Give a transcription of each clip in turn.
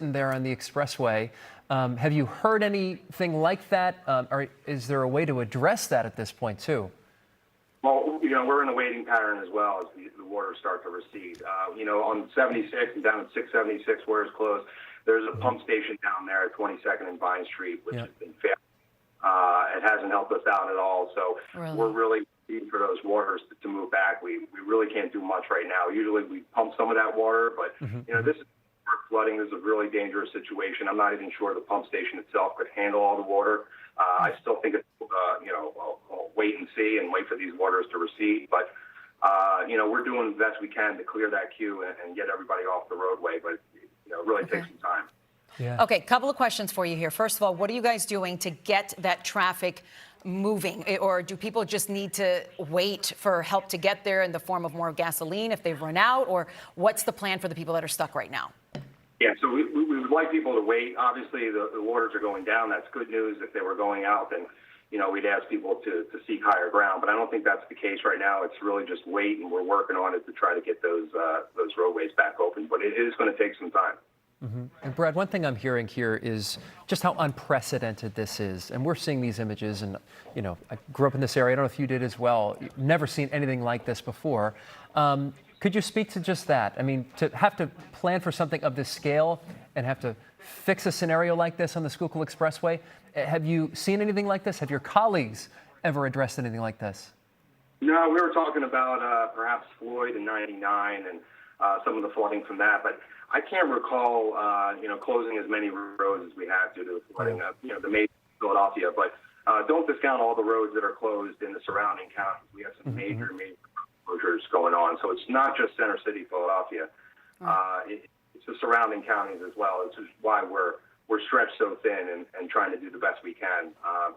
there on the expressway. Have you heard anything like that? Or is there a way to address that at this point, too? Well, we're in a waiting pattern as well as the waters start to recede. On 76 and down at 676 where it's closed, there's a pump station down there at 22nd and Vine Street, which has been failing. It hasn't helped us out at all. So we're really waiting for those waters to move back. We really can't do much right now. Usually we pump some of that water, but this is flooding. This is a really dangerous situation. I'm not even sure the pump station itself could handle all the water. I still think it's, I'll wait and see and wait for these waters to recede. But, we're doing the best we can to clear that queue and get everybody off the roadway. But, it really takes some time. Yeah. Okay, couple of questions for you here. First of all, what are you guys doing to get that traffic moving? Or do people just need to wait for help to get there in the form of more gasoline if they've run out? Or what's the plan for the people that are stuck right now? Yeah, so we would like people to wait. Obviously, the waters are going down. That's good news. If they were going out, then, we'd ask people to seek higher ground. But I don't think that's the case right now. It's really just wait, and we're working on it to try to get those roadways back open. But it is going to take some time. And Brad, one thing I'm hearing here is just how unprecedented this is. And we're seeing these images, and, I grew up in this area. I don't know if you did as well. You've never seen anything like this before. Could you speak to just that? I mean, to have to plan for something of this scale and have to fix a scenario like this on the Schuylkill Expressway, have you seen anything like this? Have your colleagues ever addressed anything like this? No, we were talking about perhaps Floyd in '99 and some of the flooding from that, but I can't recall, closing as many roads as we have due to flooding, the major Philadelphia. But don't discount all the roads that are closed in the surrounding counties. We have some major closures going on. So it's not just Center City, Philadelphia. It's the surrounding counties as well. This is why we're stretched so thin and trying to do the best we can.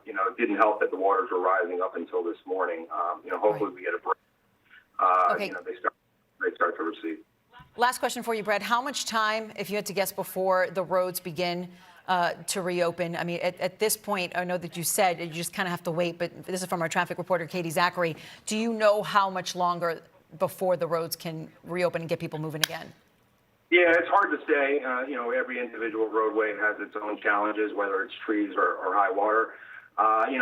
It didn't help that the waters were rising up until this morning. Hopefully we get a break. They start to recede. Last question for you, Brad. How much time, if you had to guess, before the roads begin to reopen? I mean, at this point, I know that you said you just kind of have to wait, but this is from our traffic reporter, Katie Zachary. Do you know how much longer before the roads can reopen and get people moving again? Yeah, it's hard to say. Every individual roadway has its own challenges, whether it's trees or high water.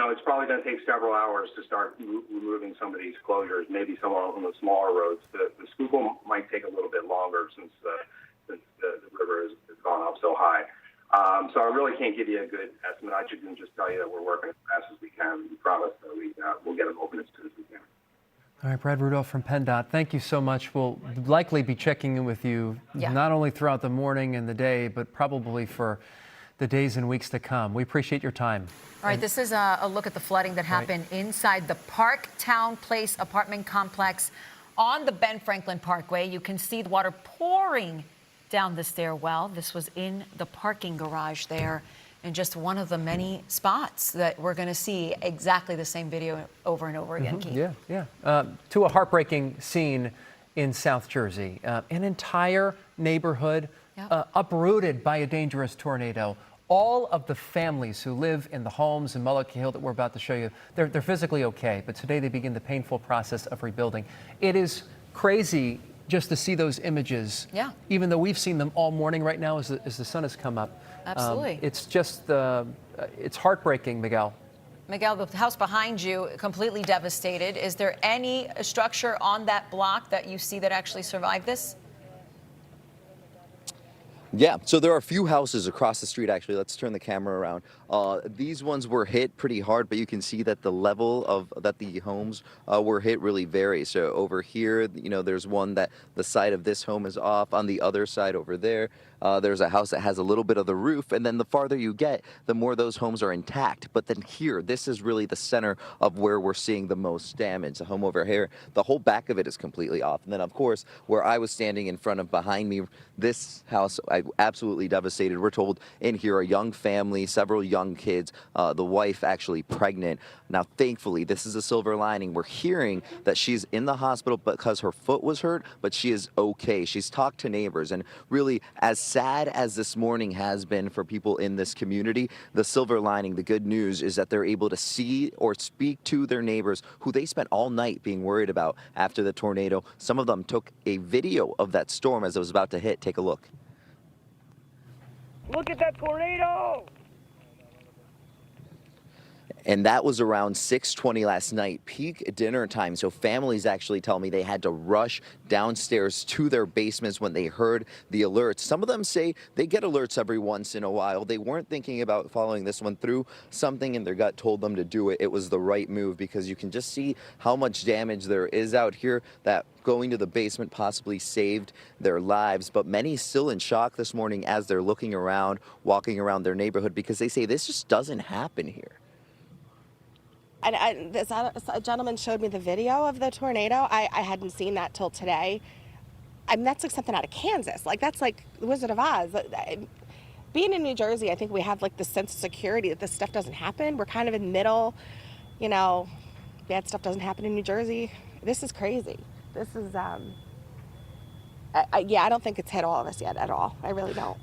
It's probably going to take several hours to start removing some of these closures, maybe some on the smaller roads. The Schuylkill might take a little bit longer since the river has gone up so high. So I really can't give you a good estimate. I can just tell you that we're working as fast as we can. We promise that we'll get them open as soon as we can. All right, Brad Rudolph from PennDOT, thank you so much. We'll likely be checking in with you not only throughout the morning and the day, but probably for the days and weeks to come. We appreciate your time. All right, this is a look at the flooding that happened inside the Parktown Place apartment complex on the Ben Franklin Parkway. You can see the water pouring down the stairwell. This was in the parking garage there, in just one of the many spots that we're going to see exactly the same video over and over again, Keith. To a heartbreaking scene in South Jersey. An entire neighborhood uprooted by a dangerous tornado. All of the families who live in the homes in Mullica Hill that we're about to show you, they're physically okay, but today they begin the painful process of rebuilding. It is crazy just to see those images, even though we've seen them all morning right now as the sun has come up. Absolutely. It's just, it's heartbreaking, Miguel. Miguel, the house behind you completely devastated. Is there any structure on that block that you see that actually survived this? Yeah, so there are a few houses across the street, actually. Let's turn the camera around. These ones were hit pretty hard, but you can see that the level that the homes were hit really varies. So over here, there's one that the side of this home is off. On the other side over there, there's a house that has a little bit of the roof. And then the farther you get, the more those homes are intact. But then here, this is really the center of where we're seeing the most damage. The home over here, the whole back of it is completely off. And then, of course, where I was standing in front of behind me, this house, absolutely devastated. We're told in here a young family, several young kids, the wife actually pregnant. Now, thankfully, this is a silver lining. We're hearing that she's in the hospital because her foot was hurt, but she is okay. She's talked to neighbors. And really, as sad as this morning has been for people in this community, the silver lining, the good news is that they're able to see or speak to their neighbors who they spent all night being worried about after the tornado. Some of them took a video of that storm as it was about to hit. Take a look. Look at that tornado! And that was around 6:20 last night, peak dinner time. So families actually tell me they had to rush downstairs to their basements when they heard the alerts. Some of them say they get alerts every once in a while. They weren't thinking about following this one through. Something in their gut told them to do it. It was the right move because you can just see how much damage there is out here, that going to the basement possibly saved their lives. But many still in shock this morning as they're looking around, walking around their neighborhood, because they say this just doesn't happen here. And a gentleman showed me the video of the tornado. I hadn't seen that till today. I mean, that's like something out of Kansas. Like, that's like the Wizard of Oz. Being in New Jersey, I think we have like the sense of security that this stuff doesn't happen. We're kind of in the middle, you know, bad stuff doesn't happen in New Jersey. This is crazy. This is, yeah, I don't think it's hit all of us yet at all. I really don't.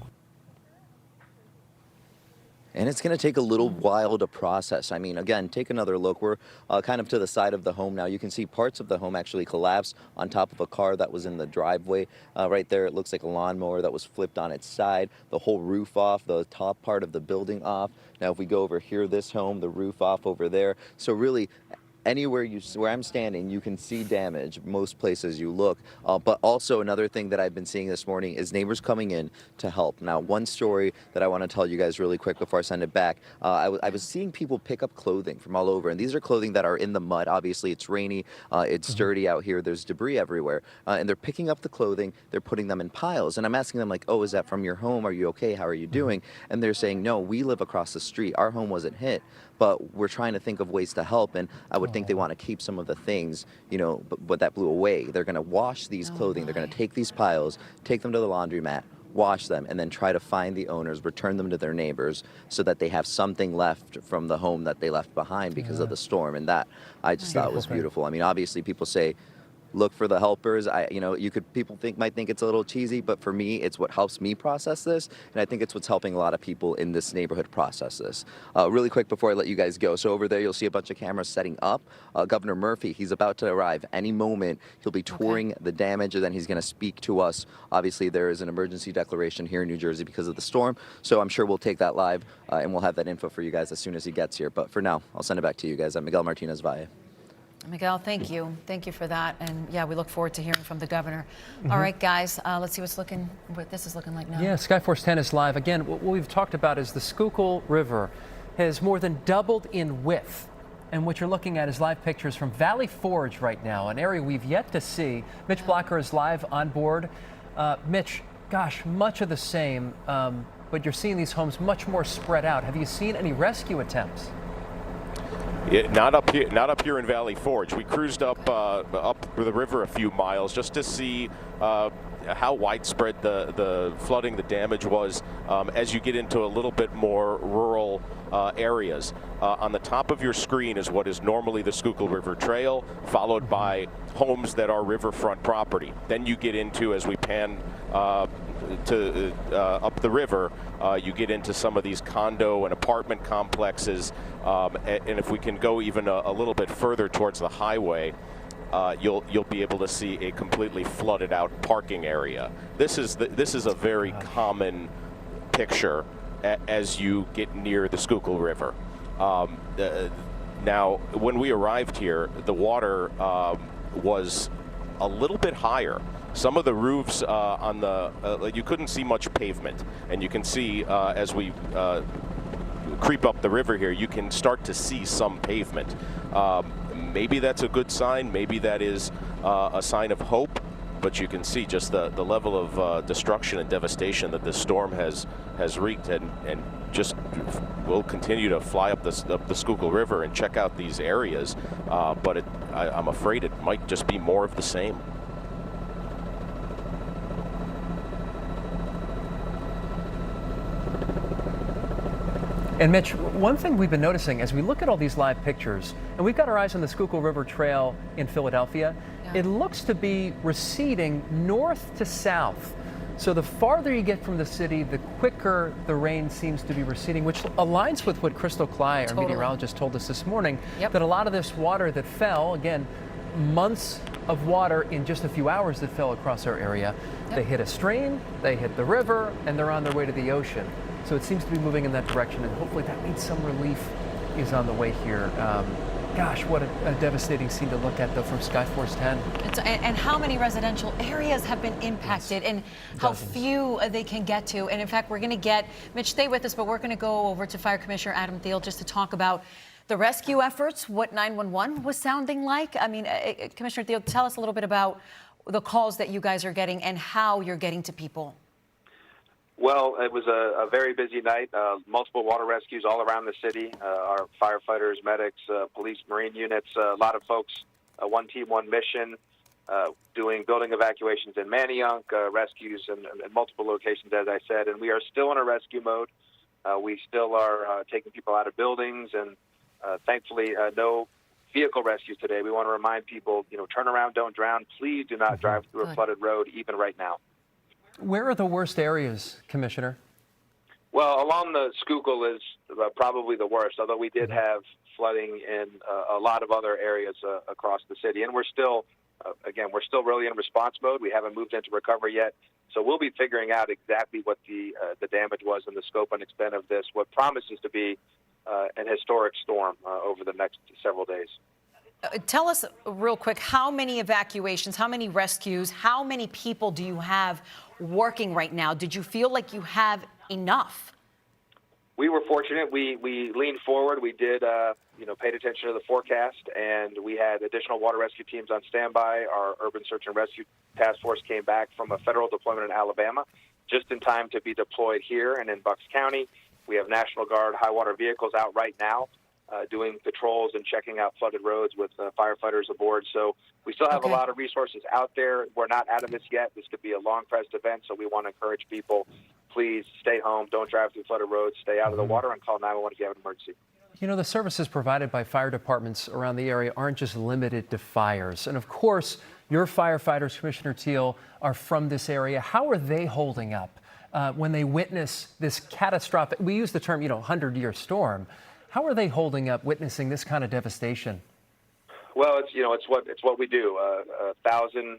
And it's going to take a little while to process. I mean, again, take another look. We're kind of to the side of the home now. You can see parts of the home actually collapse on top of a car that was in the driveway. Right there, it looks like a lawnmower that was flipped on its side. The whole roof off, the top part of the building off. Now, if we go over here, this home, the roof off over there. So really, anywhere where I'm standing, you can see damage most places you look. But also another thing that I've been seeing this morning is neighbors coming in to help. Now, one story that I want to tell you guys really quick before I send it back, I was seeing people pick up clothing from all over, and these are clothing that are in the mud. Obviously, it's rainy, it's dirty out here, there's debris everywhere, and they're picking up the clothing, they're putting them in piles, and I'm asking them like, oh, is that from your home? Are you okay? How are you doing? And they're saying, no, we live across the street. Our home wasn't hit, but we're trying to think of ways to help, and I would think they want to keep some of the things, you know, but that blew away. They're going to wash these clothing. They're going to take these piles, take them to the laundromat, wash them, and then try to find the owners, return them to their neighbors so that they have something left from the home that they left behind because of the storm. And that I just thought was beautiful. I mean, obviously people say, look for the helpers. People might think it's a little cheesy, but for me, it's what helps me process this, and I think it's what's helping a lot of people in this neighborhood process this. Really quick before I let you guys go, so over there you'll see a bunch of cameras setting up. Governor Murphy, he's about to arrive any moment. He'll be touring the damage, and then he's going to speak to us. Obviously, there is an emergency declaration here in New Jersey because of the storm, so I'm sure we'll take that live, and we'll have that info for you guys as soon as he gets here. But for now, I'll send it back to you guys. I'm Miguel Martinez Valle. Miguel, thank you. Thank you for that. And yeah, we look forward to hearing from the governor. All right, guys, let's see what this is looking like now. Yeah, Skyforce 10 is live. Again, what we've talked about is the Schuylkill River has more than doubled in width. And what you're looking at is live pictures from Valley Forge right now, an area we've yet to see. Mitch Blocker is live on board. Mitch, gosh, much of the same, but you're seeing these homes much more spread out. Have you seen any rescue attempts? Not up here in Valley Forge. We cruised up the river a few miles just to see how widespread the flooding, the damage was as you get into a little bit more rural areas. On the top of your screen is what is normally the Schuylkill River Trail, followed by homes that are riverfront property. Then you get into, as we pan up the river, you get into some of these condo and apartment complexes, and if we can go even a little bit further towards the highway, you'll be able to see a completely flooded out parking area. This is a very common picture as you get near the Schuylkill River. Now, when we arrived here, the water was a little bit higher. Some of the roofs you couldn't see much pavement, and you can see as we creep up the river here, you can start to see some pavement. Maybe that's a good sign, maybe that is a sign of hope, but you can see just the level of destruction and devastation that this storm has wreaked, and just we'll continue to fly up the Schuylkill River and check out these areas, but I'm afraid it might just be more of the same. And Mitch, one thing we've been noticing as we look at all these live pictures, and we've got our eyes on the Schuylkill River Trail in Philadelphia, it looks to be receding north to south. So the farther you get from the city, the quicker the rain seems to be receding, which aligns with what Crystal Cly, our meteorologist, told us this morning, that a lot of this water that fell, again, months of water in just a few hours that fell across our area, they hit a stream, they hit the river, and they're on their way to the ocean. So it seems to be moving in that direction, and hopefully that means some relief is on the way here. Gosh, what a devastating scene to look at, though, from Skyforce 10. And how many residential areas have been impacted, and how Dozens. few they can get to. And in fact, we're going to get, Mitch, stay with us, but we're going to go over to Fire Commissioner Adam Thiel just to talk about the rescue efforts, what 911 was sounding like. I mean, Commissioner Thiel, tell us a little bit about the calls that you guys are getting and how you're getting to people. Well, it was a very busy night. Multiple water rescues all around the city. Our firefighters, medics, police, marine units, a lot of folks, one team, one mission, doing building evacuations in Manayunk, rescues in multiple locations, as I said. And we are still in a rescue mode. We still are taking people out of buildings, and thankfully, no vehicle rescues today. We want to remind people, turn around, don't drown. Please do not drive through a flooded road, even right now. Where are the worst areas, Commissioner? Well, along the Schuylkill is probably the worst, although we did have flooding in a lot of other areas across the city. And we're still, we're still really in response mode. We haven't moved into recovery yet. So we'll be figuring out exactly what the damage was and the scope and extent of this, what promises to be an historic storm over the next several days. Tell us real quick, how many evacuations, how many rescues, how many people do you have working right now? Did you feel like you have enough? We were fortunate. We leaned forward. We did, paid attention to the forecast, and we had additional water rescue teams on standby. Our urban search and rescue task force came back from a federal deployment in Alabama just in time to be deployed here and in Bucks County. We have National Guard high water vehicles out right now doing patrols and checking out flooded roads with firefighters aboard. So we still have a lot of resources out there. We're not out of this yet. This could be a long-pressed event, so we want to encourage people, please stay home, don't drive through flooded roads, stay out of the water, and call 911 if you have an emergency. The services provided by fire departments around the area aren't just limited to fires. And of course, your firefighters, Commissioner Thiel, are from this area. How are they holding up when they witness this catastrophic, we use the term, 100-year storm. How are they holding up witnessing this kind of devastation? Well, it's what we do. 1,000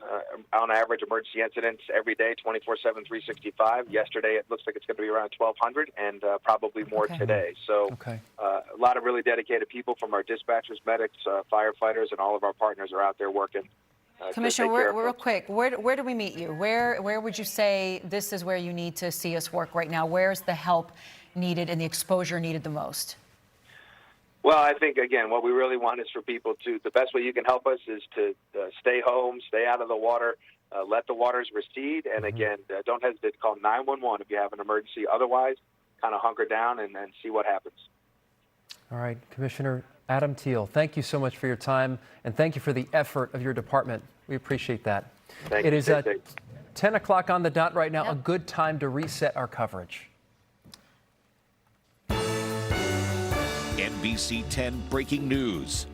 on average emergency incidents every day, 24/7, 365. Yesterday, it looks like it's going to be around 1,200, and probably more today. So, a lot of really dedicated people from our dispatchers, medics, firefighters, and all of our partners are out there working. Commissioner, real quick, where do we meet you? Where would you say this is where you need to see us work right now? Where's the help needed and the exposure needed the most? Well, I think, again, what we really want is for people to, the best way you can help us is to stay home, stay out of the water, let the waters recede, and again, don't hesitate to call 911 if you have an emergency. Otherwise, kind of hunker down and see what happens. All right, Commissioner Adam Thiel, thank you so much for your time, and thank you for the effort of your department. We appreciate that. Thank you. It is 10 o'clock on the dot right now, a good time to reset our coverage. NBC10 breaking news.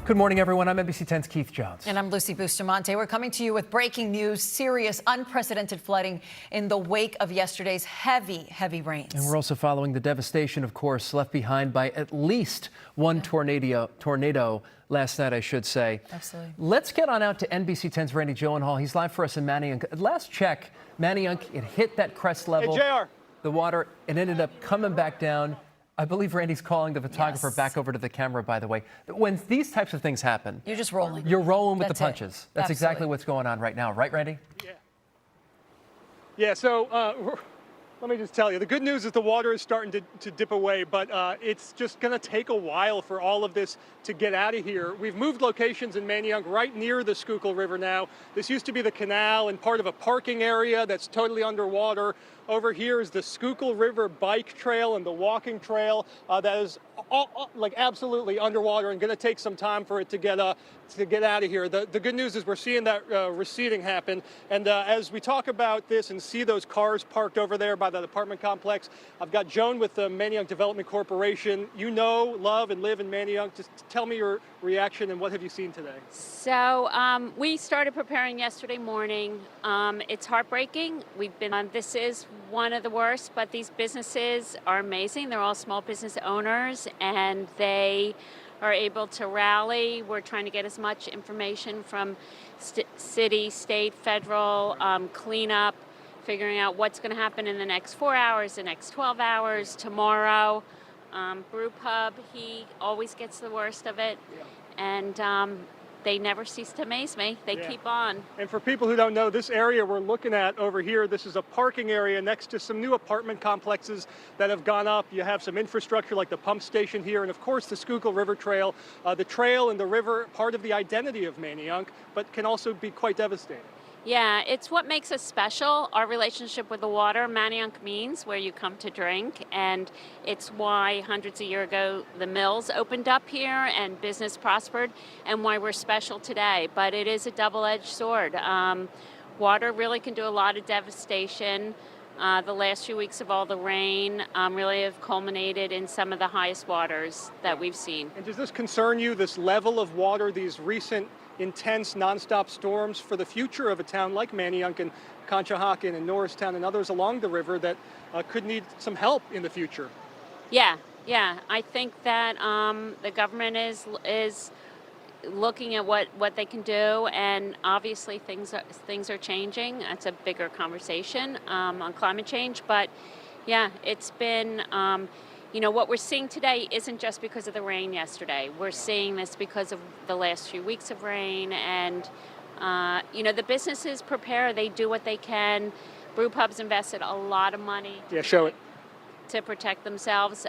Good morning, everyone. I'm NBC10's Keith Jones. And I'm Lucy Bustamante. We're coming to you with breaking news, serious, unprecedented flooding in the wake of yesterday's heavy rains. And we're also following the devastation, of course, left behind by at least one tornado last night, I should say. Absolutely. Let's get on out to NBC10's Randy Gyllenhaal. He's live for us in Manayunk. At last check, Manayunk, it hit that crest level. Hey, JR. The water, it ended up coming back down. I believe Randy's calling the photographer back over to the camera, by the way. When these types of things happen, you're just rolling. You're rolling with That's the punches. That's exactly what's going on right now. Right, Randy? Yeah, so let me just tell you, the good news is the water is starting to dip away, but it's just going to take a while for all of this to get out of here. We've moved locations in Manayunk right near the Schuylkill River now. This used to be the canal and part of a parking area that's totally underwater. Over here is the Schuylkill River bike trail and the walking trail that is absolutely underwater and going to take some time for it to get out of here. The good news is we're seeing that receding happen. And as we talk about this and see those cars parked over there by the apartment complex, I've got Joan with the Manayunk Development Corporation. You know, love, and live in Manayunk. Just tell me your reaction and what have you seen today? So we started preparing yesterday morning. It's heartbreaking. We've been on. This is one of the worst, but these businesses are amazing. They're all small business owners, and they are able to rally. We're trying to get as much information from city, state, federal, cleanup, figuring out what's going to happen in the next 4 hours, the next 12 hours, tomorrow. Brew Pub, he always gets the worst of it. And they never cease to amaze me. They keep on. And for people who don't know, this area we're looking at over here, this is a parking area next to some new apartment complexes that have gone up. You have some infrastructure like the pump station here, and of course the Schuylkill River Trail. The trail and the river, part of the identity of Manayunk, but can also be quite devastating. Yeah, it's what makes us special, our relationship with the water. Manayunk means where you come to drink, and it's why hundreds of years ago the mills opened up here and business prospered, and why we're special today. But it is a double-edged sword. Water really can do a lot of devastation. The last few weeks of all the rain really have culminated in some of the highest waters that we've seen. And does this concern you, this level of water, these recent intense nonstop storms, for the future of a town like Manayunk and Conshohocken and Norristown and others along the river that could need some help in the future? Yeah. I think that the government is looking at what they can do, and obviously things are changing. It's a bigger conversation on climate change, but yeah, it's been. What we're seeing today isn't just because of the rain yesterday. We're seeing this because of the last few weeks of rain, and the businesses prepare. They do what they can. Brew Pub's invested a lot of money to protect themselves.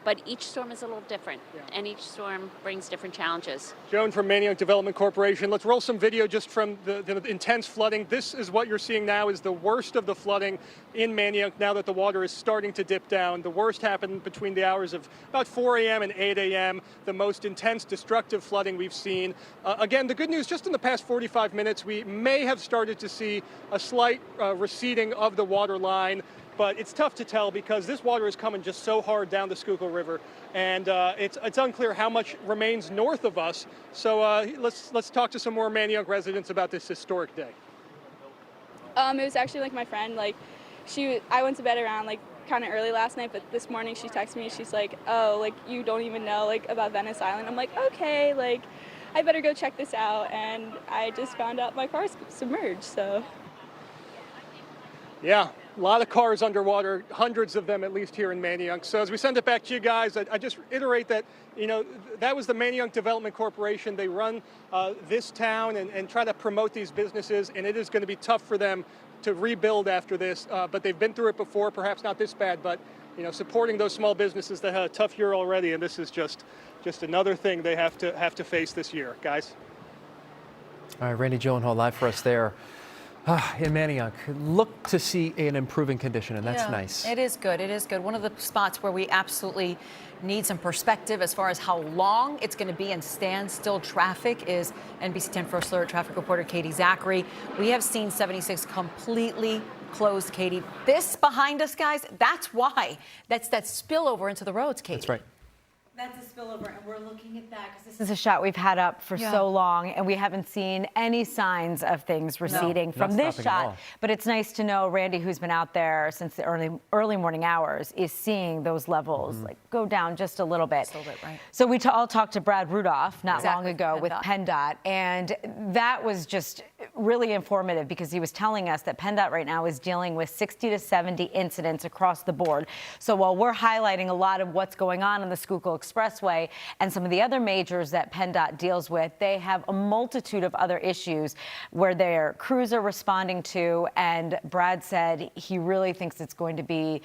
But each storm is a little different, and each storm brings different challenges. Joan from Manayunk Development Corporation. Let's roll some video just from the intense flooding. This is what you're seeing now is the worst of the flooding in Manayunk now that the water is starting to dip down. The worst happened between the hours of about 4 a.m. and 8 a.m., the most intense destructive flooding we've seen. Again, the good news, just in the past 45 minutes, we may have started to see a slight receding of the water line. But it's tough to tell because this water is coming just so hard down the Schuylkill River, and it's unclear how much remains north of us. So let's talk to some more Manayunk residents about this historic day. It was actually like my friend. I went to bed around kind of early last night, but this morning she texted me. She's like, "Oh, you don't even know about Venice Island." I'm like, "Okay, I better go check this out." And I just found out my car's submerged. So. Yeah. A lot of cars underwater, hundreds of them at least here in Manayunk. So as we send it back to you guys, I just reiterate that, that was the Manayunk Development Corporation. They run this town and try to promote these businesses, and it is going to be tough for them to rebuild after this. But they've been through it before, perhaps not this bad, but supporting those small businesses that had a tough year already, and this is just another thing they have to face this year, guys. All right, Randy Gyllenhaal live for us there. In Manayunk, look to see an improving condition, and that's nice. It is good. It is good. One of the spots where we absolutely need some perspective as far as how long it's going to be in standstill traffic is NBC10 First Alert traffic reporter Katie Zachary. We have seen 76 completely closed, Katie. This behind us, guys, that's why. That's that spillover into the roads, Katie. That's right. That's a spillover, and we're looking at that because this is a shot we've had up for so long, and we haven't seen any signs of things receding from this shot. But it's nice to know Randy, who's been out there since the early morning hours, is seeing those levels go down just a little bit. Right. So we all talked to Brad Rudolph not long ago with PennDOT, and that was just really informative because he was telling us that PennDOT right now is dealing with 60 to 70 incidents across the board. So while we're highlighting a lot of what's going on the Schuylkill Expressway and some of the other majors that PennDOT deals with, they have a multitude of other issues where their crews are responding to, and Brad said he really thinks it's going to be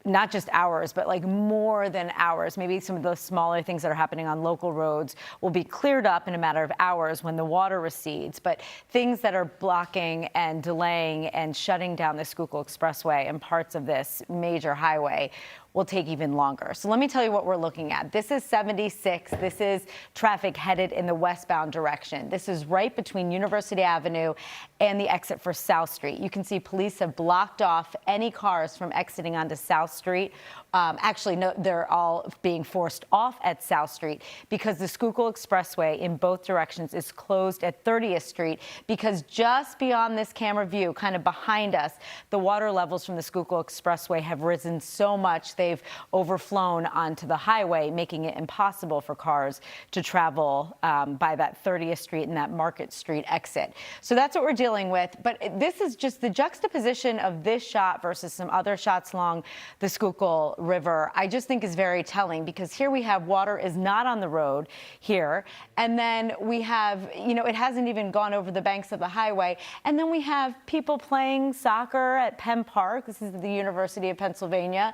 not just hours, but more than hours. Maybe some of those smaller things that are happening on local roads will be cleared up in a matter of hours when the water recedes. But things that are blocking and delaying and shutting down the Schuylkill Expressway and parts of this major highway will take even longer. So let me tell you what we're looking at. This is 76. This is traffic headed in the westbound direction. This is right between University Avenue and the exit for South Street. You can see police have blocked off any cars from exiting onto South Street. Actually, no, they're all being forced off at South Street because the Schuylkill Expressway in both directions is closed at 30th Street because just beyond this camera view, kind of behind us, the water levels from the Schuylkill Expressway have risen so much they've overflown onto the highway, making it impossible for cars to travel by that 30th Street and that Market Street exit. So that's what we're dealing with. But this is just the juxtaposition of this shot versus some other shots along the Schuylkill River, I just think is very telling, because here we have water is not on the road here. And then we have, it hasn't even gone over the banks of the highway. And then we have people playing soccer at Penn Park. This is the University of Pennsylvania.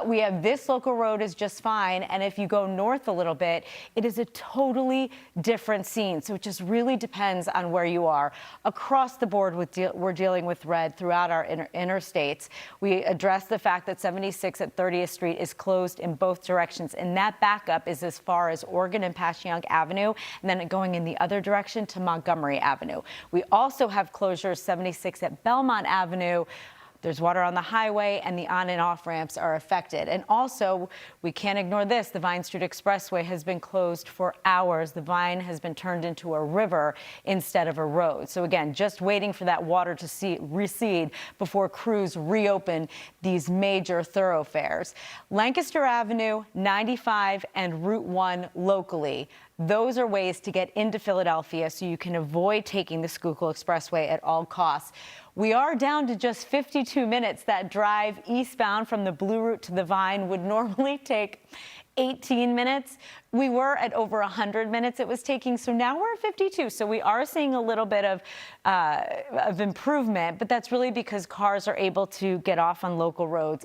We have this local road is just fine. And if you go north a little bit, it is a totally different scene. So it just really depends on where you are. Across the board, we're dealing with red throughout our interstates. We address the fact that 76 at 30th Street is closed in both directions. And that backup is as far as Oregon and Passyunk Avenue, and then going in the other direction to Montgomery Avenue. We also have closures 76 at Belmont Avenue. There's water on the highway, and the on and off ramps are affected. And also, we can't ignore this. The Vine Street Expressway has been closed for hours. The Vine has been turned into a river instead of a road. So again, just waiting for that water to recede before crews reopen these major thoroughfares. Lancaster Avenue, 95, and Route 1 locally. Those are ways to get into Philadelphia so you can avoid taking the Schuylkill Expressway at all costs. We are down to just 52 minutes. That drive eastbound from the Blue Route to the Vine would normally take 18 minutes. We were at over 100 minutes it was taking, so now we're at 52. So we are seeing a little bit of improvement, but that's really because cars are able to get off on local roads.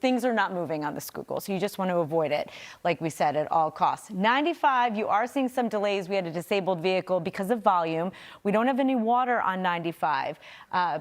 Things are not moving on the Schuylkill, so you just want to avoid it, like we said, at all costs. 95, you are seeing some delays. We had a disabled vehicle because of volume. We don't have any water on 95,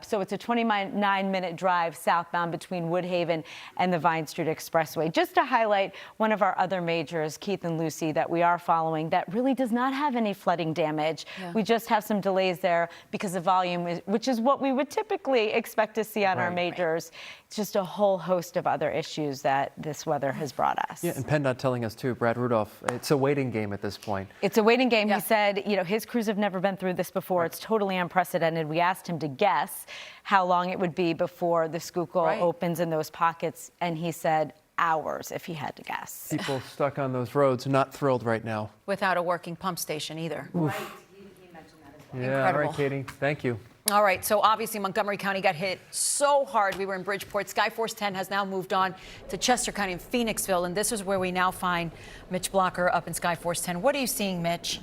so it's a 29-minute drive southbound between Woodhaven and the Vine Street Expressway. Just to highlight one of our other majors, Keith and Lucy, that we are following, that really does not have any flooding damage. Yeah. We just have some delays there because of volume, which is what we would typically expect to see on our majors. It's just a whole host of other issues that this weather has brought us. Yeah, and PennDOT telling us too, Brad Rudolph, it's a waiting game at this point. It's a waiting game. Yeah. He said, his crews have never been through this before. Right. It's totally unprecedented. We asked him to guess how long it would be before the Schuylkill opens in those pockets, and he said hours if he had to guess. People stuck on those roads, not thrilled right now. Without a working pump station either. Right. He mentioned that as well. Yeah, Incredible. All right, Katie. Thank you. All right, so obviously Montgomery County got hit so hard. We were in Bridgeport. Skyforce 10 has now moved on to Chester County and Phoenixville, and this is where we now find Mitch Blocker up in Skyforce 10. What are you seeing, Mitch?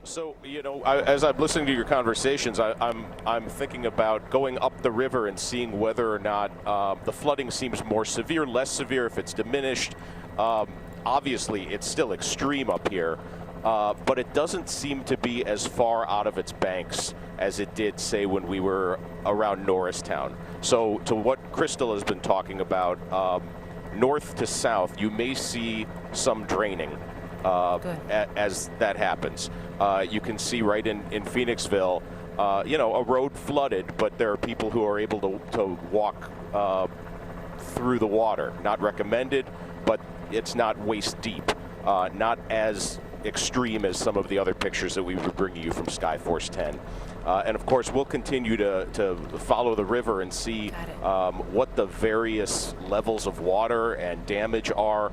So, as I'm listening to your conversations, I'm thinking about going up the river and seeing whether or not the flooding seems more severe, less severe, if it's diminished. Obviously, it's still extreme up here, but it doesn't seem to be as far out of its banks as it did, say, when we were around Norristown. So, to what Crystal has been talking about, north to south, you may see some draining as that happens. You can see right in Phoenixville, a road flooded, but there are people who are able to walk through the water. Not recommended, but it's not waist deep. Not as extreme as some of the other pictures that we were bringing you from Skyforce 10. And of course, we'll continue to follow the river and see what the various levels of water and damage are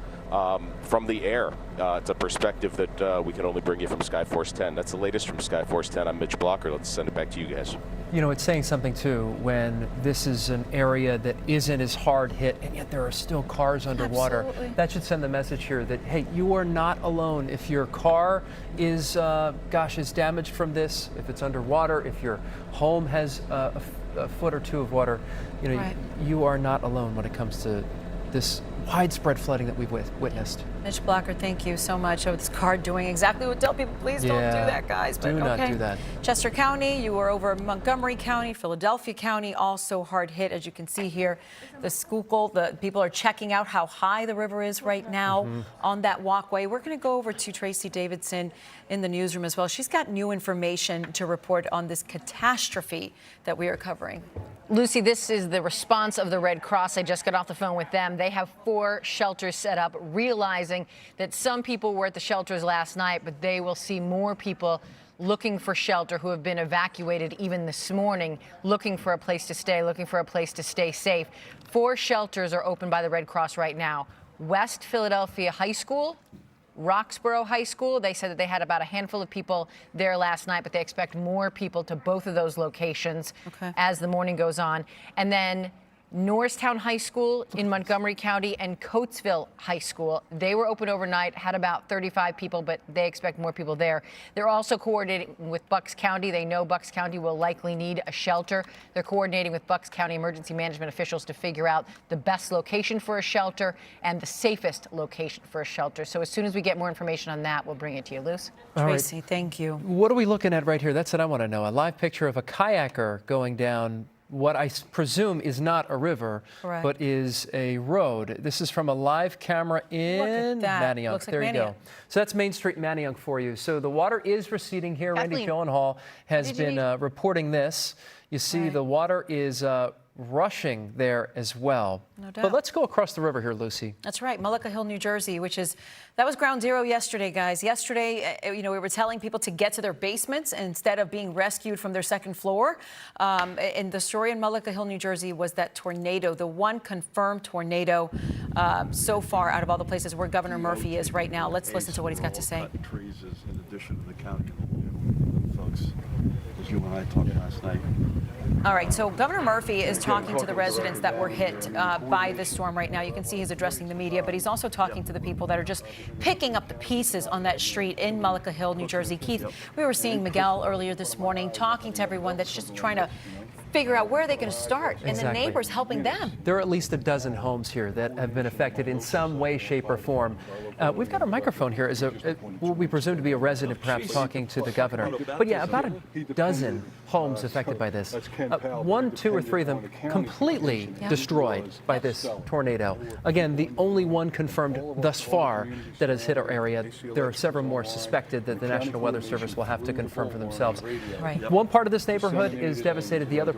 from the air. It's a perspective that we can only bring you from Skyforce 10. That's the latest from Skyforce 10. I'm Mitch Blocker. Let's send it back to you guys. It's saying something too when this is an area that isn't as hard hit, and yet there are still cars underwater. Absolutely. That should send the message here that, hey, you are not alone. If your car is damaged from this, if it's underwater, if your home has a foot or two of water, you are not alone when it comes to this widespread flooding that we've witnessed. Mitch Blocker, thank you so much. Oh, this card doing exactly what tell people, please don't do that, guys. But do not do that. Chester County, you were over Montgomery County, Philadelphia County, also hard hit, as you can see here. The Schuylkill, the people are checking out how high the river is right now on that walkway. We're going to go over to Tracy Davidson in the newsroom as well. She's got new information to report on this catastrophe that we are covering. Lucy, this is the response of the Red Cross. I just got off the phone with them. They have 4 shelters set up, realizing that some people were at the shelters last night, but they will see more people looking for shelter, who have been evacuated even this morning, looking for a place to stay, looking for a place to stay safe. 4 shelters are open by the Red Cross right now. West Philadelphia High School, Roxborough High School. They said that they had about a handful of people there last night, but they expect more people to both of those locations as the morning goes on. And then Norristown High School in Montgomery County and Coatesville High School. They were open overnight, had about 35 people, but they expect more people there. They're also coordinating with Bucks County. They know Bucks County will likely need a shelter. They're coordinating with Bucks County emergency management officials to figure out the best location for a shelter and the safest location for a shelter. So as soon as we get more information on that, we'll bring it to you, Luce. Tracy, thank you. What are we looking at right here? That's what I want to know. A live picture of a kayaker going down what I presume is not a river, but is a road. This is from a live camera in Manayunk. Looks like there you go. Manayunk. So that's Main Street Manayunk for you. So the water is receding here. Randy Kathleen, Gyllenhaal has been reporting this. You see the water is rushing there as well. No doubt. But let's go across the river here, Lucy. That's right, Mullica Hill, New Jersey, that was ground zero yesterday, guys. Yesterday, we were telling people to get to their basements instead of being rescued from their second floor. And the story in Mullica Hill, New Jersey was that tornado, the one confirmed tornado so far out of all the places where Governor Murphy is right now. Let's listen to what he's got to say. Trees is in addition to the county folks, as you and I talked last night. All right, so Governor Murphy is talking to the residents that were hit by this storm right now. You can see he's addressing the media, but he's also talking to the people that are just picking up the pieces on that street in Mullica Hill, New Jersey. Keith, we were seeing Miguel earlier this morning talking to everyone that's just trying to figure out where they're going to start, and the neighbors helping them. There are at least a dozen homes here that have been affected in some way, shape, or form. We've got a microphone here as what we presume to be a resident, perhaps talking to the governor. But yeah, about a dozen homes affected by this. 1, 2, or 3 of them completely destroyed by this tornado. Again, the only one confirmed thus far that has hit our area. There are several more suspected that the National Weather Service will have to confirm for themselves. Right. One part of this neighborhood is devastated. The other.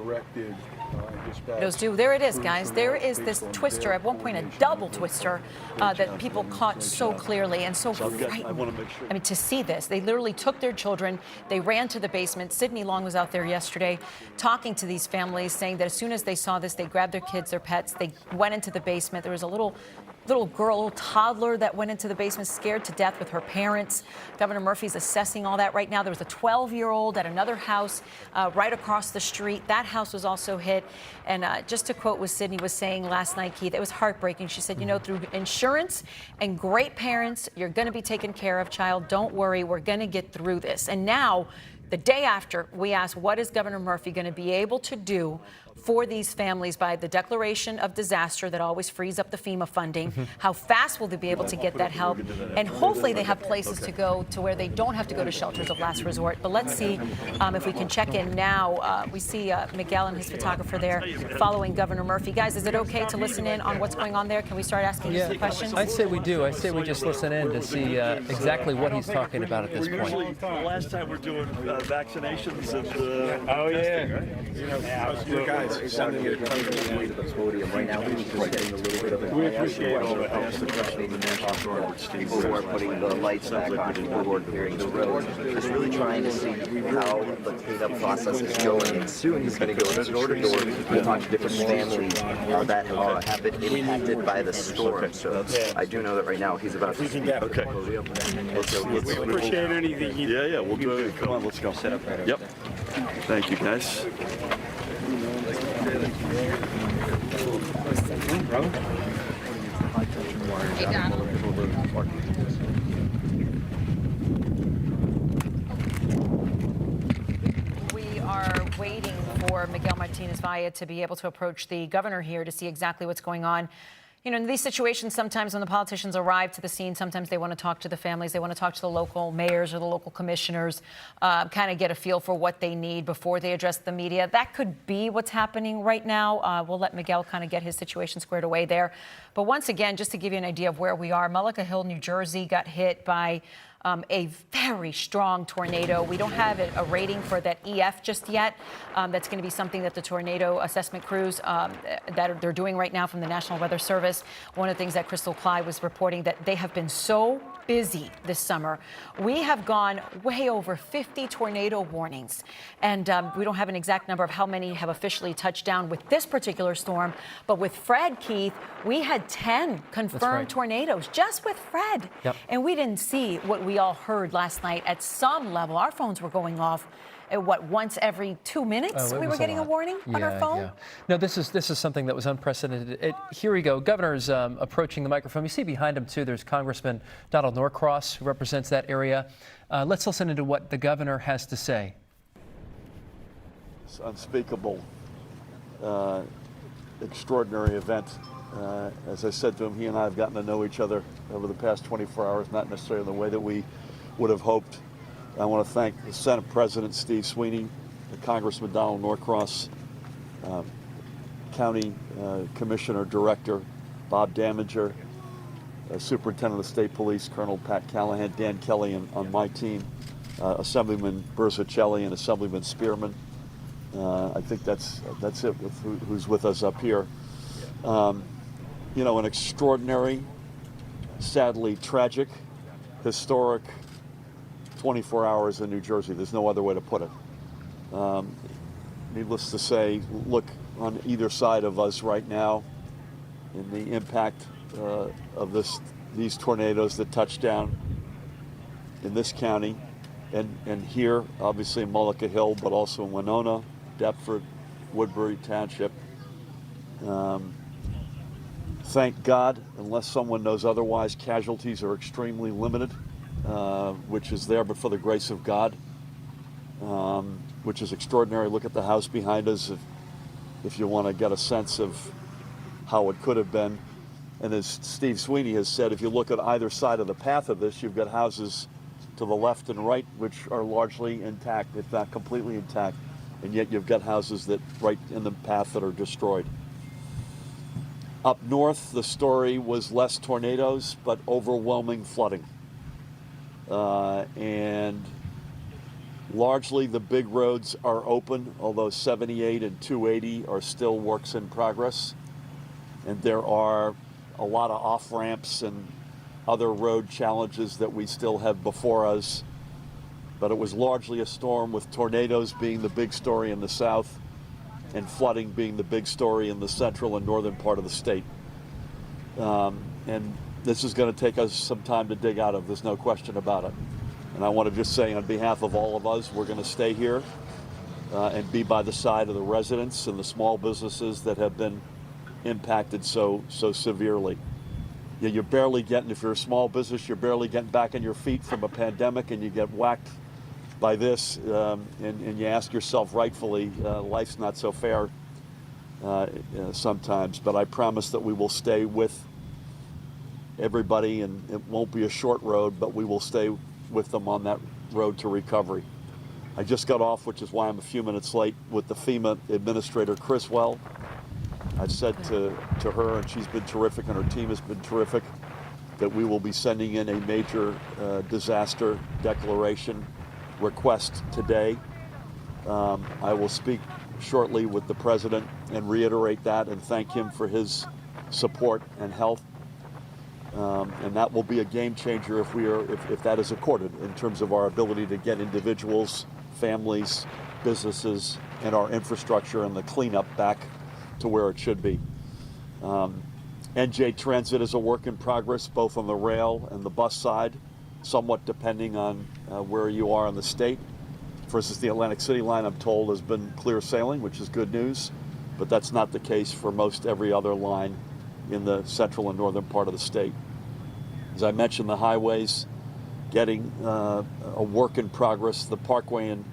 There it is, guys. There is this twister, at one point a double twister, that people caught so clearly and so frightened. I mean, to see this, they literally took their children, they ran to the basement. Sydney Long was out there yesterday talking to these families, saying that as soon as they saw this, they grabbed their kids, their pets, they went into the basement. There was a little girl, little toddler that went into the basement scared to death with her parents. Governor Murphy's assessing all that right now. There was a 12-year-old at another house right across the street. That house was also hit. And just to quote what Sydney was saying last night, Keith, it was heartbreaking. She said, through insurance and great parents, you're going to be taken care of, child. Don't worry. We're going to get through this. And now, the day after, we asked, what is Governor Murphy going to be able to do for these families by the declaration of disaster that always frees up the FEMA funding? How fast will they be able to get that help? And hopefully they have places to go to where they don't have to go to shelters of last resort. But let's see if we can check in now. We see Miguel and his photographer there following Governor Murphy. Guys, is it okay to listen in on what's going on there? Can we start asking some questions? I'd say we do. I say we just listen in to see exactly what he's talking about at this point. The last time we're doing vaccinations and guys, sounding it coming to the podium right now. We appreciate all the help. People who are putting the lights back on, people who are clearing the road, just really trying to see how the cleanup process is going. And soon he's going to go door to door to talk to different families that have been impacted by the storm. So I do know that right now he's about to speak. Okay. Let's appreciate anything. Yeah, we'll do it. Come on, let's go. Set up right. Yep. Thank you, guys. We are waiting for Miguel Martinez Valle to be able to approach the governor here to see exactly what's going on. In these situations, sometimes when the politicians arrive to the scene, sometimes they want to talk to the families. They want to talk to the local mayors or the local commissioners, kind of get a feel for what they need before they address the media. That could be what's happening right now. We'll let Miguel kind of get his situation squared away there. But once again, just to give you an idea of where we are, Mullica Hill, New Jersey got hit by a very strong tornado. We don't have a rating for that EF just yet. That's going to be something that the tornado assessment crews they're doing right now from the National Weather Service. One of the things that Crystal Clyde was reporting, that they have been so busy this summer. We have gone way over 50 tornado warnings, and we don't have an exact number of how many have officially touched down with this particular storm. But with Fred, Keith, we had 10 confirmed tornadoes just with Fred. Yep. And we didn't see what we all heard last night at some level. Our phones were going off. Once every 2 minutes we were getting a warning on our phone? Yeah. No, this is something that was unprecedented. Here we go. Governor's approaching the microphone. You see behind him, too, there's Congressman Donald Norcross, who represents that area. Let's listen into what the governor has to say. It's unspeakable, extraordinary event. As I said to him, he and I have gotten to know each other over the past 24 hours, not necessarily in the way that we would have hoped. I want to thank the Senate President Steve Sweeney, the Congressman Donald Norcross, County Commissioner Director Bob Damager, Superintendent of the State Police Colonel Pat Callahan, Dan Kelly on my team, Assemblyman Berzicelli and Assemblyman Spearman. I think that's it with who's with us up here. You know, an extraordinary, sadly tragic, historic 24 hours in New Jersey. There's no other way to put it. Needless to say, look on either side of us right now in the impact of these tornadoes that touched down in this county and here, obviously in Mullica Hill, but also in Winona, Deptford, Woodbury Township. Thank God, unless someone knows otherwise, casualties are extremely limited. Which is there but for the grace of God, which is extraordinary. Look at the house behind us if you want to get a sense of how it could have been. And as Steve Sweeney has said, if you look at either side of the path of this, you've got houses to the left and right which are largely intact, if not completely intact, and yet you've got houses that right in the path that are destroyed. Up north, the story was less tornadoes but overwhelming flooding. And largely the big roads are open, although 78 and 280 are still works in progress. And there are a lot of off-ramps and other road challenges that we still have before us. But it was largely a storm, with tornadoes being the big story in the south and flooding being the big story in the central and northern part of the state. And this is going to take us some time to dig out of. There's no question about it. And I want to just say on behalf of all of us, we're going to stay here and be by the side of the residents and the small businesses that have been impacted so severely. You're barely getting, if you're a small business, you're barely getting back on your feet from a pandemic, and you get whacked by this, and you ask yourself rightfully, life's not so fair sometimes. But I promise that we will stay with everybody, and it won't be a short road, but we will stay with them on that road to recovery. I just got off, which is why I'm a few minutes late, with the FEMA Administrator Criswell. I've said to her, and she's been terrific, and her team has been terrific, that we will be sending in a major disaster declaration request today. I will speak shortly with the President and reiterate that and thank him for his support and help. And that will be a game changer if that is accorded, in terms of our ability to get individuals, families, businesses, and our infrastructure and the cleanup back to where it should be. NJ Transit is a work in progress, both on the rail and the bus side, somewhat depending on where you are in the state. For instance, the Atlantic City line, I'm told, has been clear sailing, which is good news, but that's not the case for most every other line in the central and northern part of the state. As I mentioned, the highways getting a work in progress. The Parkway and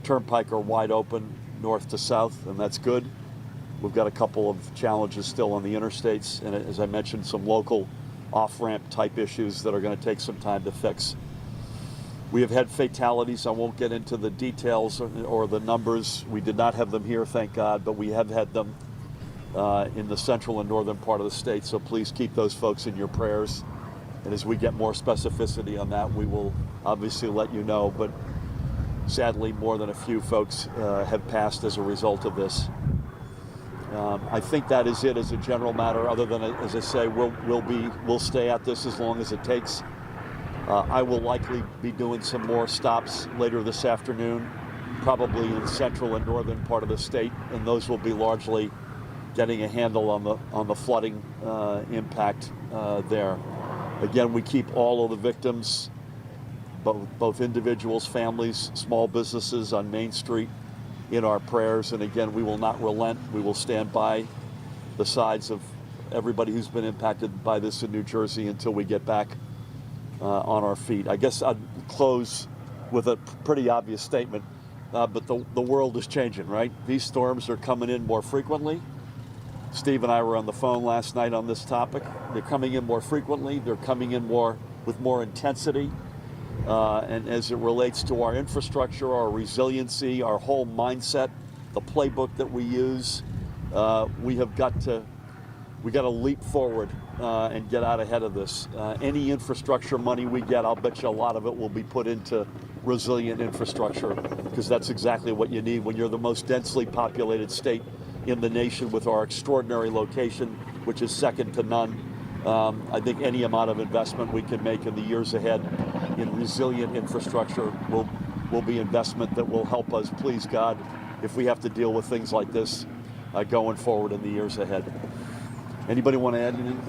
Turnpike are wide open north to south, and that's good. We've got a couple of challenges still on the interstates, and as I mentioned, some local off-ramp type issues that are going to take some time to fix. We have had fatalities. I won't get into the details or the numbers. We did not have them here, thank God, but we have had them in the central and northern part of the state, so please keep those folks in your prayers. And as we get more specificity on that, we will obviously let you know. But sadly, more than a few folks have passed as a result of this. I think that is it as a general matter. Other than, as I say, we'll stay at this as long as it takes. I will likely be doing some more stops later this afternoon, probably in central and northern part of the state, and those will be largely getting a handle on the flooding impact there. Again, we keep all of the victims, both individuals, families, small businesses on Main Street, in our prayers. And again, we will not relent. We will stand by the sides of everybody who's been impacted by this in New Jersey until we get back on our feet. I guess I'd close with a pretty obvious statement, but the world is changing, right? These storms are coming in more frequently. Steve and I were on the phone last night on this topic. They're coming in more frequently. They're coming in with more intensity. And as it relates to our infrastructure, our resiliency, our whole mindset, the playbook that we use, we got to leap forward and get out ahead of this. Any infrastructure money we get, I'll bet you a lot of it will be put into resilient infrastructure, because that's exactly what you need when you're the most densely populated state in the nation with our extraordinary location, which is second to none. I think any amount of investment we can make in the years ahead in resilient infrastructure will be investment that will help us, please God, if we have to deal with things like this going forward in the years ahead. Anybody want to add anything,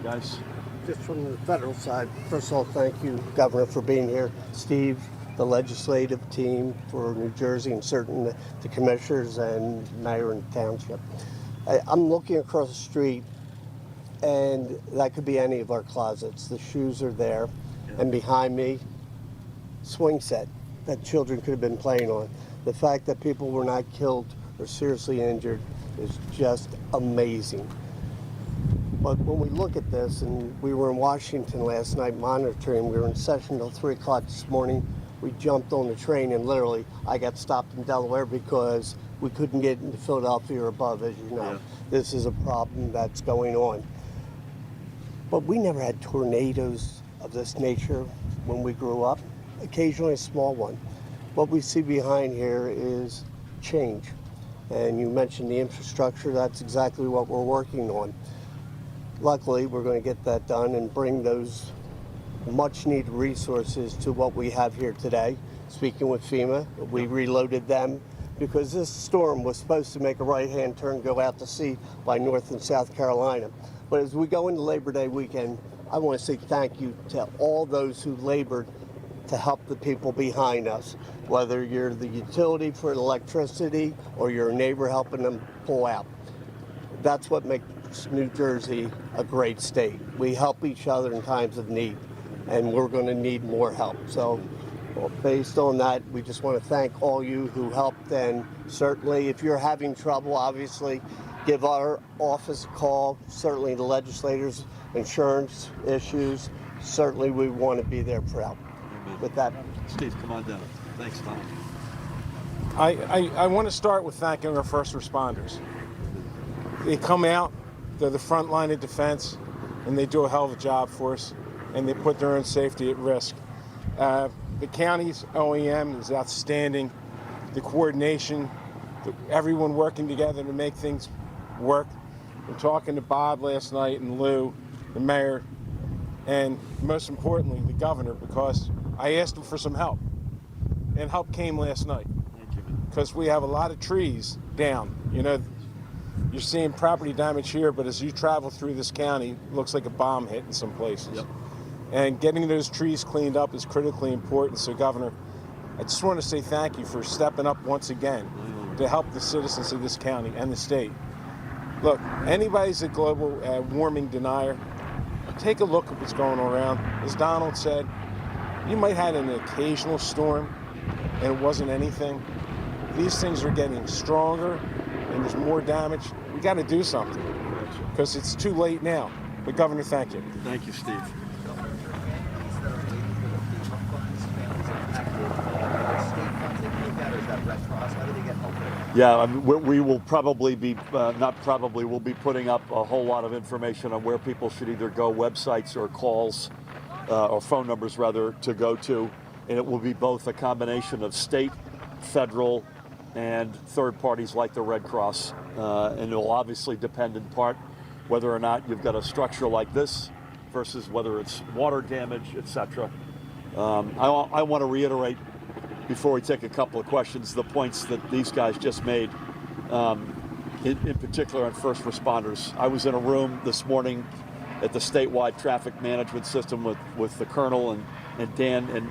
guys? Just from the federal side, first of all, thank you, Governor, for being here. Steve, the legislative team for New Jersey, and certainly the commissioners and mayor and township. I'm looking across the street, and that could be any of our closets. The shoes are there, and behind me, swing set that children could have been playing on. The fact that people were not killed or seriously injured is just amazing. But when we look at this, and we were in Washington last night monitoring, we were in session till 3 o'clock this morning. We jumped on the train, and literally I got stopped in Delaware because we couldn't get into Philadelphia or above, as you know. Yeah. This is a problem that's going on. But we never had tornadoes of this nature when we grew up, occasionally a small one. What we see behind here is change. And you mentioned the infrastructure, that's exactly what we're working on. Luckily, we're going to get that done and bring those much needed resources to what we have here today. Speaking with FEMA, we reloaded them because this storm was supposed to make a right-hand turn, go out to sea by North and South Carolina. But as we go into Labor Day weekend, I want to say thank you to all those who labored to help the people behind us, whether you're the utility for electricity or your neighbor helping them pull out. That's what makes New Jersey a great state. We help each other in times of need, and we're going to need more help. So based on that, we just want to thank all you who helped, and certainly if you're having trouble, obviously, give our office a call. Certainly the legislators, insurance issues, certainly we want to be there for help. Amen. With that, Steve, come on down. Thanks, Tom. I want to start with thanking our first responders. They come out, they're the front line of defense, and they do a hell of a job for us, and they put their own safety at risk. The county's OEM is outstanding. The coordination, everyone working together to make things work. I'm talking to Bob last night and Lou, the mayor, and most importantly, the governor, because I asked him for some help, and help came last night. Because we have a lot of trees down. You know, you're seeing property damage here, but as you travel through this county, it looks like a bomb hit in some places. Yep. And getting those trees cleaned up is critically important. So, Governor, I just want to say thank you for stepping up once again to help the citizens of this county and the state. Look, anybody's a global warming denier. Take a look at what's going around. As Donald said, you might have had an occasional storm and it wasn't anything. These things are getting stronger and there's more damage. We got to do something because it's too late now. But Governor, thank you. Thank you, Steve. Red Cross, how do they get help? Yeah, I mean, we will probably be, not probably, we'll be putting up a whole lot of information on where people should either go, websites or calls, or phone numbers rather, to go to. And it will be both a combination of state, federal, and third parties like the Red Cross. And it will obviously depend in part whether or not you've got a structure like this versus whether it's water damage, etc. I want to reiterate, before we take a couple of questions, the points that these guys just made, in particular on first responders. I was in a room this morning at the statewide traffic management system with the Colonel and Dan, and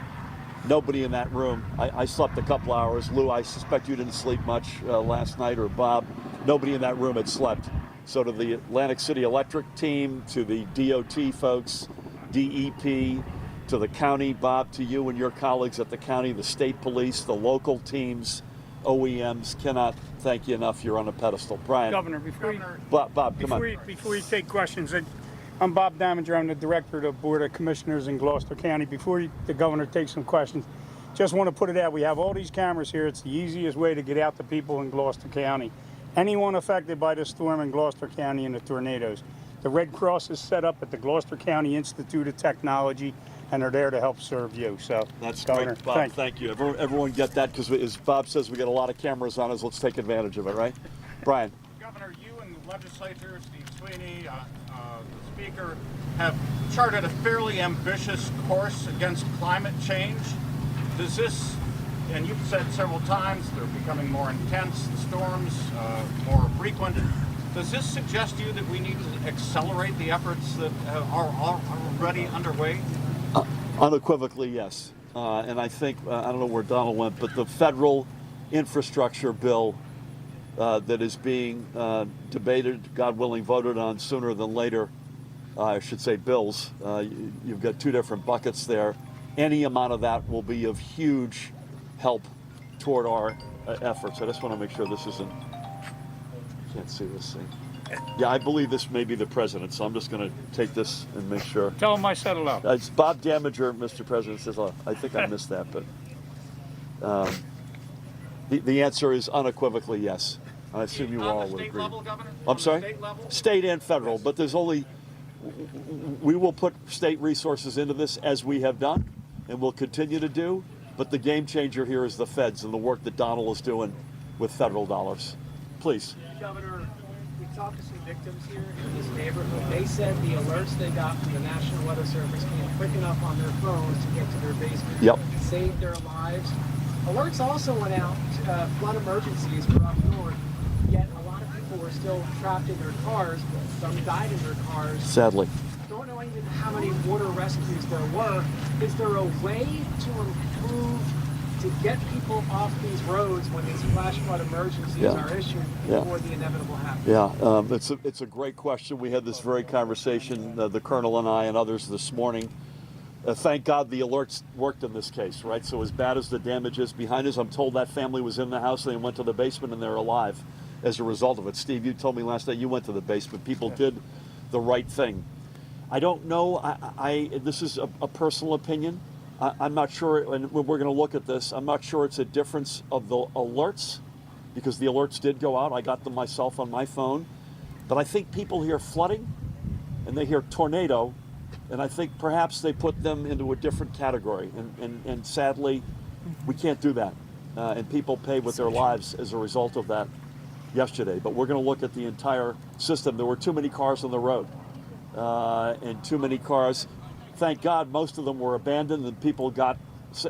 nobody in that room. I slept a couple hours. Lou, I suspect you didn't sleep much last night, or Bob. Nobody in that room had slept. So to the Atlantic City Electric team, to the DOT folks, DEP, to the county, Bob, to you and your colleagues at the county, the state police, the local teams, OEMs, cannot thank you enough. You're on a pedestal. Brian. Governor, Bob, come on. Before you take questions, I'm Bob Damager. I'm the director of the Board of Commissioners in Gloucester County. Before the governor takes some questions, just want to put it out. We have all these cameras here. It's the easiest way to get out to people in Gloucester County. Anyone affected by the storm in Gloucester County and the tornadoes. The Red Cross is set up at the Gloucester County Institute of Technology, and they're there to help serve you. So that's Governor, great, Bob. Thank you. Everyone get that, because as Bob says, we got a lot of cameras on us. Let's take advantage of it, right? Brian. Governor, you and the legislature, Steve Sweeney, the Speaker, have charted a fairly ambitious course against climate change. Does this, and you've said several times, they're becoming more intense, the storms more frequent. Does this suggest to you that we need to accelerate the efforts that are already underway? Unequivocally, yes. And I think, I don't know where Donald went, but the federal infrastructure bill that is being debated, God willing, voted on sooner than later, I should say bills. You've got two different buckets there. Any amount of that will be of huge help toward our efforts. I just want to make sure this isn't, can't see this thing. Yeah, I believe this may be the president, so I'm just going to take this and make sure. Tell him I said hello. It's Bob Damager, Mr. President, says hello. I think I missed that, but the answer is unequivocally yes. I assume you all would agree. Level, Governor? I'm sorry? State level? State and federal, but there's only, we will put state resources into this as we have done, and we'll continue to do, but the game changer here is the feds and the work that Donald is doing with federal dollars. Please. Governor, we talked to some victims here in this neighborhood. They said the alerts they got from the National Weather Service came quick enough on their phones to get to their basement. Yep. Saved their lives. Alerts also went out to flood emergencies for up north, yet a lot of people were still trapped in their cars. Some died in their cars. Sadly. Don't know even how many water rescues there were. Is there a way to improve, to get people off these roads when these flash flood emergencies are issued before the inevitable happens? Yeah, it's a great question. We had this very conversation, the Colonel and I and others this morning. Thank God the alerts worked in this case, right? So as bad as the damage is behind us, I'm told that family was in the house and they went to the basement and they're alive as a result of it. Steve, you told me last night you went to the basement. People did the right thing. I don't know, this is a personal opinion. I'm not sure, and we're going to look at this, I'm not sure it's a difference of the alerts, because the alerts did go out. I got them myself on my phone. But I think people hear flooding and they hear tornado, and I think perhaps they put them into a different category. And sadly, we can't do that. And people pay with their lives as a result of that yesterday. But we're going to look at the entire system. There were too many cars on the road, and too many cars. Thank God most of them were abandoned and people got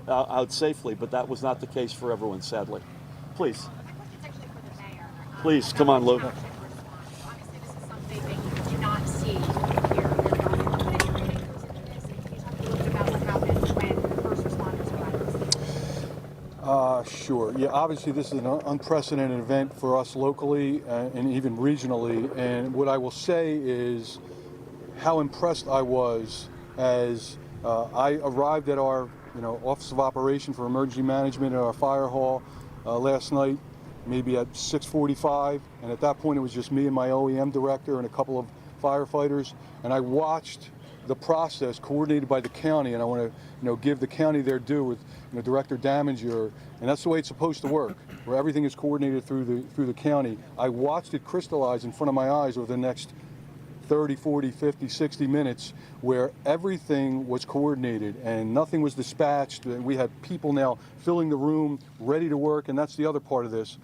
out safely, but that was not the case for everyone, sadly. Please. Please, come on, Lou. Obviously, this is something that you do not see here. About what happened when first responders arrived. Sure. Yeah, obviously this is an unprecedented event for us locally and even regionally. And what I will say is how impressed I was as I arrived at our Office of Operation for Emergency Management at our fire hall last night, maybe at 6:45, and at that point it was just me and my OEM director and a couple of firefighters, and I watched the process coordinated by the county, and I want to give the county their due with Director Damager, and that's the way it's supposed to work. where everything is coordinated through the county. I watched it crystallize in front of my eyes over the next 30, 40, 50, 60 minutes, where everything was coordinated and nothing was dispatched. We had people now filling the room, ready to work, and that's the other part of this.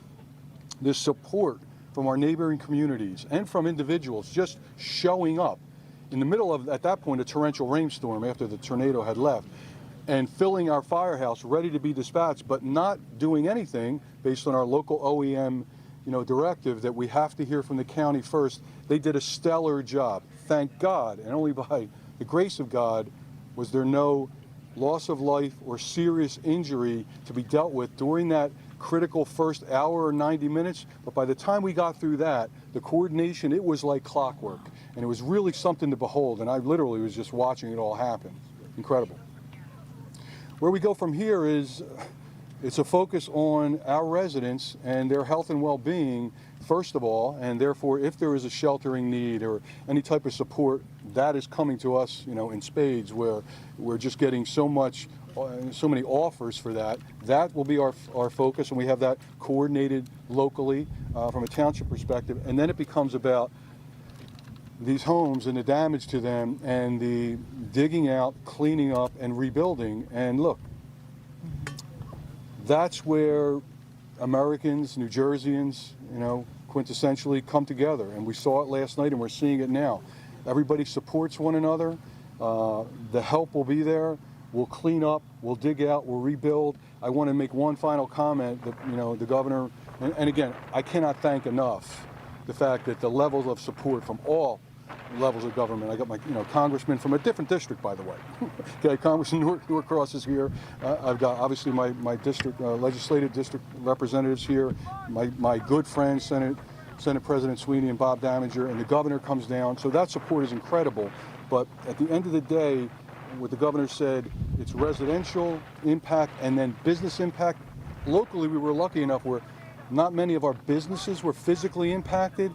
This support from our neighboring communities and from individuals just showing up in the middle of, at that point, a torrential rainstorm after the tornado had left, and filling our firehouse ready to be dispatched, but not doing anything based on our local OEM directive that we have to hear from the county first. They did a stellar job. Thank God, and only by the grace of God was there no loss of life or serious injury to be dealt with during that critical first hour or 90 minutes. But by the time we got through that, the coordination, it was like clockwork. And it was really something to behold. And I literally was just watching it all happen. Incredible. Where we go from here is, it's a focus on our residents and their health and well-being, first of all, and therefore if there is a sheltering need or any type of support, that is coming to us, in spades, where we're just getting so many offers for that. That will be our focus, and we have that coordinated locally from a township perspective. And then it becomes about these homes and the damage to them and the digging out, cleaning up, and rebuilding. And look, that's where Americans, New Jerseyans, quintessentially come together. And we saw it last night and we're seeing it now. Everybody supports one another. The help will be there. We'll clean up, we'll dig out, we'll rebuild. I want to make one final comment that, the governor, and again, I cannot thank enough the fact that the levels of support from all levels of government. I got my, congressman from a different district, by the way. Okay, Congressman Norcross is here. I've got obviously my district, legislative district representatives here. My good friends, Senate President Sweeney and Bob Daminger, and the governor comes down. So that support is incredible. But at the end of the day, what the governor said, it's residential impact and then business impact. Locally, we were lucky enough where not many of our businesses were physically impacted.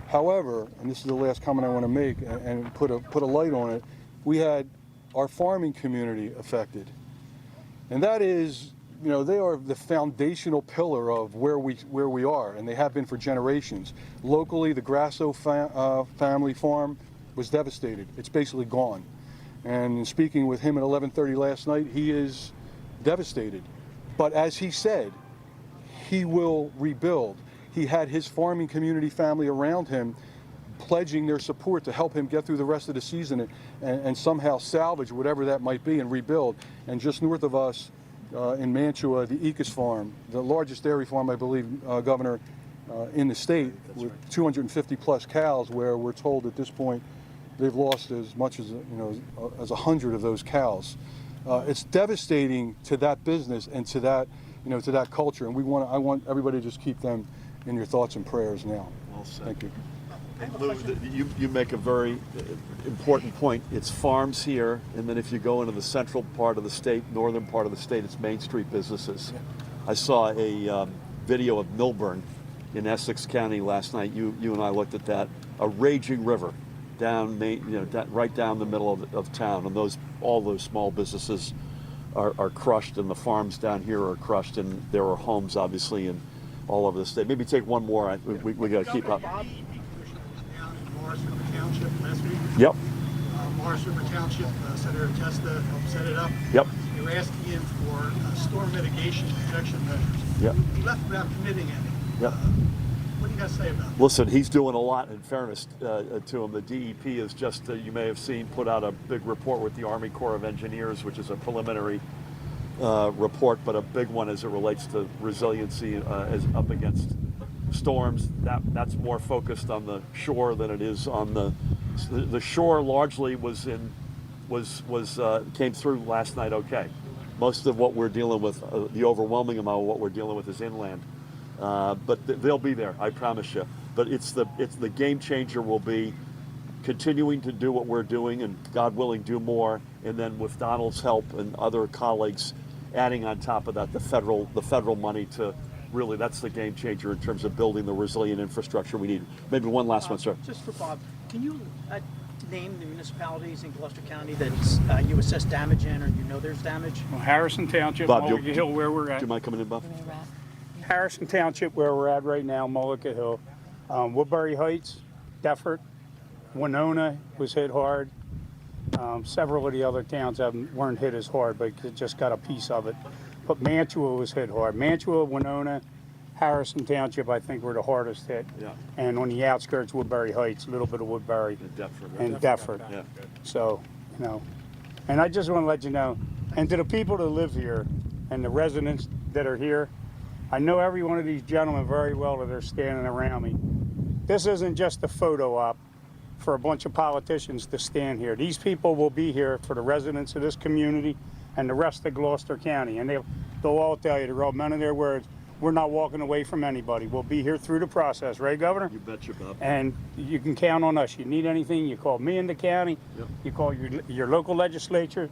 However, and this is the last comment I want to make and put a light on it, we had our farming community affected. And that is, they are the foundational pillar of where we are, and they have been for generations. Locally, the Grasso family farm was devastated. It's basically gone. And in speaking with him at 11:30 last night, he is devastated. But as he said, he will rebuild. He had his farming community family around him pledging their support to help him get through the rest of the season and somehow salvage whatever that might be and rebuild. And just north of us in Mantua, the Ecos farm, the largest dairy farm, I believe, Governor, in the state, with 250 plus cows, where we're told at this point they've lost as much as 100 of those cows. It's devastating to that business and to that to that culture, and I want everybody to just keep them in your thoughts and prayers now. Well said. Thank you. Lou, you make a very important point. It's farms here, and then if you go into the central part of the state, northern part of the state, it's Main Street businesses. Yeah. I saw a video of Milburn in Essex County last night. You and I looked at that. A raging river down right down the middle of town, and all those small businesses are crushed, and the farms down here are crushed, and there are homes obviously in all over the state. Maybe take one more. We got to keep up. Morris River Township last week. Yep. Morris River Township, Senator Testa helped set it up. Yep. They were asking him for storm mitigation protection measures. Yep. He left without committing any. Yep. What do you guys say about that? Listen, he's doing a lot, in fairness to him. The DEP is just, you may have seen, put out a big report with the Army Corps of Engineers, which is a preliminary report, but a big one as it relates to resiliency as up against storms. That's more focused on the shore than it is on the shore. Largely came through last night okay. Most of what we're dealing with, the overwhelming amount of what we're dealing with, is inland. But they'll be there, I promise you. But it's the game changer will be continuing to do what we're doing, and God willing, do more. And then with Donald's help and other colleagues, adding on top of that the federal money to really, that's the game changer in terms of building the resilient infrastructure we need. Maybe one last one, sir. Just for Bob, can you name the municipalities in Gloucester County that you assess damage in, or there's damage? Well, Harrison Township, Bob, Mulligan Hill, where we're at. Do you mind coming in, Bob? Harrison Township, where we're at right now, Mullica Hill, Woodbury Heights, Deffert, Winona was hit hard. Several of the other towns weren't hit as hard, but just got a piece of it. But Mantua was hit hard. Mantua, Winona, Harrison Township, I think, were the hardest hit. Yeah. And on the outskirts, Woodbury Heights, a little bit of Woodbury. And Deffert. Yeah. So, you know, and I just want to let you know, and to the people that live here and the residents that are here, I know every one of these gentlemen very well that are standing around me. This isn't just a photo op for a bunch of politicians to stand here. These people will be here for the residents of this community and the rest of Gloucester County. And they'll all tell you, to roll none of their words, we're not walking away from anybody. We'll be here through the process, right, Governor? You betcha, Bob. And you can count on us. You need anything, you call me in the county, you call your local legislature,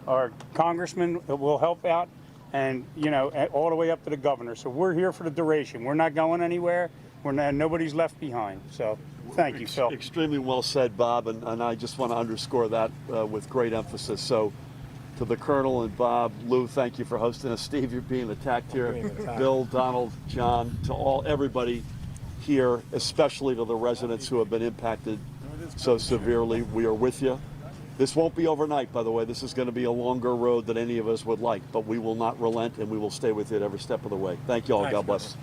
our congressman will help out, and, you know, all the way up to the governor. So we're here for the duration. We're not going anywhere. Nobody's left behind. So thank you, Phil. Extremely well said, Bob, and I just want to underscore that with great emphasis. So to the Colonel and Bob, Lou, thank you for hosting us. Steve, you're being attacked here. Bill, Donald, John, to everybody here, especially to the residents who have been impacted so severely. We are with you. This won't be overnight, by the way. This is going to be a longer road than any of us would like, but we will not relent, and we will stay with it every step of the way. Thank you all. God bless.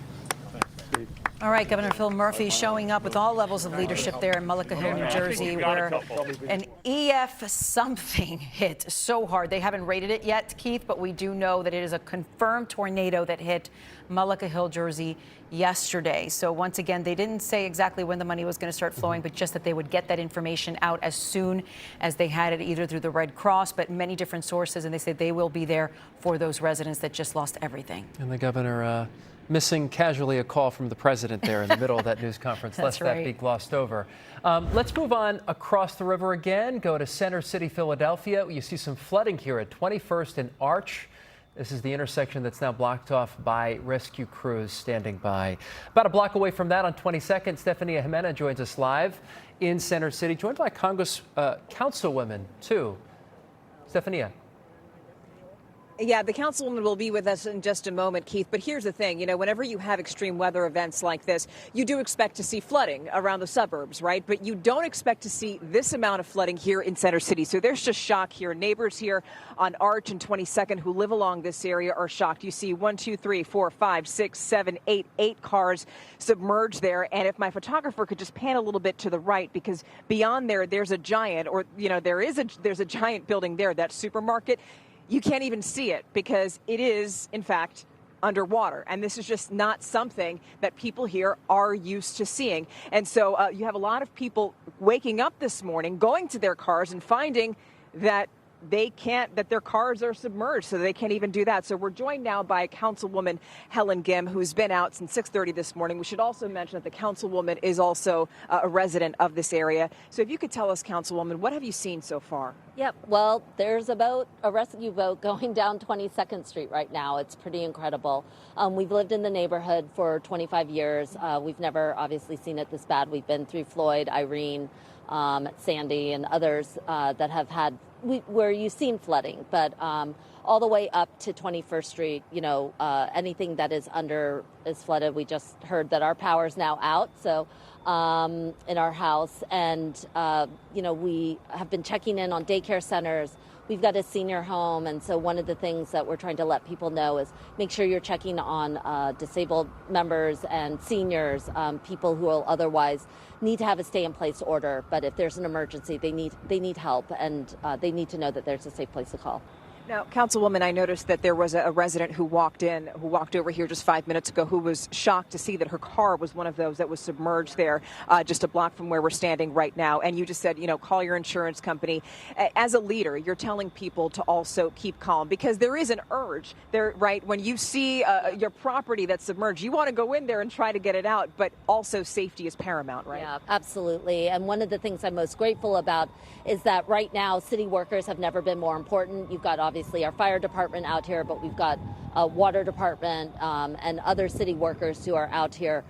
All right, Governor Phil Murphy showing up with all levels of leadership there in Mullica Hill, New Jersey, where an EF something hit so hard. They haven't rated it yet, Keith, but we do know that it is a confirmed tornado that hit Mullica Hill, Jersey yesterday. So once again, they didn't say exactly when the money was going to start flowing, but just that they would get that information out as soon as they had it, either through the Red Cross, but many different sources, and they said they will be there for those residents that just lost everything. And the governor missing casually a call from the president there in the middle of that news conference, lest that be glossed over. Let's move on across the river again, go to Center City, Philadelphia. You see some flooding here at 21st and Arch. This is the intersection that's now blocked off by rescue crews standing by. About a block away from that on 22nd, Stefania Jimena joins us live in Center City, joined by councilwomen too. Stefania. Yeah, the councilwoman will be with us in just a moment, Keith. But here's the thing, you know, whenever you have extreme weather events like this, you do expect to see flooding around the suburbs, right? But you don't expect to see this amount of flooding here in Center City. So there's just shock here. Neighbors here on Arch and 22nd who live along this area are shocked. You see 1, 2, 3, 4, 5, 6, 7, 8 cars submerged there. And if my photographer could just pan a little bit to the right, because beyond there, there's a giant, or, you know, there's a giant building there, that supermarket. You can't even see it because it is, in fact, underwater. And this is just not something that people here are used to seeing. And so you have a lot of people waking up this morning, going to their cars and finding that that their cars are submerged, so they can't even do that. So we're joined now by Councilwoman Helen Gim, who's been out since 6:30 this morning. We should also mention that the Councilwoman is also a resident of this area. So if you could tell us, Councilwoman, what have you seen so far? Yep. Well, there's a rescue boat going down 22nd Street right now. It's pretty incredible. We've lived in the neighborhood for 25 years. We've never obviously seen it this bad. We've been through Floyd, Irene, Sandy, and others that have had where you've seen flooding, but all the way up to 21st Street, you know, anything that is under is flooded. We just heard that our power is now out, so in our house, and you know, we have been checking in on daycare centers. We've got a senior home, and so one of the things that we're trying to let people know is make sure you're checking on disabled members and seniors, people who will otherwise need to have a stay-in-place order. But if there's an emergency, they need help, and they need to know that there's a safe place to call. Now, Councilwoman, I noticed that there was a resident who walked over here just 5 minutes ago, who was shocked to see that her car was one of those that was submerged there, just a block from where we're standing right now. And you just said, you know, call your insurance company. As a leader, you're telling people to also keep calm, because there is an urge there, right? When you see your property that's submerged, you want to go in there and try to get it out, but also safety is paramount, right? Yeah, absolutely. And one of the things I'm most grateful about is that right now, city workers have never been more important. You've got obviously our fire department out here, but we've got a water department and other city workers who are out here.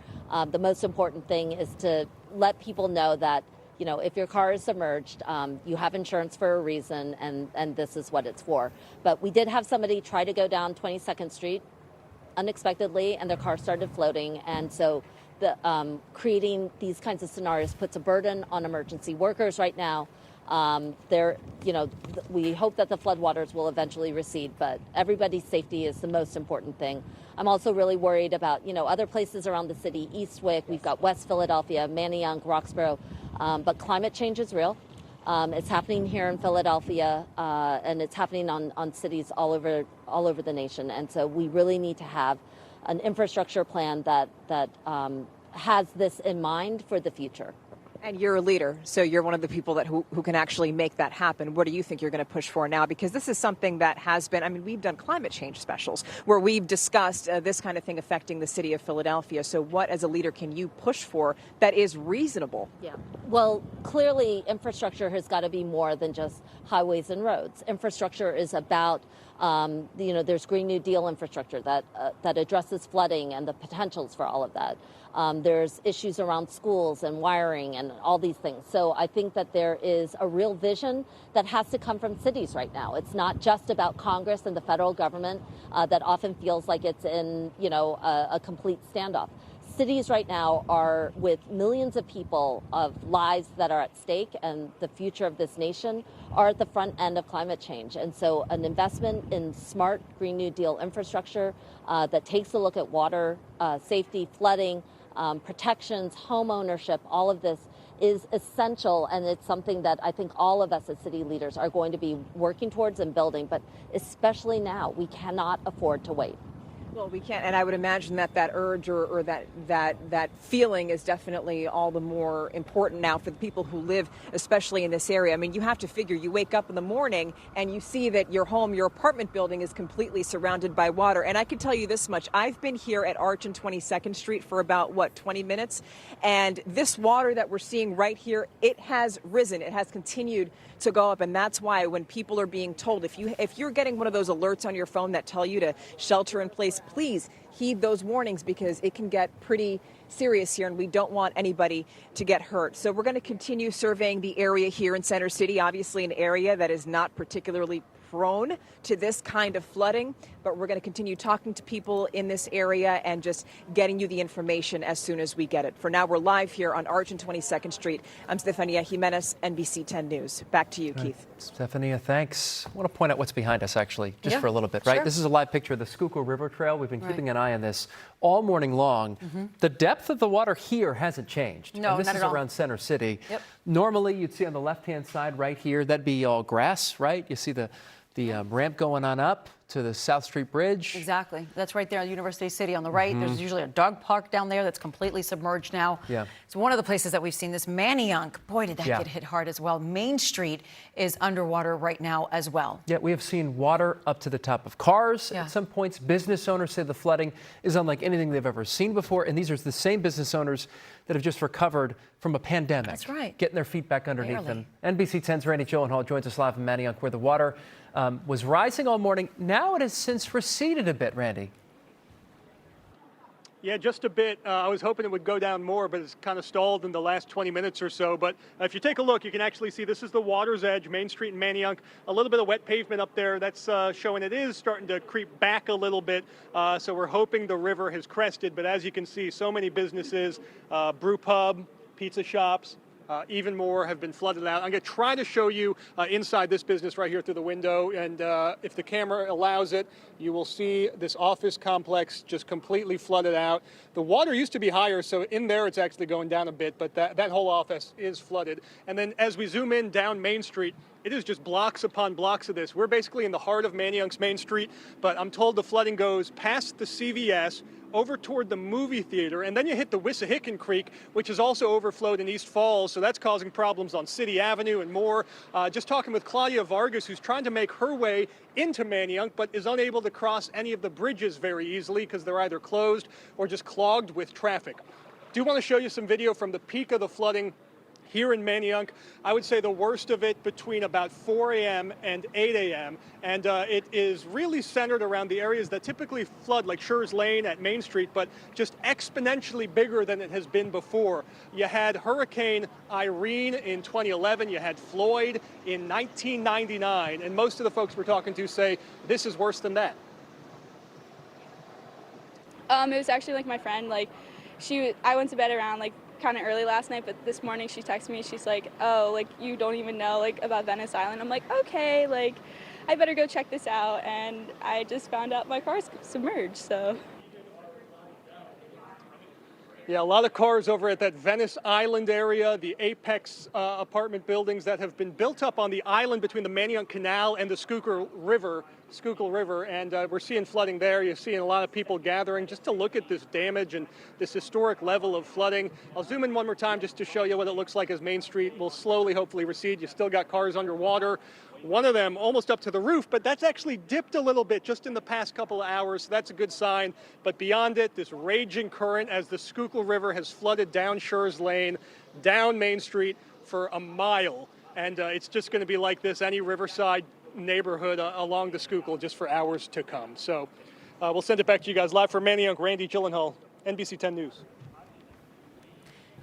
The most important thing is to let people know that, you know, if your car is submerged, you have insurance for a reason, and this is what it's for. But we did have somebody try to go down 22nd Street unexpectedly, and their car started floating. And so creating these kinds of scenarios puts a burden on emergency workers right now. We hope that the floodwaters will eventually recede, but everybody's safety is the most important thing. I'm also really worried about, other places around the city, Eastwick, we've got West Philadelphia, Manayunk, Roxborough, but climate change is real. It's happening here in Philadelphia, and it's happening on cities all over the nation. And so we really need to have an infrastructure plan that has this in mind for the future. And you're a leader, so you're one of the people who can actually make that happen. What do you think you're going to push for now? Because this is something that has been, we've done climate change specials where we've discussed this kind of thing affecting the city of Philadelphia. So what, as a leader, can you push for that is reasonable? Yeah. Well, clearly, infrastructure has got to be more than just highways and roads. Infrastructure is about there's Green New Deal infrastructure that addresses flooding and the potentials for all of that. There's issues around schools and wiring and all these things. So I think that there is a real vision that has to come from cities right now. It's not just about Congress and the federal government that often feels like it's in, a complete standoff. Cities right now are, with millions of people, of lives that are at stake and the future of this nation, are at the front end of climate change. And so an investment in smart Green New Deal infrastructure that takes a look at water safety, flooding, protections, home ownership, all of this is essential, and it's something that I think all of us as city leaders are going to be working towards and building, but especially now, we cannot afford to wait. Well, we can't, and I would imagine that urge or that feeling is definitely all the more important now for the people who live, especially in this area. You have to figure, you wake up in the morning and you see that your home, your apartment building is completely surrounded by water. And I can tell you this much, I've been here at Arch and 22nd Street for about, 20 minutes, and this water that we're seeing right here, it has risen, it has continued to go up, and that's why when people are being told, if you're getting one of those alerts on your phone that tell you to shelter in place, please heed those warnings, because it can get pretty serious here and we don't want anybody to get hurt. So we're going to continue surveying the area here in Center City, obviously an area that is not particularly prone to this kind of flooding, but we're going to continue talking to people in this area and just getting you the information as soon as we get it. For now, we're live here on Arch and 22nd Street. I'm Stefania Jimenez, NBC10 News. Back to you, Keith. Stefania, thanks. I want to point out what's behind us, actually, just for a little bit, right? Sure. This is a live picture of the Schuylkill River Trail. We've been keeping an eye on this all morning long. The depth of the water here hasn't changed. No, and this not is at all. around Center City. Yep. Normally, you'd see on the left-hand side right here, that'd be all grass, right? You see the ramp going on up to the South Street Bridge. Exactly. That's right there at University City on the right. There's usually a dog park down there that's completely submerged now. Yeah. It's one of the places that we've seen this. Manayunk, boy, did that get hit hard as well. Main Street is underwater right now as well. Yeah, we have seen water up to the top of cars. At some points, business owners say the flooding is unlike anything they've ever seen before. And these are the same business owners that have just recovered from a pandemic. That's right. Getting their feet back underneath them. NBC10's Randy Gyllenhaal joins us live in Manayunk, where the water was rising all morning. Now it has since receded a bit, Randy. Yeah, just a bit. I was hoping it would go down more, but it's kind of stalled in the last 20 minutes or so. But if you take a look, you can actually see this is the water's edge, Main Street in Manayunk. A little bit of wet pavement up there. That's showing it is starting to creep back a little bit. So we're hoping the river has crested. But as you can see, so many businesses, brew pub, pizza shops, even more have been flooded out. I'm going to try to show you inside this business right here through the window, and if the camera allows it, you will see this office complex just completely flooded out. The water used to be higher, so in there it's actually going down a bit, but that whole office is flooded. And then as we zoom in down Main Street, it is just blocks upon blocks of this. We're basically in the heart of Manayunk's Main Street, but I'm told the flooding goes past the CVS, over toward the movie theater, and then you hit the Wissahickon Creek, which is also overflowed in East Falls, so that's causing problems on City Avenue and more. Just talking with Claudia Vargas, who's trying to make her way into Manayunk, but is unable to cross any of the bridges very easily because they're either closed or just clogged with traffic. Do want to show you some video from the peak of the flooding here in Manayunk. I would say the worst of it between about 4 a.m. and 8 a.m. And it is really centered around the areas that typically flood, like Schurz Lane at Main Street, but just exponentially bigger than it has been before. You had Hurricane Irene in 2011, you had Floyd in 1999, and most of the folks we're talking to say this is worse than that. It was actually like my friend. Like, I went to bed around like kind of early last night, but this morning she texted me. She's like, "Oh, like you don't even know like about Venice Island." I'm like, "Okay, like I better go check this out." And I just found out my car's submerged. So. Yeah, a lot of cars over at that Venice Island area, the Apex apartment buildings that have been built up on the island between the Manayunk Canal and the Schuylkill River, and we're seeing flooding there. You're seeing a lot of people gathering just to look at this damage and this historic level of flooding. I'll zoom in one more time just to show you what it looks like as Main Street will slowly, hopefully, recede. You still got cars underwater. One of them almost up to the roof, but that's actually dipped a little bit just in the past couple of hours, so that's a good sign. But beyond it, this raging current as the Schuylkill River has flooded down Schurz Lane, down Main Street for a mile. And it's just going to be like this, any riverside neighborhood along the Schuylkill just for hours to come. So we'll send it back to you guys. Live from Manayunk, Randy Gyllenhaal, NBC 10 News.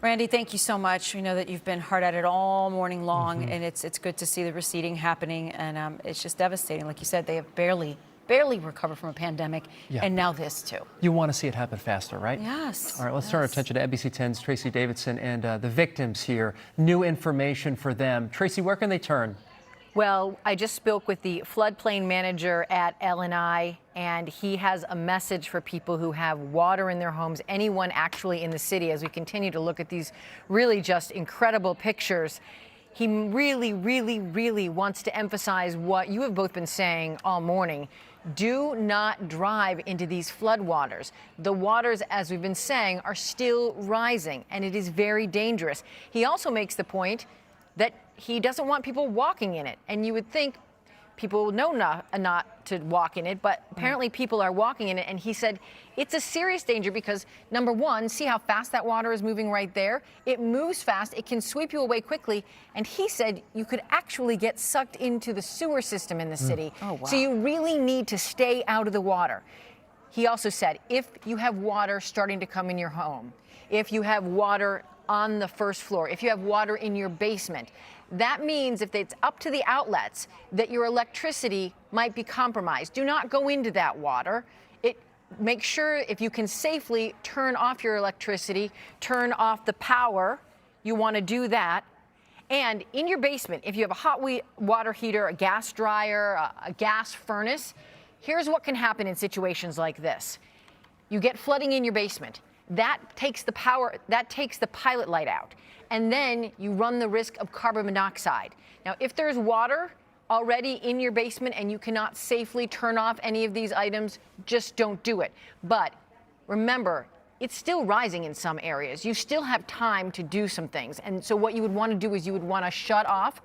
Randy, thank you so much. We know that you've been hard at it all morning long, and it's good to see the receding happening, and it's just devastating. Like you said, they have barely recovered from a pandemic, and now this too. You want to see it happen faster, right? Yes. All right, let's turn our attention to NBC 10's Tracy Davidson and the victims here. New information for them. Tracy, where can they turn? Well, I just spoke with the floodplain manager at LNI, and he has a message for people who have water in their homes, anyone actually in the city, as we continue to look at these really just incredible pictures. He really, really, really wants to emphasize what you have both been saying all morning. Do not drive into these floodwaters. The waters, as we've been saying, are still rising, and it is very dangerous. He also makes the point that he doesn't want people walking in it. And you would think people know not to walk in it, but apparently people are walking in it. And he said it's a serious danger because, number one, see how fast that water is moving right there? It moves fast. It can sweep you away quickly. And he said you could actually get sucked into the sewer system in the city. Oh, wow. So you really need to stay out of the water. He also said if you have water starting to come in your home, if you have water on the first floor, if you have water in your basement, that means if it's up to the outlets that your electricity might be compromised. Do not go into that water. Make sure if you can safely turn off your electricity, turn off the power. You want to do that. And in your basement, if you have a hot water heater, a gas dryer, a gas furnace, here's what can happen in situations like this. You get flooding in your basement. That takes the pilot light out. And then you run the risk of carbon monoxide. Now, if there's water already in your basement and you cannot safely turn off any of these items, just don't do it. But remember, it's still rising in some areas. You still have time to do some things. And so what you would want to do is you would want to shut off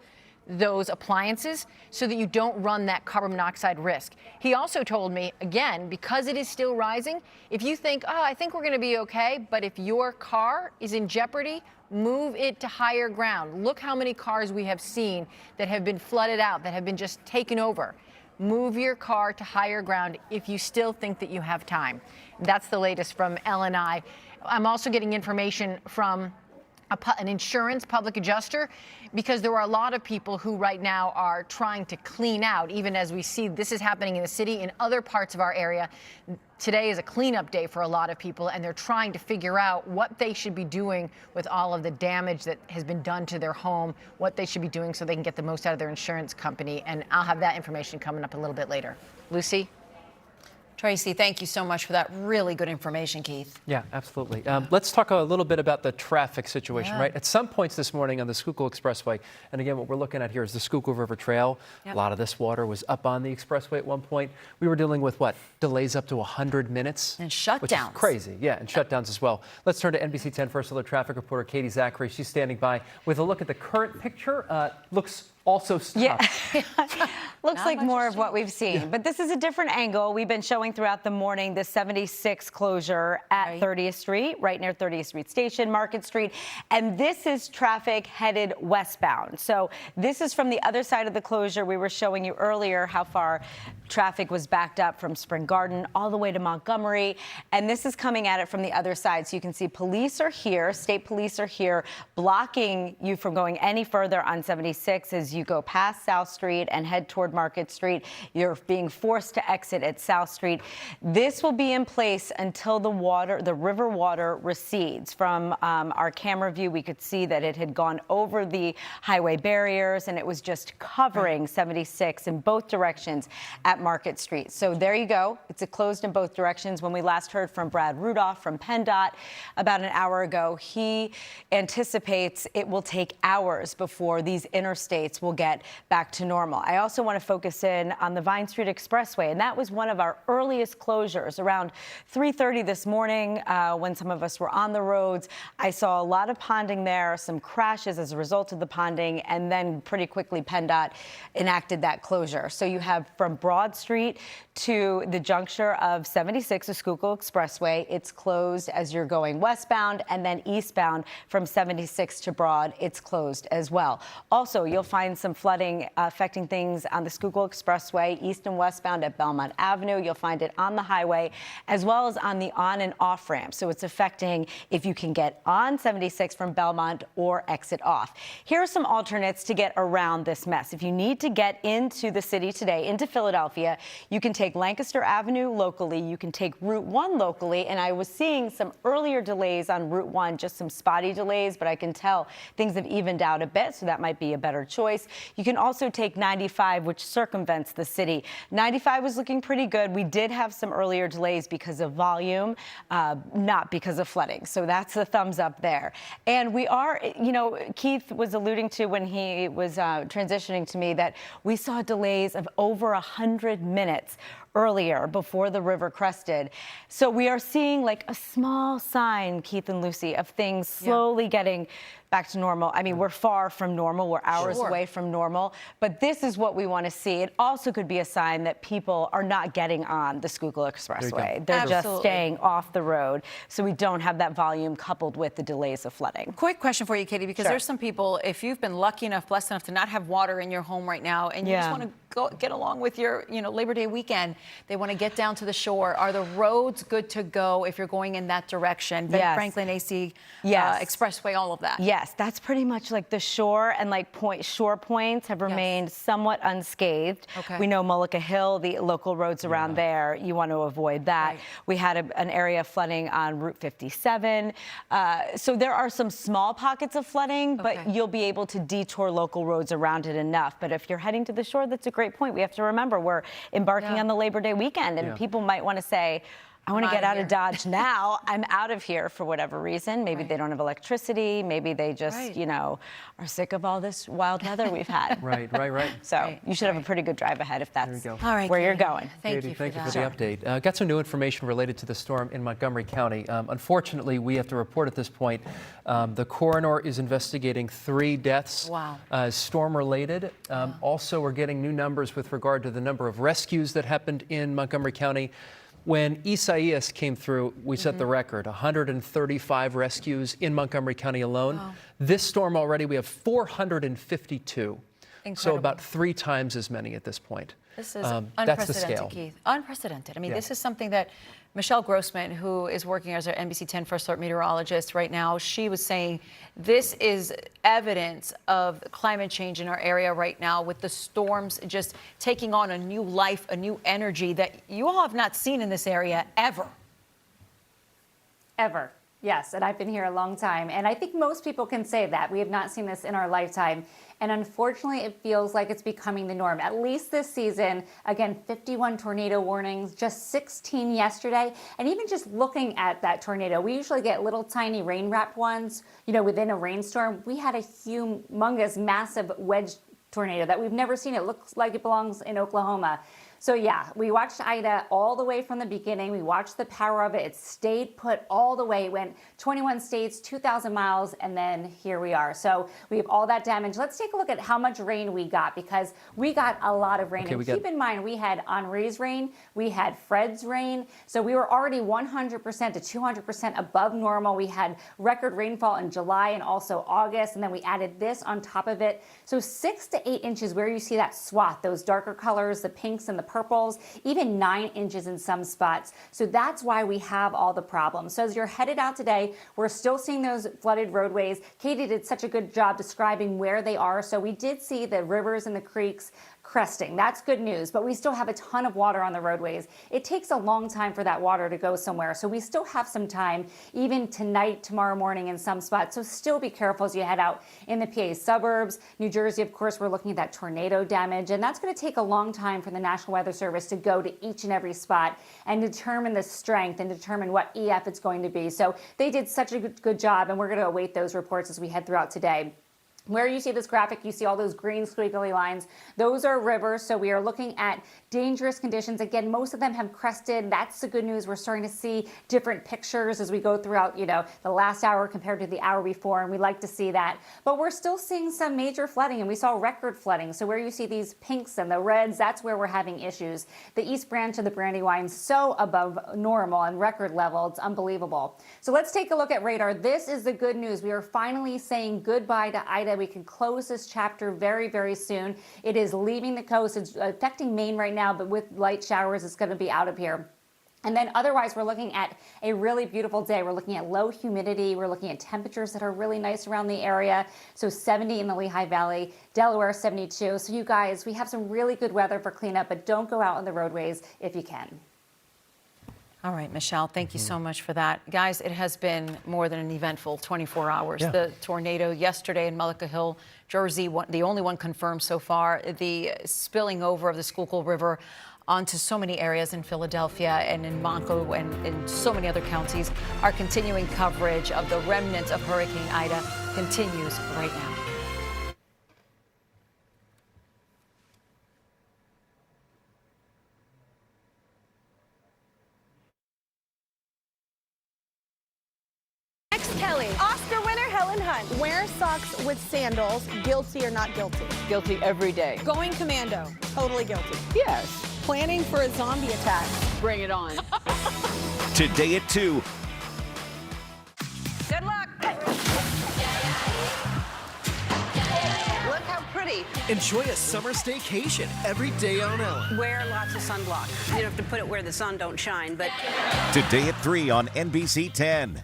those appliances so that you don't run that carbon monoxide risk. He also told me, again, because it is still rising, if you think, oh, I think we're going to be okay, but if your car is in jeopardy, move it to higher ground. Look how many cars we have seen that have been flooded out, that have been just taken over. Move your car to higher ground if you still think that you have time. That's the latest from LNI. I'm also getting information from an insurance public adjuster, because there are a lot of people who right now are trying to clean out, even as we see this is happening in the city, in other parts of our area. Today is a cleanup day for a lot of people, and they're trying to figure out what they should be doing with all of the damage that has been done to their home, what they should be doing so they can get the most out of their insurance company. And I'll have that information coming up a little bit later. Lucy? Tracy, thank you so much for that really good information, Keith. Yeah, absolutely. Let's talk a little bit about the traffic situation, right? At some points this morning on the Schuylkill Expressway, and again, what we're looking at here is the Schuylkill River Trail. A lot of this water was up on the expressway at one point. We were dealing with, delays up to 100 minutes? And shutdowns. Which is crazy, and shutdowns as well. Let's turn to NBC 10 First Alert traffic reporter Katie Zachary. She's standing by with a look at the current picture. Looks also stopped. Looks like more of what we've seen. But this is a different angle. We've been showing throughout the morning the 76 closure at 30th Street, right near 30th Street Station, Market Street. And this is traffic headed westbound. So this is from the other side of the closure. We were showing you earlier how far traffic was backed up from Spring Garden all the way to Montgomery. And this is coming at it from the other side. So you can see police are here, state police are here, blocking you from going any further on 76 as you go past South Street and head toward Market Street. You're being forced to exit at South Street. This will be in place until the river water recedes. From our camera view, we could see that it had gone over the highway barriers and it was just covering 76 in both directions at Market Street. So there you go. It's closed in both directions. When we last heard from Brad Rudolph from PennDOT about an hour ago, he anticipates it will take hours before these interstates will get back to normal. I also want to focus in on the Vine Street Expressway, and that was one of our earliest closures. Around 3:30 this morning, when some of us were on the roads, I saw a lot of ponding there, some crashes as a result of the ponding, and then pretty quickly PennDOT enacted that closure. So you have from Broad Street to the juncture of 76, the Schuylkill Expressway. It's closed as you're going westbound, and then eastbound from 76 to Broad, it's closed as well. Also, you'll find some flooding affecting things on the Schuylkill Expressway, east and westbound at Belmont Avenue. You'll find it on the highway as well as on the on and off ramp. So it's affecting if you can get on 76 from Belmont or exit off. Here are some alternates to get around this mess. If you need to get into the city today, into Philadelphia, you can take Lancaster Avenue locally. You can take Route 1 locally. And I was seeing some earlier delays on Route 1, just some spotty delays, but I can tell things have evened out a bit, so that might be a better choice. You can also take 95, which circumvents the city. 95 was looking pretty good. We did have some earlier delays because of volume, not because of flooding. So that's a thumbs up there. And we are, Keith was alluding to when he was transitioning to me that we saw delays of over 100 minutes earlier before the river crested. So we are seeing like a small sign, Keith and Lucy, of things slowly getting back to normal. I mean, we're far from normal. We're hours away from normal. But this is what we want to see. It also could be a sign that people are not getting on the Schuylkill Expressway. They're just staying off the road. So we don't have that volume coupled with the delays of flooding. Quick question for you, Katie, because there's some people, if you've been lucky enough, blessed enough to not have water in your home right now, and you just want to get along with your, Labor Day weekend, they want to get down to the shore. Are the roads good to go if you're going in that direction? Ben Franklin, AC, Expressway, all of that. Yes, that's pretty much like the shore and like shore points have remained somewhat unscathed. We know Mullica Hill, the local roads around there, you want to avoid that. We had an area of flooding on Route 57. So there are some small pockets of flooding, but you'll be able to detour local roads around it enough. But if you're heading to the shore, that's a great point. We have to remember we're embarking on the Labor Day weekend, and people might want to say, I want to get out of Dodge now. I'm out of here for whatever reason. Maybe they don't have electricity. Maybe they just, are sick of all this wild weather we've had. Right. So you should have a pretty good drive ahead if that's where Katie, you're going. Thank you for the update. Got some new information related to the storm in Montgomery County. Unfortunately, we have to report at this point, the coroner is investigating 3 deaths storm-related. Also, we're getting new numbers with regard to the number of rescues that happened in Montgomery County. When Isaias came through, we set the record, 135 rescues in Montgomery County alone. This storm already, we have 452. Incredible. So about 3 times as many at this point. This is that's the scale. unprecedented, Keith. Unprecedented. I mean, this is something that Michelle Grossman, who is working as our NBC10 First Alert meteorologist right now, she was saying this is evidence of climate change in our area right now, with the storms just taking on a new life, a new energy that you all have not seen in this area ever. Ever. Yes, and I've been here a long time, and I think most people can say that. We have not seen this in our lifetime, and unfortunately, it feels like it's becoming the norm, at least this season. Again, 51 tornado warnings, just 16 yesterday, and even just looking at that tornado, we usually get little tiny rain-wrapped ones, within a rainstorm. We had a humongous, massive wedge tornado that we've never seen. It looks like it belongs in Oklahoma. So yeah, we watched Ida all the way from the beginning. We watched the power of it. It stayed put all the way. It went 21 states, 2,000 miles, and then here we are. So we have all that damage. Let's take a look at how much rain we got, because we got a lot of rain. And keep in mind, we had Henri's rain, we had Fred's rain. So we were already 100% to 200% above normal. We had record rainfall in July and also August, and then we added this on top of it. So 6 to 8 inches where you see that swath, those darker colors, the pinks and the purples, even 9 inches in some spots. So that's why we have all the problems. So as you're headed out today, we're still seeing those flooded roadways. Katie did such a good job describing where they are. So we did see the rivers and the creeks cresting. That's good news, but we still have a ton of water on the roadways. It takes a long time for that water to go somewhere, so we still have some time, even tonight, tomorrow morning in some spots, so still be careful as you head out in the PA suburbs. New Jersey, of course, we're looking at that tornado damage, and that's going to take a long time for the National Weather Service to go to each and every spot and determine the strength and determine what EF it's going to be. So they did such a good job, and we're going to await those reports as we head throughout today. Where you see this graphic, you see all those green squiggly lines. Those are rivers, so we are looking at dangerous conditions. Again, most of them have crested. That's the good news. We're starting to see different pictures as we go throughout, the last hour compared to the hour before, and we like to see that. But we're still seeing some major flooding, and we saw record flooding. So where you see these pinks and the reds, that's where we're having issues. The East Branch of the Brandywine, so above normal and record level. It's unbelievable. So let's take a look at radar. This is the good news. We are finally saying goodbye to Ida. We can close this chapter very, very soon. It is leaving the coast. It's affecting Maine right now, but with light showers, it's going to be out of here. And then otherwise, we're looking at a really beautiful day. We're looking at low humidity. We're looking at temperatures that are really nice around the area. So 70 in the Lehigh Valley, Delaware 72. So you guys, we have some really good weather for cleanup, but don't go out on the roadways if you can. All right, Michelle, thank you so much for that. Guys, it has been more than an eventful 24 hours. Yeah. The tornado yesterday in Mullica Hill, Jersey, the only one confirmed so far. The spilling over of the Schuylkill River onto so many areas in Philadelphia and in Monco and in so many other counties. Our continuing coverage of the remnants of Hurricane Ida continues right now. Kelly. Oscar winner Helen Hunt. Wear socks with sandals, guilty or not guilty? Guilty every day. Going commando, totally guilty. Yes. Planning for a zombie attack. Bring it on. Today at 2. Good luck. Look how pretty. Enjoy a summer staycation every day on Ellen. Wear lots of sunblock. You don't have to put it where the sun don't shine, but... Today at 3 on NBC10.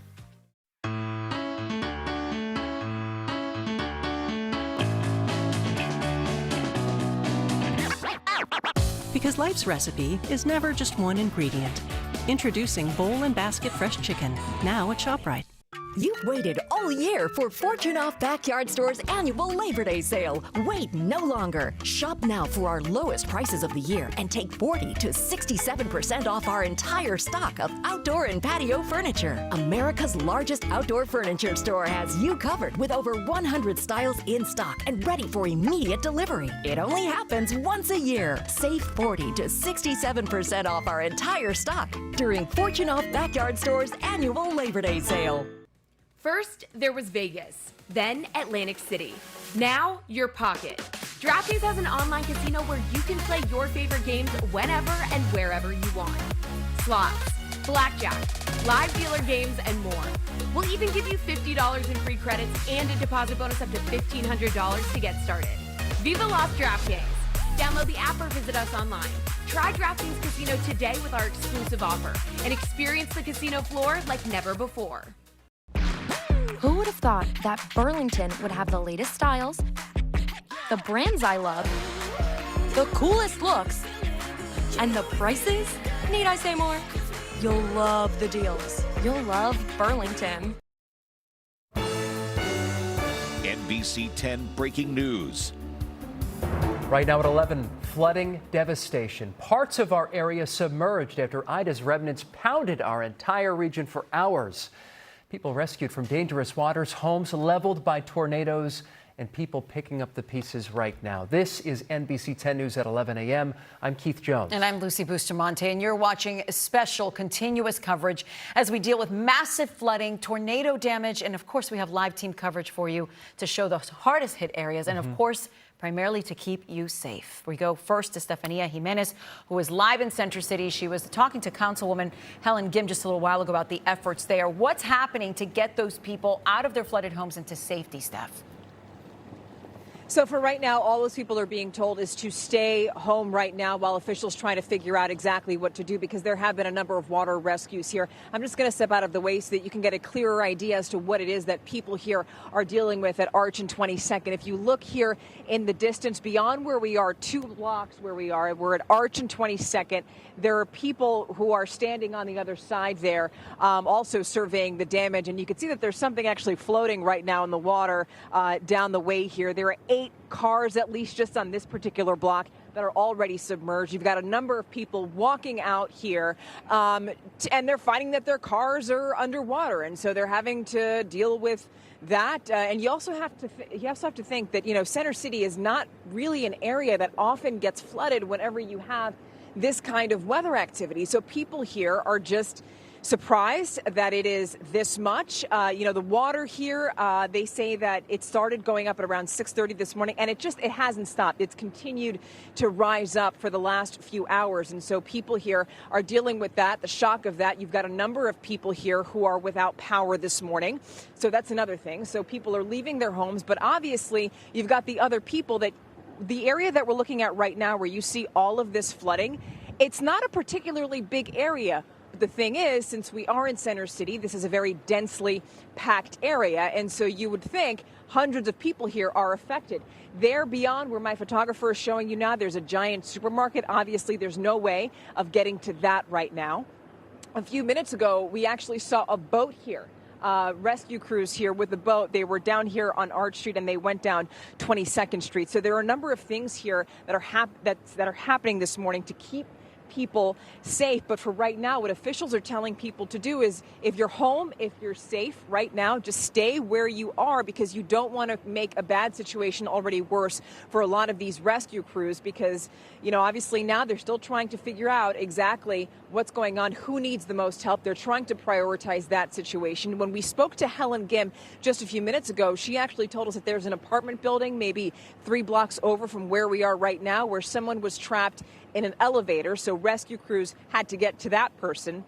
Because life's recipe is never just one ingredient. Introducing Bowl and Basket Fresh Chicken, now at ShopRite. You've waited all year for Fortune Off Backyard Store's annual Labor Day sale. Wait no longer. Shop now for our lowest prices of the year and take 40 to 67% off our entire stock of outdoor and patio furniture. America's largest outdoor furniture store has you covered with over 100 styles in stock and ready for immediate delivery. It only happens once a year. Save 40 to 67% off our entire stock during Fortune Off Backyard Store's annual Labor Day sale. First, there was Vegas, then Atlantic City. Now, your pocket. DraftKings has an online casino where you can play your favorite games whenever and wherever you want. Slots, blackjack, live dealer games, and more. We'll even give you $50 in free credits and a deposit bonus up to $1,500 to get started. Viva Las DraftKings. Download the app or visit us online. Try DraftKings Casino today with our exclusive offer and experience the casino floor like never before. Who would have thought that Burlington would have the latest styles, the brands I love, the coolest looks, and the prices? Need I say more? You'll love the deals. You'll love Burlington. NBC10 breaking news. Right now at 11, flooding devastation. Parts of our area submerged after Ida's remnants pounded our entire region for hours. People rescued from dangerous waters, homes leveled by tornadoes, and people picking up the pieces right now. This is NBC 10 News at 11 a.m. I'm Keith Jones. And I'm Lucy Bustamante, and you're watching special continuous coverage as we deal with massive flooding, tornado damage, and of course we have live team coverage for you to show the hardest hit areas, and of course primarily to keep you safe. We go first to Stefania Jimenez, who is live in Center City. She was talking to Councilwoman Helen Gim just a little while ago about the efforts there. What's happening to get those people out of their flooded homes into safety, Steph? So for right now, all those people are being told is to stay home right now while officials try to figure out exactly what to do, because there have been a number of water rescues here. I'm just going to step out of the way so that you can get a clearer idea as to what it is that people here are dealing with at Arch and 22nd. If you look here in the distance beyond where we are, 2 blocks where we are, we're at Arch and 22nd. There are people who are standing on the other side there, also surveying the damage. And you can see that there's something actually floating right now in the water down the way here. There are 8 cars, at least just on this particular block, that are already submerged. You've got a number of people walking out here, and they're finding that their cars are underwater, and so they're having to deal with that. And you also have to think that, you know, Center City is not really an area that often gets flooded whenever you have this kind of weather activity. So people here are just surprised that it is this much. You know, the water here, they say that it started going up at around 6:30 this morning, and it hasn't stopped. It's continued to rise up for the last few hours. And so people here are dealing with that, the shock of that. You've got a number of people here who are without power this morning. So that's another thing. So people are leaving their homes, but obviously you've got the other people that the area that we're looking at right now where you see all of this flooding, it's not a particularly big area. The thing is, since we are in Center City, this is a very densely packed area, and so you would think hundreds of people here are affected. There beyond where my photographer is showing you now, there's a giant supermarket. Obviously, there's no way of getting to that right now. A few minutes ago, we actually saw a boat here. Rescue crews here with the boat. They were down here on Arch Street and they went down 22nd Street. So there are a number of things here that are happening this morning to keep people safe. But for right now, what officials are telling people to do is, if you're home, if you're safe right now, just stay where you are, because you don't want to make a bad situation already worse for a lot of these rescue crews, because, you know, obviously now they're still trying to figure out exactly what's going on, who needs the most help. They're trying to prioritize that situation. When we spoke to Helen Gim just a few minutes ago, she actually told us that there's an apartment building maybe 3 blocks over from where we are right now, where someone was trapped in an elevator, so rescue crews had to get to that person.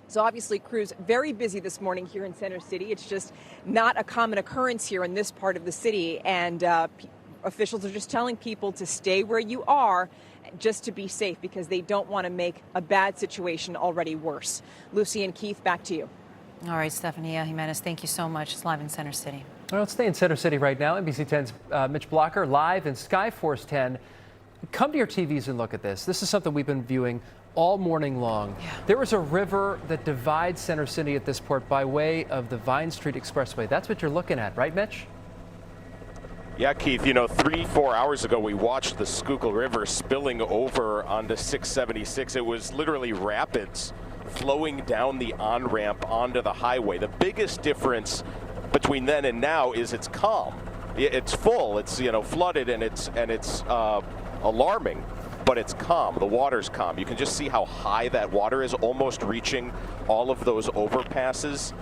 So obviously crews very busy this morning here in Center City. It's just not a common occurrence here in this part of the city, and officials are just telling people to stay where you are just to be safe, because they don't want to make a bad situation already worse. Lucy and Keith, back to you. All right, Stephanie Jimenez, thank you so much. It's live in Center City. Well, let's stay in Center City right now. NBC10's Mitch Blocker live in Skyforce 10. Come to your TVs and look at this. This is something we've been viewing all morning long. Yeah. There is a river that divides Center City at this point by way of the Vine Street Expressway. That's what you're looking at, right, Mitch? Yeah, Keith, you know, 3-4 hours ago, we watched the Schuylkill River spilling over onto 676. It was literally rapids flowing down the on-ramp onto the highway. The biggest difference between then and now is it's calm. It's full, it's, you know, flooded, and it's alarming, but it's calm. The water's calm. You can just see how high that water is, almost reaching all of those overpasses.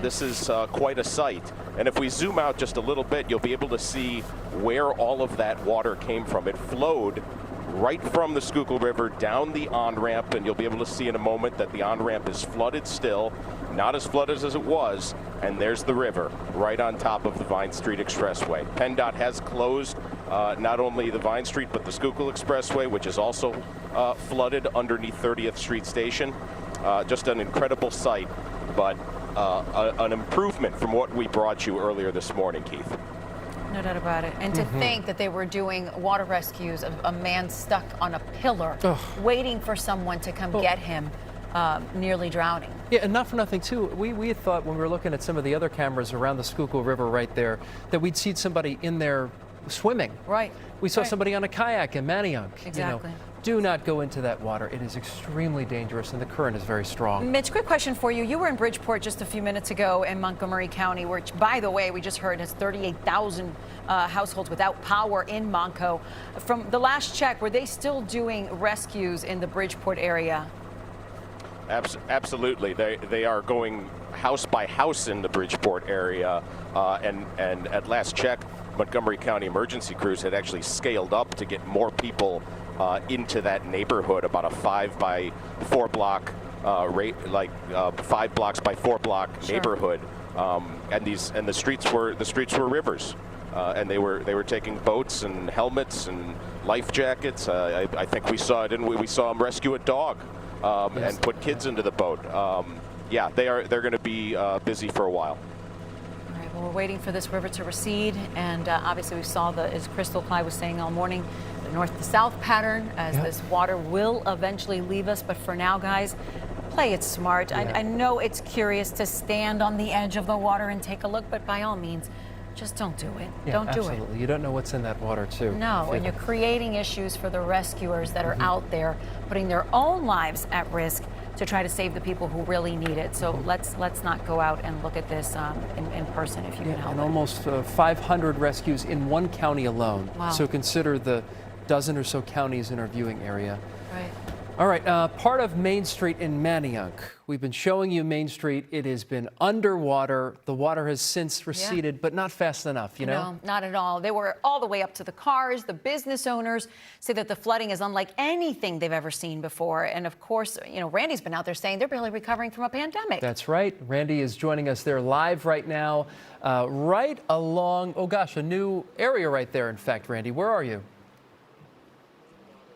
This is quite a sight. And if we zoom out just a little bit, you'll be able to see where all of that water came from. It flowed right from the Schuylkill River down the on-ramp, and you'll be able to see in a moment that the on-ramp is flooded still, not as flooded as it was, and there's the river right on top of the Vine Street Expressway. PennDOT has closed not only the Vine Street, but the Schuylkill Expressway, which is also flooded underneath 30th Street Station. Just an incredible sight, but an improvement from what we brought you earlier this morning, Keith. No doubt about it. And to think that they were doing water rescues of a man stuck on a pillar, waiting for someone to come get him, nearly drowning. Yeah, and not for nothing, too. We had thought when we were looking at some of the other cameras around the Schuylkill River right there that we'd see somebody in there swimming. Right. We saw somebody on a kayak in Manayunk. Exactly. You know, do not go into that water. It is extremely dangerous, and the current is very strong. Mitch, quick question for you. You were in Bridgeport just a few minutes ago in Montgomery County, which, by the way, we just heard has 38,000 households without power in Monco. From the last check, were they still doing rescues in the Bridgeport area? Absolutely. They are going house by house in the Bridgeport area, and at last check, Montgomery County emergency crews had actually scaled up to get more people into that neighborhood, about a 5 by 4 block rate, 5 blocks by 4 block neighborhood, and the streets were rivers. and they were taking boats and helmets and life jackets. I think we saw, didn't we? We saw them rescue a dog and put kids into the boat. Yeah, they're going to be busy for a while. All right, well, we're waiting for this river to recede, and obviously we saw as Crystal Clyde was saying all morning, the north to south pattern as this water will eventually leave us. But for now, guys, play it smart. I know it's curious to stand on the edge of the water and take a look, but by all means, just don't do it. Don't do it. Absolutely. You don't know what's in that water, too. No, and you're creating issues for the rescuers that are out there, putting their own lives at risk to try to save the people who really need it. So let's not go out and look at this in person if you can help And it. almost 500 rescues in one county alone. Wow. So consider the dozen or so counties in our viewing area. Right. All right, part of Main Street in Manayunk. We've been showing you Main Street. It has been underwater. The water has since receded, but not fast enough, you know? No, not at all. They were all the way up to the cars. The business owners say that the flooding is unlike anything they've ever seen before. And of course, you know, Randy's been out there saying they're barely recovering from a pandemic. That's right. Randy is joining us there live right now, right along, oh gosh, a new area right there, in fact, Randy. Where are you?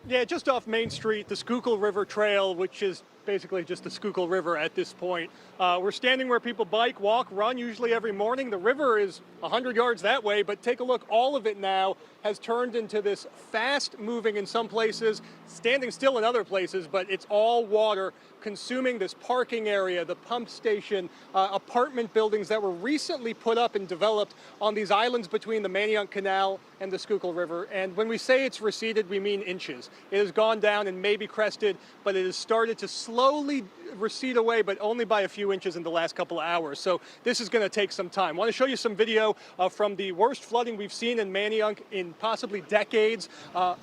Yeah, just off Main Street, the Schuylkill River Trail, which is basically just the Schuylkill River at this point. We're standing where people bike, walk, run usually every morning. The river is 100 yards that way, but take a look. All of it now has turned into this fast moving in some places, standing still in other places, but it's all water consuming this parking area, the pump station, apartment buildings that were recently put up and developed on these islands between the Manayunk Canal and the Schuylkill River. And when we say it's receded, we mean inches. It has gone down and maybe crested, but it has started to slowly recede away, but only by a few inches in the last couple of hours. So this is going to take some time. I want to show you some video from the worst flooding we've seen in Manayunk in possibly decades.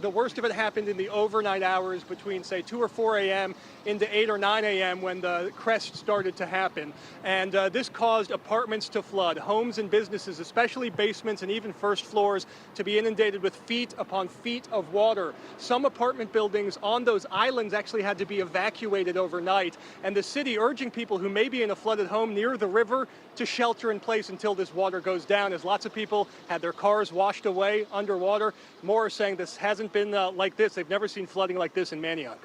The worst of it happened in the overnight hours between, say, 2 or 4 a.m. into 8 or 9 a.m. when the crest started to happen. And this caused apartments to flood, homes and businesses, especially basements and even first floors, to be inundated with feet upon feet of water. Some apartment buildings on those islands actually had to be evacuated overnight. And the city urging people who may be in a flooded home near the river to shelter in place until this water goes down, as lots of people had their cars washed away underwater. More are saying this hasn't been like this. They've never seen flooding like this in Manayunk.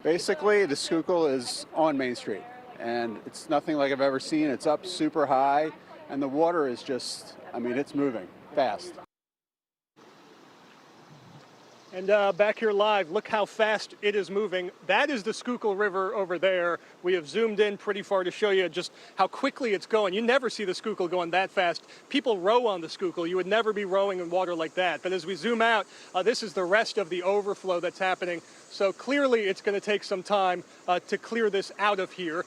Basically, the Schuylkill is on Main Street, and it's nothing like I've ever seen. It's up super high, and the water is just, I mean, it's moving fast. And back here live, look how fast it is moving. That is the Schuylkill River over there. We have zoomed in pretty far to show you just how quickly it's going. You never see the Schuylkill going that fast. People row on the Schuylkill. You would never be rowing in water like that. But as we zoom out, this is the rest of the overflow that's happening. So clearly it's going to take some time to clear this out of here.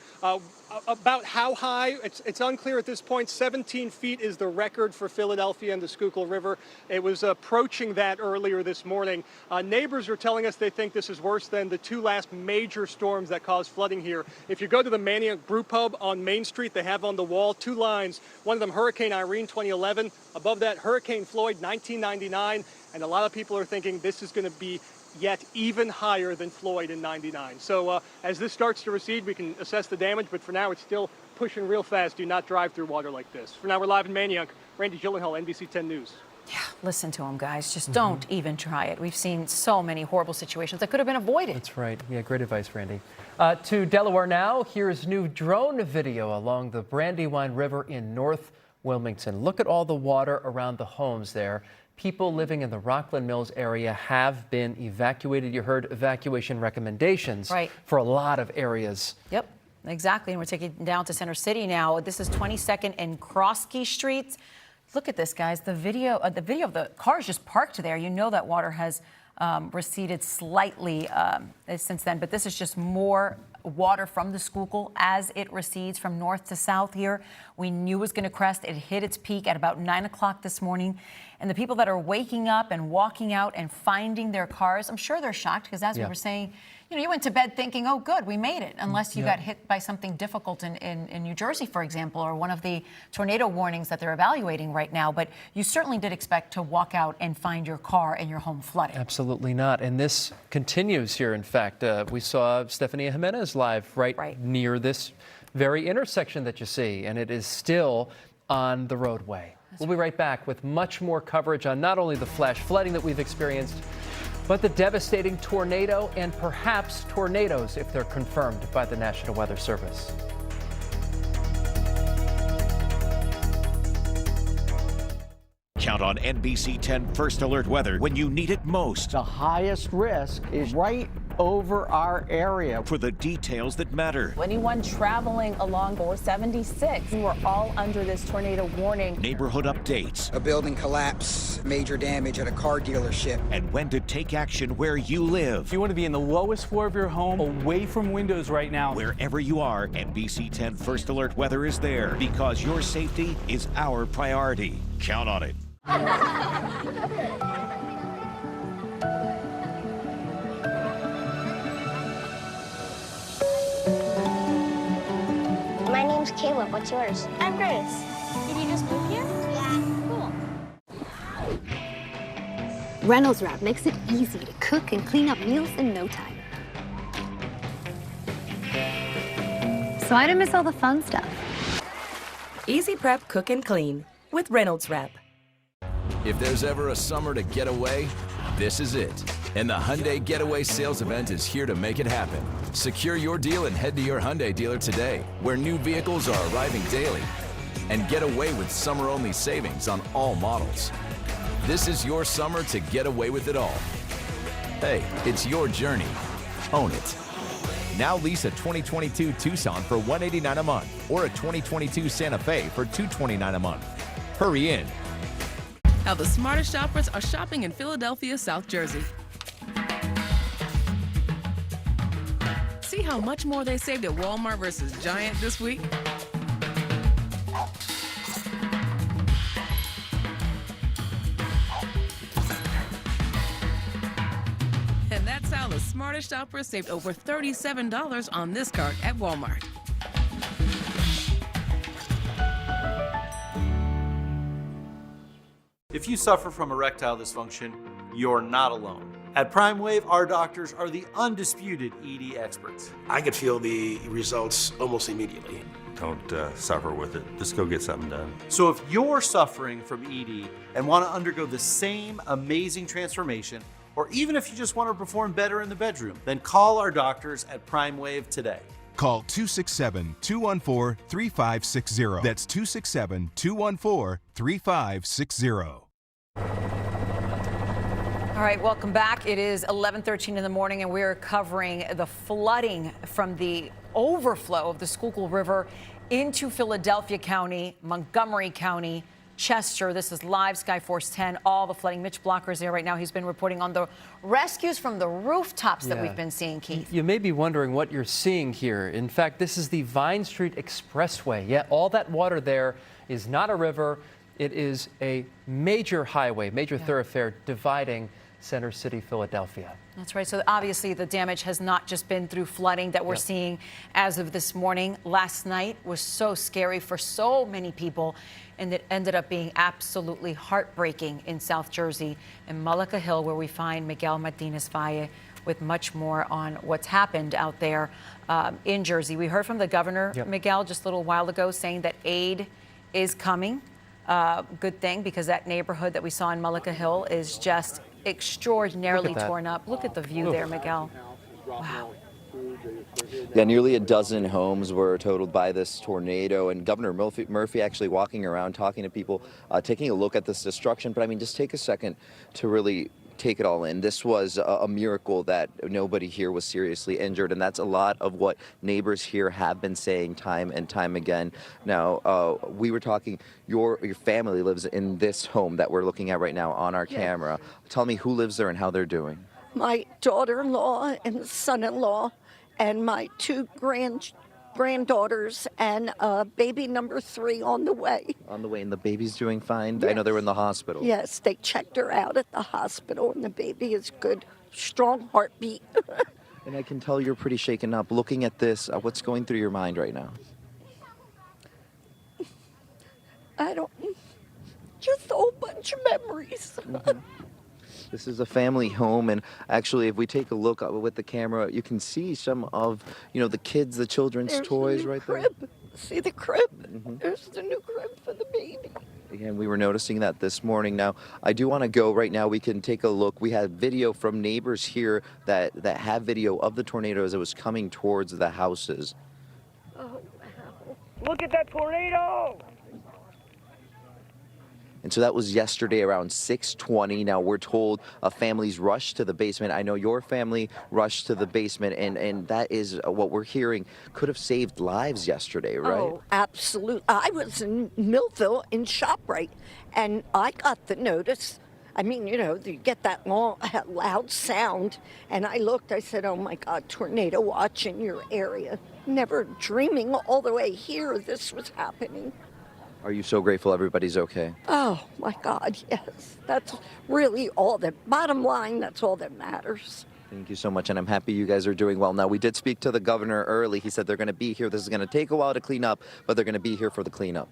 About how high, it's unclear at this point. 17 feet is the record for Philadelphia and the Schuylkill River. It was approaching that earlier this morning. Neighbors are telling us they think this is worse than the two last major storms that caused flooding here. If you go to the Manayunk Brew Pub on Main Street, they have on the wall two lines. One of them, Hurricane Irene 2011. Above that, Hurricane Floyd 1999. And a lot of people are thinking this is going to be yet even higher than Floyd in 99. So as this starts to recede, we can assess the damage, but for now it's still pushing real fast. Do not drive through water like this. For now, we're live in Manayunk. Randy Gyllenhaal, NBC10 News. Yeah, listen to them, guys. Just don't even try it. We've seen so many horrible situations that could have been avoided. That's right. Yeah, great advice, Randy. To Delaware now, here's new drone video along the Brandywine River in North Wilmington. Look at all the water around the homes there. People living in the Rockland Mills area have been evacuated. You heard evacuation recommendations for a lot of areas. Yep, exactly. And we're taking down to Center City now. This is 22nd and Kroski Streets. Look at this, guys. The video of the cars just parked there. You know that water has receded slightly since then, but this is just more water from the Schuylkill as it recedes from north to south here. We knew it was going to crest. It hit its peak at about 9 o'clock this morning. And the people that are waking up and walking out and finding their cars, I'm sure they're shocked because as we were saying, you know, you went to bed thinking, oh, good, we made it, unless you got hit by something difficult in New Jersey, for example, or one of the tornado warnings that they're evaluating right now. But you certainly did expect to walk out and find your car and your home flooded. Absolutely not. And this continues here. In fact, we saw Stephanie Jimenez live right near this very intersection that you see, and it is still on the roadway. We'll be right back with much more coverage on not only the flash flooding that we've experienced, but the devastating tornado and perhaps tornadoes if they're confirmed by the National Weather Service. Count on NBC10 First Alert Weather when you need it most. The highest risk is right over our area. For the details that matter. Anyone traveling along 476, we're all under this tornado warning. Neighborhood updates. A building collapse, major damage at a car dealership. And when to take action where you live. You want to be in the lowest floor of your home, away from windows right now. Wherever you are, NBC10 First Alert Weather is there because your safety is our priority. Count on it. My name's Caleb. What's yours? I'm Grace. Did you just move here? Yeah. Cool. Reynolds Wrap makes it easy to cook and clean up meals in no time. So I don't miss all the fun stuff. Easy prep, cook, and clean with Reynolds Wrap. If there's ever a summer to get away, this is it. And the Hyundai Getaway Sales Event is here to make it happen. Secure your deal and head to your Hyundai dealer today, where new vehicles are arriving daily. And get away with summer-only savings on all models. This is your summer to get away with it all. Hey, it's your journey. Own it. Now lease a 2022 Tucson for $189 a month or a 2022 Santa Fe for $229 a month. Hurry in. How the smartest shoppers are shopping in Philadelphia, South Jersey. See how much more they saved at Walmart versus Giant this week? And that's how the smartest shoppers saved over $37 on this cart at Walmart. If you suffer from erectile dysfunction, you're not alone. At Prime Wave, our doctors are the undisputed ED experts. I could feel the results almost immediately. Don't suffer with it. Just go get something done. So if you're suffering from ED and want to undergo the same amazing transformation, or even if you just want to perform better in the bedroom, then call our doctors at Prime Wave today. Call 267-214-3560. That's 267-214-3560. All right, welcome back. It is 11:13 in the morning, and we're covering the flooding from the overflow of the Schuylkill River into Philadelphia County, Montgomery County, Chester. This is live Skyforce 10, all the flooding. Mitch Blocker's there right now. He's been reporting on the rescues from the rooftops that we've been seeing, Keith. You may be wondering what you're seeing here. In fact, this is the Vine Street Expressway. Yeah, all that water there is not a river. It is a major highway, major thoroughfare dividing Center City, Philadelphia. That's right. So obviously the damage has not just been through flooding that we're seeing as of this morning. Last night was so scary for so many people, and it ended up being absolutely heartbreaking in South Jersey, in Mullica Hill, where we find Miguel Martinez-Valle with much more on what's happened out there in Jersey. We heard from the governor, Miguel, just a little while ago, saying that aid is coming. Good thing, because that neighborhood that we saw in Mullica Hill is just extraordinarily torn up. Look at the view there, Miguel. Wow. Yeah, nearly a dozen homes were totaled by this tornado, and Governor Murphy actually walking around, talking to people, taking a look at this destruction. But I mean, just take a second to really take it all in. This was a miracle that nobody here was seriously injured, and that's a lot of what neighbors here have been saying time and time again. Now, we were talking, your family lives in this home that we're looking at right now on our camera. Tell me who lives there and how they're doing. My daughter-in-law and son-in-law and my two granddaughters and baby number 3 on the way. On the way, and the baby's doing fine? Yes. I know they were in the hospital. Yes, they checked her out at the hospital, and the baby is good, strong heartbeat. And I can tell you're pretty shaken up. Looking at this, what's going through your mind right now? Just a whole bunch of memories. This is a family home, and actually, if we take a look with the camera, you can see some of, the kids, the children's There's toys the new right crib. there. See the crib? There's the new crib for the baby. Again, we were noticing that this morning. Now, I do want to go right now. We can take a look. We had video from neighbors here that have video of the tornado as it was coming towards the houses. Oh, wow. Look at that tornado! And so that was yesterday around 6:20. Now we're told families rushed to the basement. I know your family rushed to the basement, and that is what we're hearing could have saved lives yesterday, right? Oh, absolutely. I was in Millville in ShopRite, and I got the notice. I mean, you know, you get that loud sound, and I looked, I said, oh my God, tornado watch in your area. Never dreaming all the way here this was happening. Are you so grateful everybody's okay? Oh my God, yes. That's really all bottom line, that's all that matters. Thank you so much, and I'm happy you guys are doing well. Now, we did speak to the governor early. He said they're going to be here. This is going to take a while to clean up, but they're going to be here for the cleanup.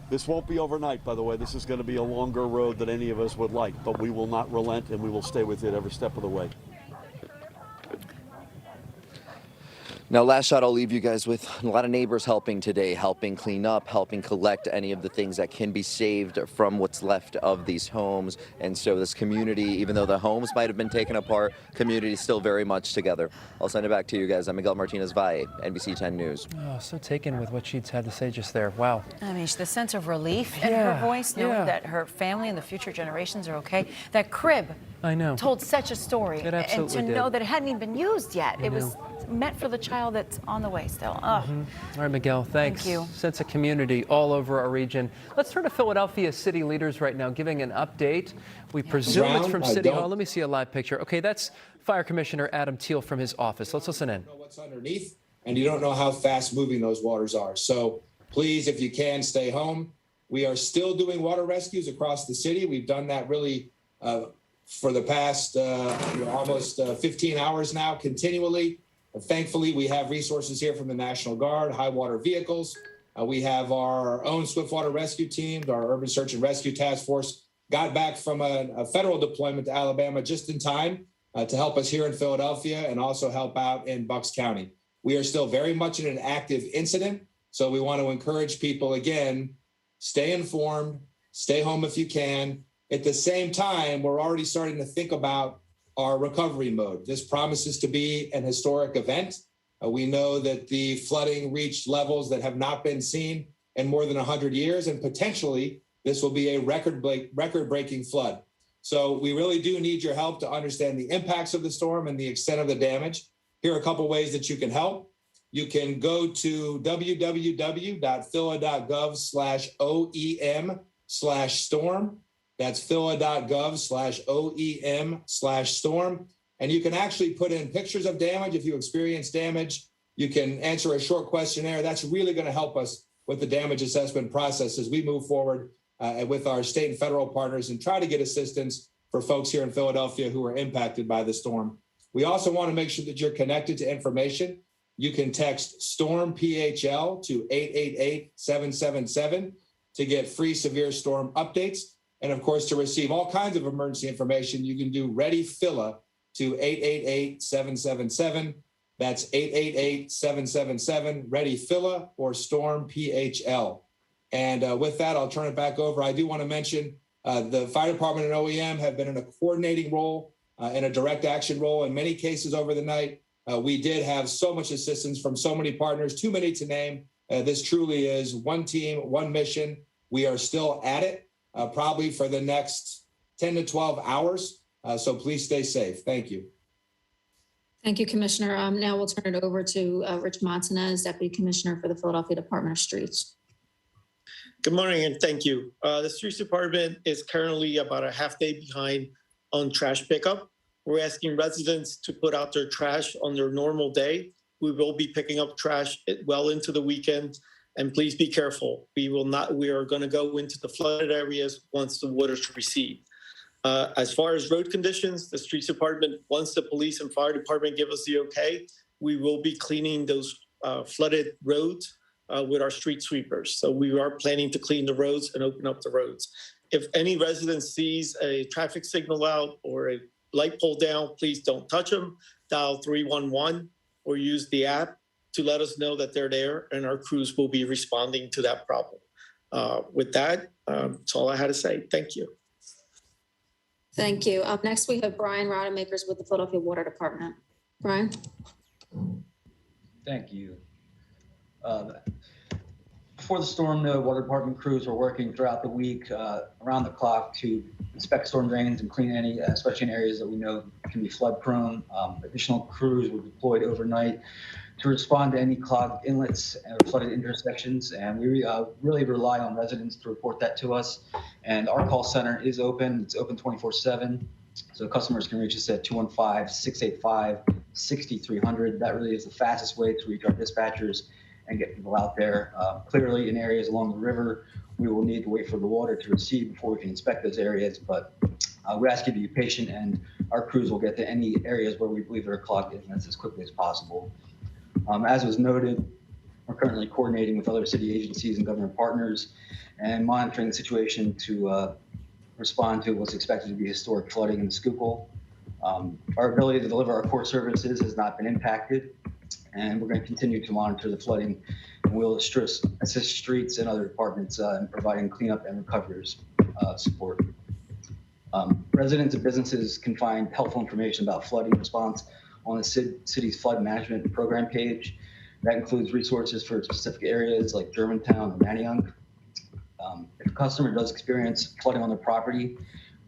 This won't be overnight, by the way. This is going to be a longer road than any of us would like, but we will not relent, and we will stay with it every step of the way. Now, last shot I'll leave you guys with a lot of neighbors helping today, helping clean up, helping collect any of the things that can be saved from what's left of these homes. And so this community, even though the homes might have been taken apart, community is still very much together. I'll send it back to you guys. I'm Miguel Martinez-Valle, NBC10 News. Oh, so taken with what she's had to say just there. Wow. I mean, the sense of relief in her voice, knowing that her family and the future generations are okay. That crib I know. told such a story. It absolutely and to did. know that it hadn't even been used yet. It was meant for the child that's on the way still. All right, Miguel, thanks. Thank you. Sense of community all over our region. Let's turn to Philadelphia city leaders right now, giving an update. We presume it's from City Hall. Let me see a live picture. Okay, that's Fire Commissioner Adam Teal from his office. Let's listen in. You don't know what's underneath, and you don't know how fast moving those waters are. So please, if you can, stay home. We are still doing water rescues across the city. We've done that really for the past almost 15 hours now, continually. Thankfully, we have resources here from the National Guard, high water vehicles. We have our own swiftwater rescue teams, our urban search and rescue task force got back from a federal deployment to Alabama just in time to help us here in Philadelphia and also help out in Bucks County. We are still very much in an active incident. So we want to encourage people, again, stay informed, stay home if you can. At the same time, we're already starting to think about our recovery mode. This promises to be an historic event. We know that the flooding reached levels that have not been seen in more than 100 years, and potentially this will be a record-breaking flood. So we really do need your help to understand the impacts of the storm and the extent of the damage. Here are a couple ways that you can help. You can go to www.phila.gov/OEM/storm. That's phila.gov/OEM/storm. And you can actually put in pictures of damage if you experience damage. You can answer a short questionnaire. That's really going to help us with the damage assessment process as we move forward with our state and federal partners and try to get assistance for folks here in Philadelphia who are impacted by the storm. We also want to make sure that you're connected to information. You can text STORM PHL to 888-777 to get free severe storm updates. And of course, to receive all kinds of emergency information, you can do Ready Phila to 888-777. That's 888-777, Ready Phila or Storm PHL. And with that, I'll turn it back over. I do want to mention the fire department and OEM have been in a coordinating role and a direct action role in many cases over the night. We did have so much assistance from so many partners, too many to name. This truly is one team, one mission. We are still at it. Probably for the next 10 to 12 hours. So please stay safe. Thank you. Thank you, Commissioner. Now we'll turn it over to Rich Montanez, Deputy Commissioner for the Philadelphia Department of Streets. Good morning and thank you. The Streets Department is currently about a half day behind on trash pickup. We're asking residents to put out their trash on their normal day. We will be picking up trash well into the weekend. And please be careful. We are going to go into the flooded areas once the waters recede. As far as road conditions, the Streets Department, once the police and fire department give us the okay, we will be cleaning those flooded roads with our street sweepers. So we are planning to clean the roads and open up the roads. If any resident sees a traffic signal out or a light pole down, please don't touch them. Dial 311 or use the app to let us know that they're there, and our crews will be responding to that problem. With that, that's all I had to say. Thank you. Thank you. Up next, we have Brian Rodemakers with the Philadelphia Water Department. Brian? Thank you. Before the storm, the water department crews were working throughout the week around the clock to inspect storm drains and clean any, especially in areas that we know can be flood prone. Additional crews were deployed overnight to respond to any clogged inlets or flooded intersections. And we really rely on residents to report that to us. And our call center is open. It's open 24/7. So customers can reach us at 215-685-6300. That really is the fastest way to reach our dispatchers and get people out there. Clearly, in areas along the river, we will need to wait for the water to recede before we can inspect those areas. But we ask you to be patient, and our crews will get to any areas where we believe there are clogged inlets as quickly as possible. As was noted, we're currently coordinating with other city agencies and government partners and monitoring the situation to respond to what's expected to be historic flooding in the Schuylkill. Our ability to deliver our core services has not been impacted, and we're going to continue to monitor the flooding, and we'll assist streets and other departments in providing cleanup and recovery support. Residents and businesses can find helpful information about flooding response on the city's flood management program page. That includes resources for specific areas like Germantown and Manayunk. If a customer does experience flooding on their property,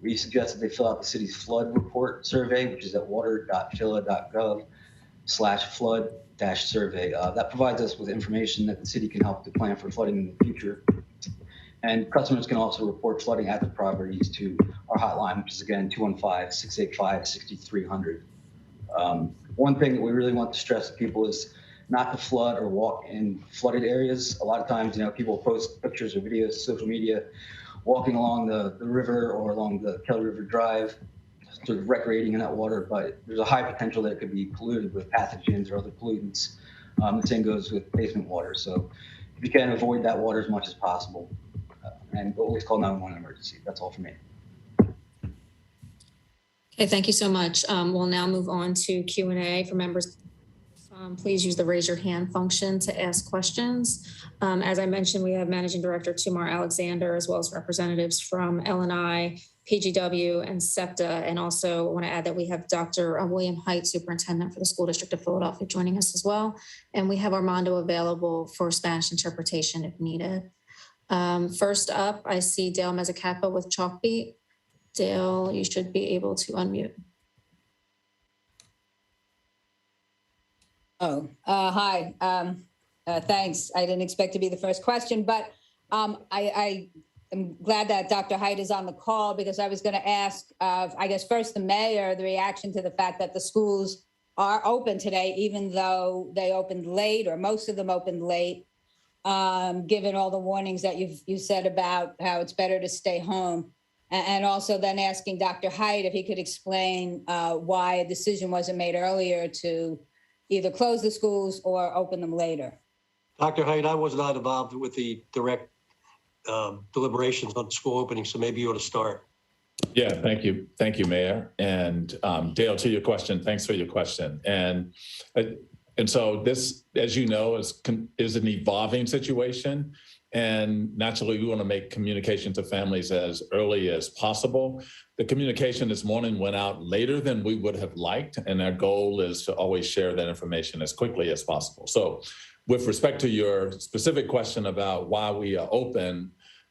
we suggest that they fill out the city's flood report survey, which is at water.phila.gov/flood-survey. That provides us with information that the city can help to plan for flooding in the future. And customers can also report flooding at their properties to our hotline, which is again 215-685-6300. One thing that we really want to stress to people is not to flood or walk in flooded areas. A lot of times, people post pictures or videos to social media walking along the river or along the Kelly River Drive, sort of recreating in that water, but there's a high potential that it could be polluted with pathogens or other pollutants. The same goes with basement water. So if you can, avoid that water as much as possible. And always call 911 emergency. That's all for me. Okay, thank you so much. We'll now move on to Q&A for members. Please use the raise your hand function to ask questions. As I mentioned, we have Managing Director Tumar Alexander, as well as representatives from LNI, PGW, and SEPTA. And also I want to add that we have Dr. William Height, Superintendent for the School District of Philadelphia, joining us as well. And we have Armando available for Spanish interpretation if needed. First up, I see Dale Mezzacappa with Chalkbeat. Dale, you should be able to unmute. Hi. Thanks. I didn't expect to be the first question, but I am glad that Dr. Height is on the call, because I was going to ask, I guess, first the mayor, the reaction to the fact that the schools are open today, even though they opened late, or most of them opened late, given all the warnings that you said about how it's better to stay home. And also then asking Dr. Height if he could explain why a decision wasn't made earlier to either close the schools or open them later. Dr. Height, I was not involved with the direct deliberations on school opening, so maybe you ought to start. Yeah, thank you. Thank you, Mayor. And Dale, to your question, thanks for your question. And so this, as you know, is an evolving situation. And naturally, we want to make communication to families as early as possible. The communication this morning went out later than we would have liked, and our goal is to always share that information as quickly as possible. So with respect to your specific question about why we are open,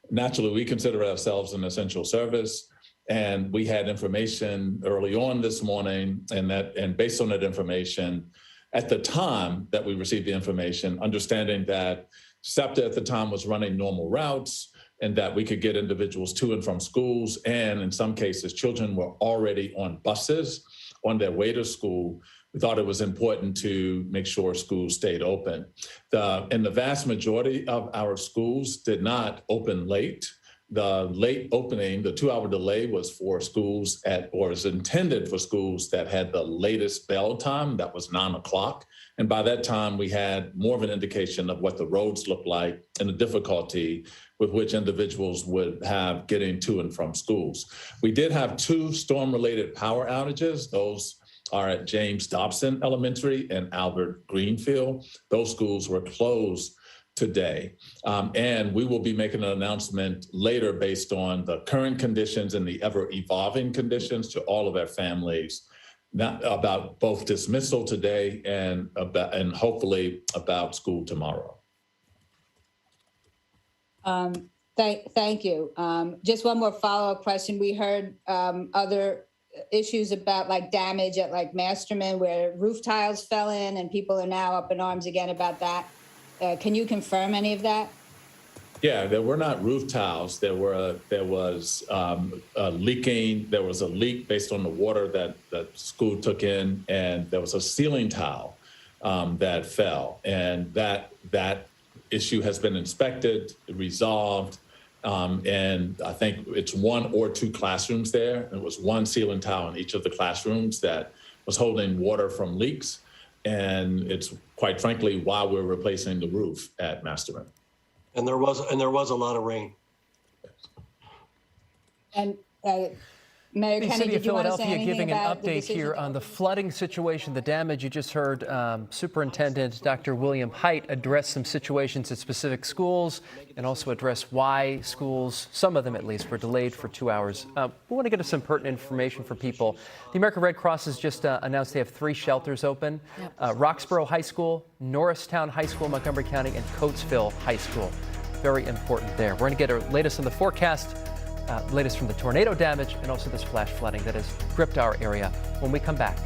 naturally, we consider ourselves an essential service, and we had information early on this morning, and based on that information, at the time that we received the information, understanding that SEPTA at the time was running normal routes and that we could get individuals to and from schools. And in some cases, children were already on buses on their way to school. We thought it was important to make sure schools stayed open. And the vast majority of our schools did not open late. The late opening, the 2-hour delay, was for schools or is intended for schools that had the latest bell time, that was 9 o'clock. And by that time, we had more of an indication of what the roads looked like and the difficulty with which individuals would have getting to and from schools. We did have 2 storm-related power outages. Those are at James Dobson Elementary and Albert Greenfield. Those schools were closed today. And we will be making an announcement later based on the current conditions and the ever-evolving conditions to all of our families, not about both dismissal today and hopefully about school tomorrow. Thank you. Just one more follow-up question. We heard other issues about like damage at like Masterman where roof tiles fell in and people are now up in arms again about that. Can you confirm any of that? Yeah, there were not roof tiles. There was leaking. There was a leak based on the water that the school took in, and there was a ceiling tile that fell, and that issue has been inspected, resolved, and I think it's 1 or 2 classrooms there. It was one ceiling tile in each of the classrooms that was holding water from leaks, and it's quite frankly why we're replacing the roof at Masterman. And there was a lot of rain. And Mayor The Kennedy, City of did you want to say Philadelphia anything giving an about the update decision? here on the flooding situation, the damage. You just heard Superintendent Dr. William Haidt address some situations at specific schools and also address why schools, some of them at least, were delayed for 2 hours. We want to get some pertinent information for people. The American Red Cross has just announced they have 3 shelters open. Roxborough High School, Norristown High School, Montgomery County, and Coatesville High School. Very important there. We're going to get our latest on the forecast. Latest from the tornado damage and also this flash flooding that has gripped our area when we come back.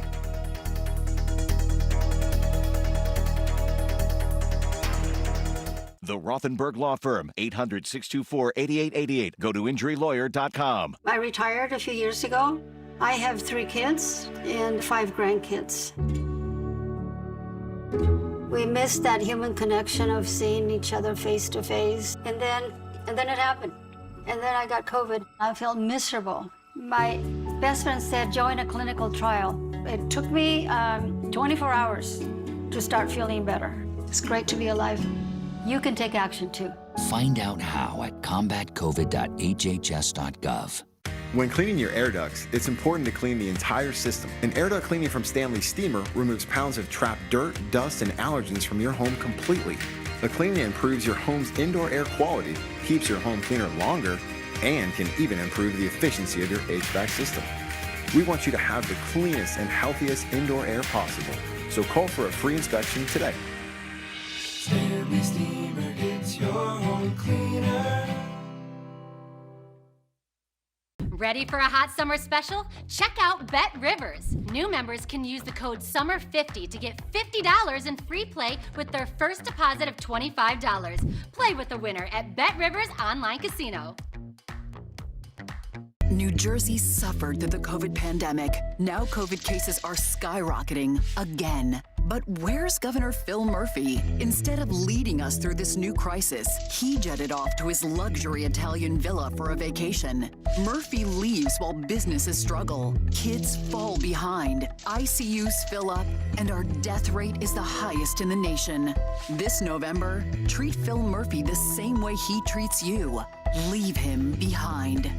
The Rothenberg Law Firm, 800-624-8888. Go to injurylawyer.com. I retired a few years ago. I have 3 kids and 5 grandkids. We missed that human connection of seeing each other face to face. And then it happened. And then I got COVID. I felt miserable. My best friend said, join a clinical trial. It took me 24 hours to start feeling better. It's great to be alive. You can take action too. Find out how at combatcovid.hhs.gov. When cleaning your air ducts, it's important to clean the entire system. An air duct cleaning from Stanley Steamer removes pounds of trapped dirt, dust, and allergens from your home completely. The cleaning improves your home's indoor air quality, keeps your home cleaner longer, and can even improve the efficiency of your HVAC system. We want you to have the cleanest and healthiest indoor air possible. So call for a free inspection today. Stanley Steamer gets your home cleaner. Ready for a hot summer special? Check out Bet Rivers. New members can use the code SUMMER50 to get $50 in free play with their first deposit of $25. Play with the winner at Bet Rivers Online Casino. New Jersey suffered through the COVID pandemic. Now COVID cases are skyrocketing again. But where's Governor Phil Murphy? Instead of leading us through this new crisis, he jetted off to his luxury Italian villa for a vacation. Murphy leaves while businesses struggle. Kids fall behind. ICUs fill up, and our death rate is the highest in the nation. This November, treat Phil Murphy the same way he treats you. Leave him behind.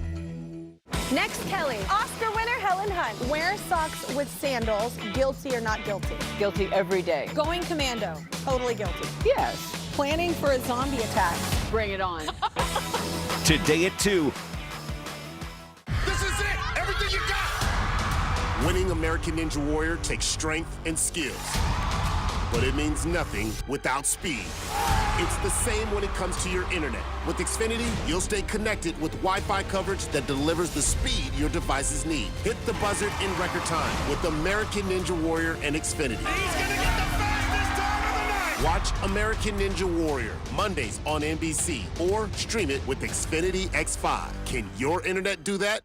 Next, Kelly. Oscar winner Helen Hunt. Wear socks with sandals. Guilty or not guilty? Guilty every day. Going commando. Totally guilty. Yes. Planning for a zombie attack. Bring it on. Today at 2. This is it. Everything you got. Winning American Ninja Warrior takes strength and skills. But it means nothing without speed. It's the same when it comes to your internet. With Xfinity, you'll stay connected with Wi-Fi coverage that delivers the speed your devices need. Hit the buzzer in record time with American Ninja Warrior and Xfinity. He's gonna get the fastest time of the night! Watch American Ninja Warrior Mondays on NBC or stream it with Xfinity X5. Can your internet do that?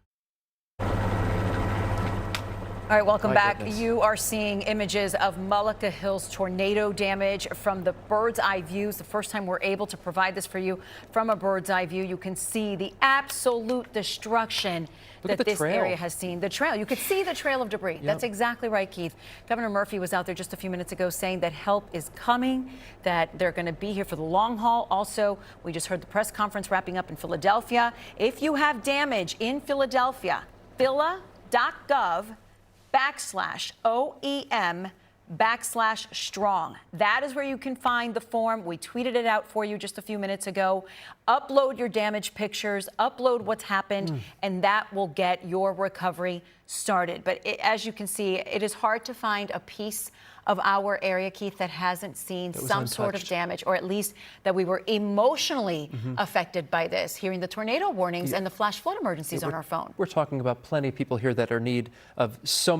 All right, welcome back. Goodness. You are seeing images of Mullica Hills tornado damage from the bird's eye views. The first time we're able to provide this for you from a bird's eye view. You can see the absolute destruction that this trail. area has seen. The trail, you could see the trail of debris. Yep. That's exactly right, Keith. Governor Murphy was out there just a few minutes ago saying that help is coming, that they're going to be here for the long haul. Also, we just heard the press conference wrapping up in Philadelphia. If you have damage in Philadelphia, phila.gov. OEM/strong. That is where you can find the form. We tweeted it out for you just a few minutes ago. Upload your damage pictures, upload what's happened, and that will get your recovery started. But as you can see, it is hard to find a piece of our area, Keith, that hasn't seen some sort of damage, or at least that we were emotionally affected by this, hearing the tornado warnings and the flash flood emergencies on our phone. We're talking about plenty of people here that are in need of so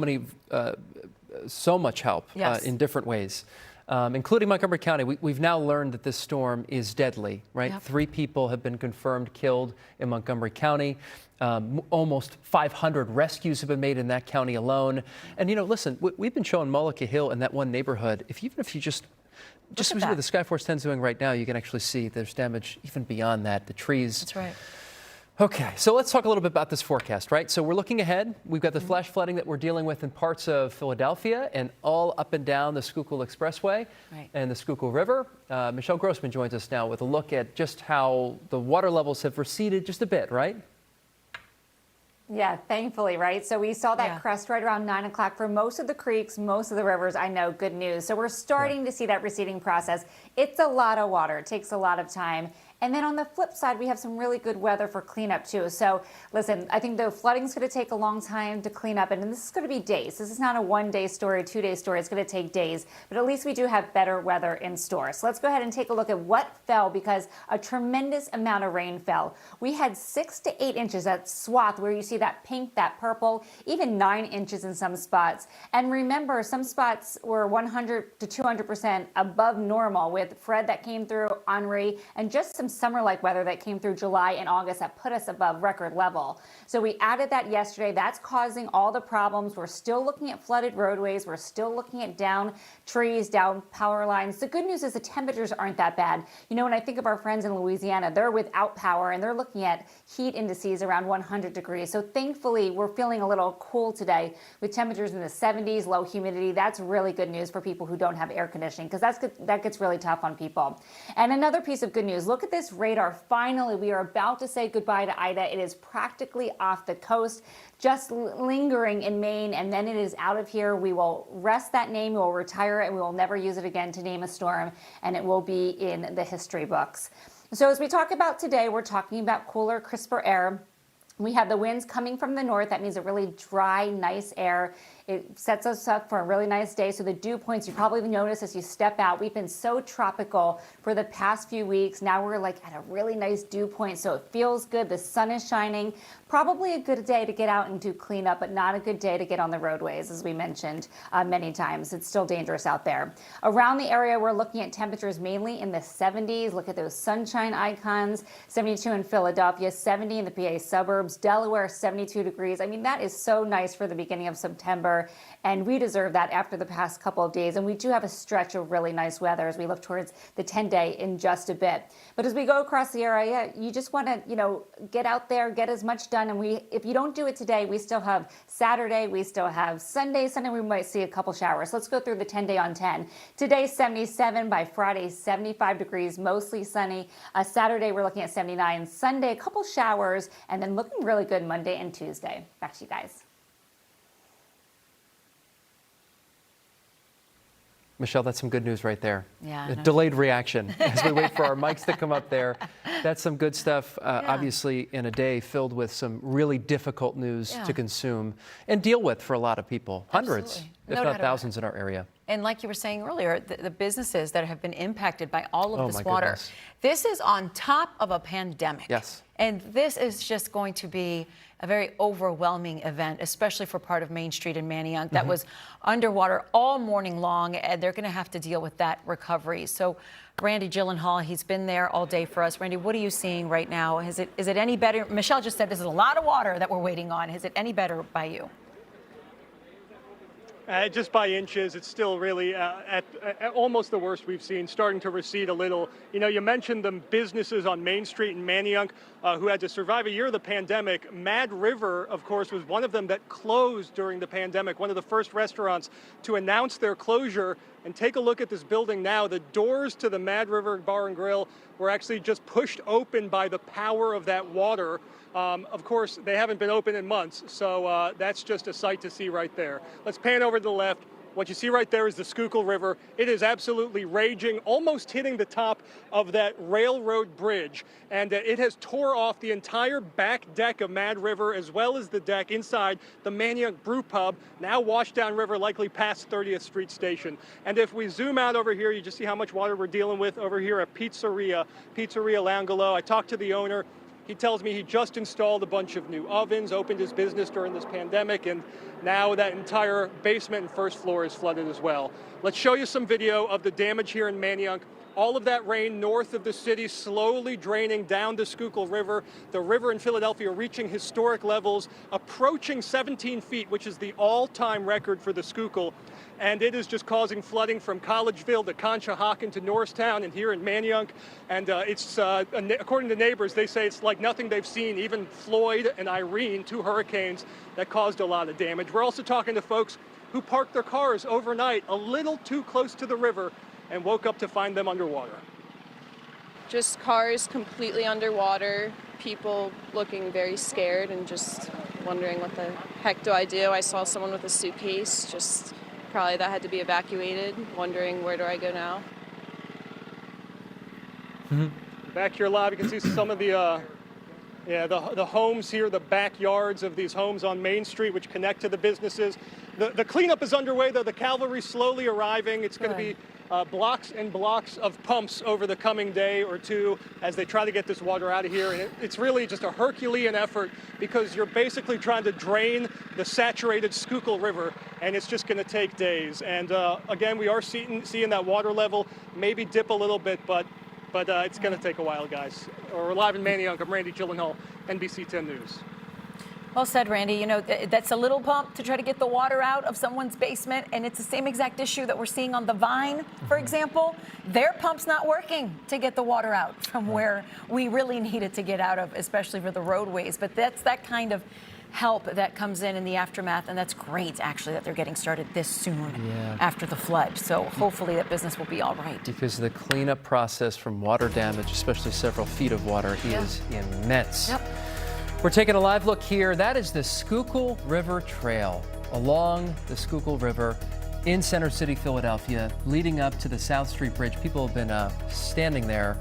much help in different ways, including Montgomery County. We've now learned that this storm is deadly, right? Yep. 3 people have been confirmed killed in Montgomery County. Almost 500 rescues have been made in that county alone. And, listen, we've been showing Mullica Hill in that one neighborhood. Even if you just what the Skyforce 10 is doing right now, you can actually see there's damage even beyond that. The trees. That's right. Okay, so let's talk a little bit about this forecast, right? So we're looking ahead. We've got the flash flooding that we're dealing with in parts of Philadelphia and all up and down the Schuylkill Expressway and the Schuylkill River. Michelle Grossman joins us now with a look at just how the water levels have receded just a bit, right? Yeah, thankfully, right? So we saw that crest right around 9 o'clock for most of the creeks, most of the rivers. I know, good news. So we're starting to see that receding process. It's a lot of water. It takes a lot of time. And then on the flip side, we have some really good weather for cleanup too. So listen, I think the flooding is going to take a long time to clean up, and this is going to be days. This is not a 1-day story, 2-day story. It's going to take days, but at least we do have better weather in store. So let's go ahead and take a look at what fell, because a tremendous amount of rain fell. We had 6 to 8 inches, that swath where you see that pink, that purple, even 9 inches in some spots. And remember, some spots were 100 to 200% above normal, with Fred that came through, Henri, and just some summer-like weather that came through July and August that put us above record level. So we added that yesterday. That's causing all the problems. We're still looking at flooded roadways. We're still looking at down trees, down power lines. The good news is the temperatures aren't that bad. When I think of our friends in Louisiana, they're without power and they're looking at heat indices around 100 degrees. So thankfully, we're feeling a little cool today with temperatures in the 70s, low humidity. That's really good news for people who don't have air conditioning, because that gets really tough on people. And another piece of good news, look at this radar. Finally, we are about to say goodbye to Ida. It is practically off the coast, just lingering in Maine, and then it is out of here. We will rest that name, we will retire it, and we will never use it again to name a storm, and it will be in the history books. So as we talk about today, we're talking about cooler, crisper air. We have the winds coming from the north. That means a really dry, nice air. It sets us up for a really nice day. So the dew points, you probably notice as you step out, we've been so tropical for the past few weeks. Now we're like at a really nice dew point, so it feels good. The sun is shining. Probably a good day to get out and do cleanup, but not a good day to get on the roadways, as we mentioned many times. It's still dangerous out there. Around the area, we're looking at temperatures mainly in the 70s. Look at those sunshine icons. 72 in Philadelphia, 70 in the PA suburbs. Delaware, 72 degrees. I mean, that is so nice for the beginning of September, and we deserve that after the past couple of days. And we do have a stretch of really nice weather as we look towards the 10-day in just a bit. But as we go across the area, you just want to, get out there, get as much done. And if you don't do it today, we still have Saturday, we still have Sunday. Sunday, we might see a couple showers. Let's go through the 10-day on 10. Today, 77. By Friday, 75 degrees, mostly sunny. Saturday, we're looking at 79. Sunday, a couple showers, and then looking really good Monday and Tuesday. Back to you guys. Michelle, that's some good news right there. Yeah. A delayed reaction as we wait for our mics to come up there. That's some good stuff, obviously, in a day filled with some really difficult news to consume and deal with for a lot of people. Hundreds, if not thousands in our area. And like you were saying earlier, the businesses that have been impacted by all of this water. Goodness. This is on top of a pandemic. Yes. And this is just going to be a very overwhelming event, especially for part of Main Street in Manayunk that was underwater all morning long, and they're going to have to deal with that recovery. So Randy Gyllenhaal, he's been there all day for us. Randy, what are you seeing right now? Is it any better? Michelle just said this is a lot of water that we're waiting on. Is it any better by you? Just by inches, it's still really at almost the worst we've seen, starting to recede a little. You mentioned the businesses on Main Street in Manayunk who had to survive a year of the pandemic. Mad River, of course, was one of them that closed during the pandemic, one of the first restaurants to announce their closure. And take a look at this building now. The doors to the Mad River Bar and Grill were actually just pushed open by the power of that water. Of course, they haven't been open in months, so that's just a sight to see right there. Let's pan over to the left. What you see right there is the Schuylkill River. It is absolutely raging, almost hitting the top of that railroad bridge. And it has tore off the entire back deck of Mad River, as well as the deck inside the Manayunk Brew Pub, now washed down river, likely past 30th Street Station. And if we zoom out over here, you just see how much water we're dealing with over here at Pizzeria Langolo. I talked to the owner. He tells me he just installed a bunch of new ovens, opened his business during this pandemic, and now that entire basement and first floor is flooded as well. Let's show you some video of the damage here in Manayunk. All of that rain north of the city slowly draining down the Schuylkill River. The river in Philadelphia reaching historic levels, approaching 17 feet, which is the all-time record for the Schuylkill. And it is just causing flooding from Collegeville to Conshohocken to Norristown and here in Manayunk. And it's, according to neighbors, they say it's like nothing they've seen, even Floyd and Irene, 2 hurricanes that caused a lot of damage. We're also talking to folks who parked their cars overnight a little too close to the river and woke up to find them underwater. Just cars completely underwater, people looking very scared and just wondering what the heck do I do. I saw someone with a suitcase, just probably that had to be evacuated, wondering where do I go now. Back here live, you can see some of the homes here, the backyards of these homes on Main Street, which connect to the businesses. The cleanup is underway, though. The cavalry's slowly arriving. It's going to be blocks and blocks of pumps over the coming day or two as they try to get this water out of here. And it's really just a Herculean effort because you're basically trying to drain the saturated Schuylkill River, and it's just going to take days. And again, we are seeing that water level maybe dip a little bit, but it's going to take a while, guys. We're live in Manayunk. I'm Randy Gyllenhaal, NBC10 News. Well said, Randy. You know, that's a little pump to try to get the water out of someone's basement, and it's the same exact issue that we're seeing on the Vine, for example. Their pump's not working to get the water out from where we really need it to get out of, especially for the roadways. But that's that kind of help that comes in the aftermath, and that's great, actually, that they're getting started this soon after the flood. So hopefully that business will be all right. Because the cleanup process from water damage, especially several feet of water, is immense. Yep. We're taking a live look here. That is the Schuylkill River Trail along the Schuylkill River in Center City, Philadelphia, leading up to the South Street Bridge. People have been standing there,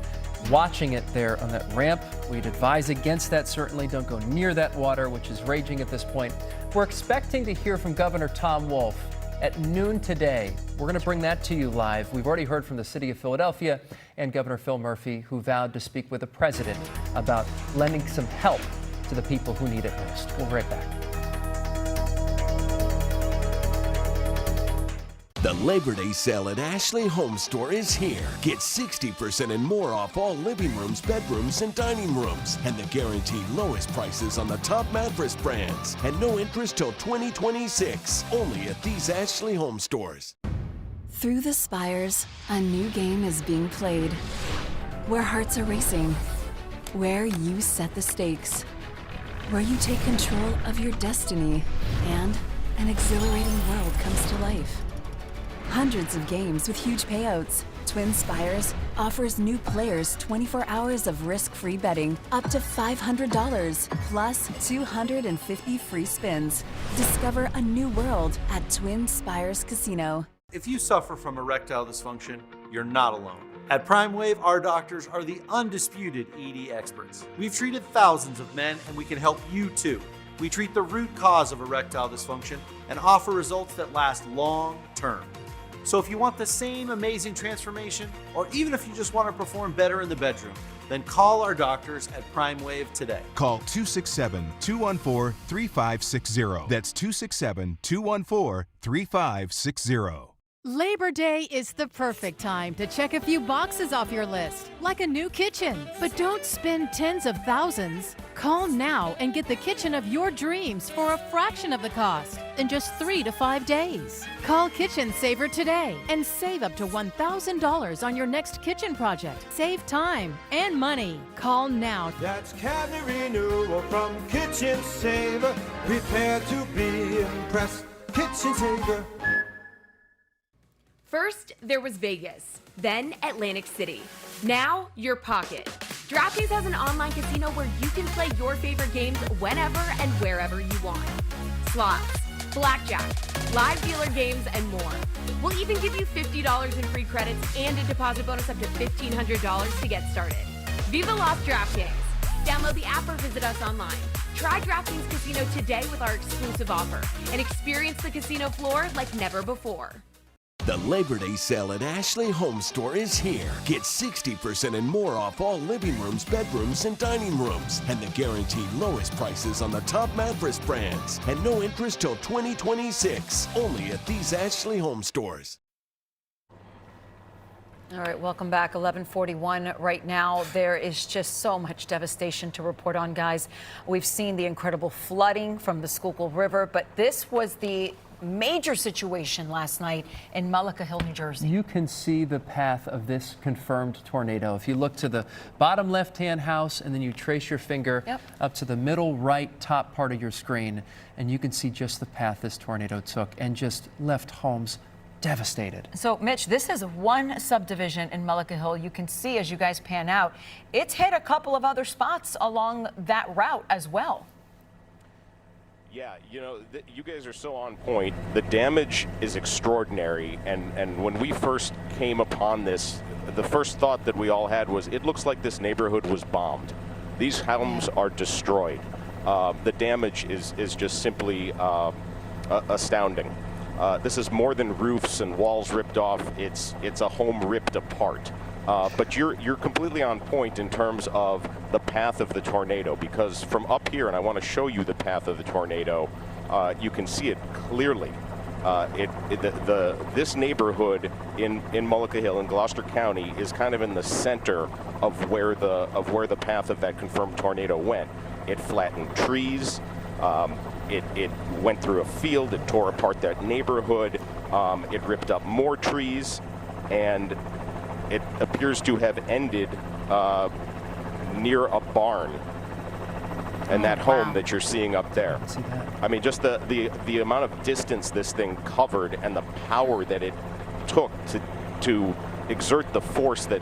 watching it there on that ramp. We'd advise against that, certainly. Don't go near that water, which is raging at this point. We're expecting to hear from Governor Tom Wolf at noon today. We're going to bring that to you live. We've already heard from the city of Philadelphia and Governor Phil Murphy, who vowed to speak with the president about lending some help to the people who need it most. We'll be right back. The Labor Day sale at Ashley Home Store is here. Get 60% and more off all living rooms, bedrooms, and dining rooms. And the guaranteed lowest prices on the top mattress brands. And no interest till 2026. Only at these Ashley Home Stores. Through the spires, a new game is being played. Where hearts are racing. Where you set the stakes. Where you take control of your destiny. And an exhilarating world comes to life. Hundreds of games with huge payouts. Twin Spires offers new players 24 hours of risk-free betting up to $500 plus 250 free spins. Discover a new world at Twin Spires Casino. If you suffer from erectile dysfunction, you're not alone. At Prime Wave, our doctors are the undisputed ED experts. We've treated thousands of men, and we can help you too. We treat the root cause of erectile dysfunction and offer results that last long term. So if you want the same amazing transformation, or even if you just want to perform better in the bedroom, then call our doctors at Prime Wave today. Call 267-214-3560. That's 267-214-3560. Labor Day is the perfect time to check a few boxes off your list, like a new kitchen. But don't spend tens of thousands. Call now and get the kitchen of your dreams for a fraction of the cost in just 3 to 5 days. Call Kitchen Saver today and save up to $1,000 on your next kitchen project. Save time and money. Call now. That's cabinet renewal from Kitchen Saver. Prepare to be impressed. Kitchen Saver. First, there was Vegas, then Atlantic City. Now, your pocket. DraftKings has an online casino where you can play your favorite games whenever and wherever you want. Slots, blackjack, live dealer games, and more. We'll even give you $50 in free credits and a deposit bonus up to $1,500 to get started. Viva Las DraftKings. Download the app or visit us online. Try DraftKings Casino today with our exclusive offer and experience the casino floor like never before. The Labor Day sale at Ashley Home Store is here. Get 60% and more off all living rooms, bedrooms, and dining rooms. And the guaranteed lowest prices on the top mattress brands. And no interest till 2026. Only at these Ashley Home Stores. All right, welcome back. 11:41 right now. There is just so much devastation to report on, guys. We've seen the incredible flooding from the Schuylkill River, but this was the major situation last night in Mullica Hill, New Jersey. You can see the path of this confirmed tornado. If you look to the bottom left-hand house and then you trace your finger up to the middle right top part of your screen, and you can see just the path this tornado took and just left homes devastated. So, Mitch, this is one subdivision in Mullica Hill. You can see as you guys pan out, it's hit a couple of other spots along that route as well. Yeah, you know, you guys are so on point. The damage is extraordinary, and when we first came upon this, the first thought that we all had was, it looks like this neighborhood was bombed. These homes are destroyed. The damage is just simply astounding. This is more than roofs and walls ripped off. It's a home ripped apart. But you're completely on point in terms of the path of the tornado, because from up here, and I want to show you the path of the tornado, you can see it clearly. This neighborhood in Mullica Hill in Gloucester County is kind of in the center of where the path of that confirmed tornado went. It flattened trees. It went through a field. It tore apart that neighborhood. It ripped up more trees, and it appears to have ended near a barn and that home that you're seeing up there. I mean, just the amount of distance this thing covered and the power that it took to exert the force that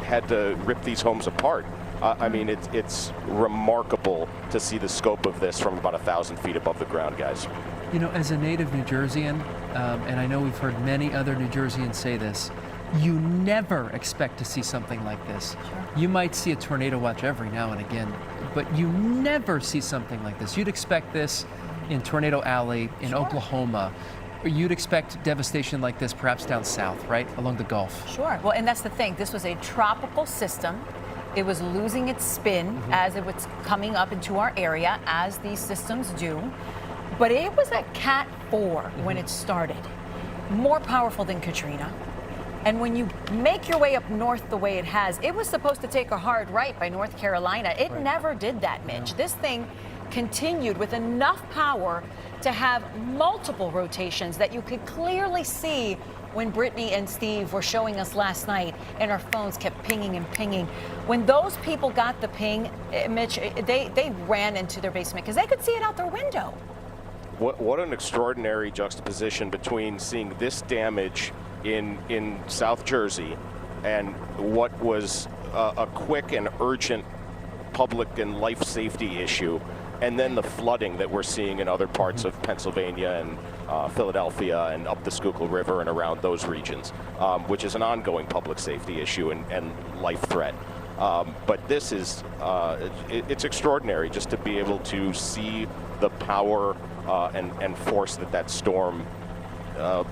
had to rip these homes apart. I mean, it's remarkable to see the scope of this from about 1,000 feet above the ground, guys. You know, as a native New Jerseyan, and I know we've heard many other New Jerseyans say this, you never expect to see something like this. Sure. You might see a tornado watch every now and again, but you never see something like this. You'd expect this in Tornado Alley in Oklahoma. Or you'd expect devastation like this perhaps down south, right, along the Gulf. Sure. Well, and that's the thing. This was a tropical system. It was losing its spin as it was coming up into our area, as these systems do. But it was a Cat 4 when it started. More powerful than Katrina. And when you make your way up north the way it has, it was supposed to take a hard right by North Carolina. It never did that, Mitch. This thing continued with enough power to have multiple rotations that you could clearly see when Brittany and Steve were showing us last night, and our phones kept pinging and pinging. When those people got the ping, Mitch, they ran into their basement because they could see it out their window. What an extraordinary juxtaposition between seeing this damage in South Jersey and what was a quick and urgent public and life safety issue, and then the flooding that we're seeing in other parts of Pennsylvania and Philadelphia and up the Schuylkill River and around those regions, which is an ongoing public safety issue and life threat. But this is, it's extraordinary just to be able to see the power and force that storm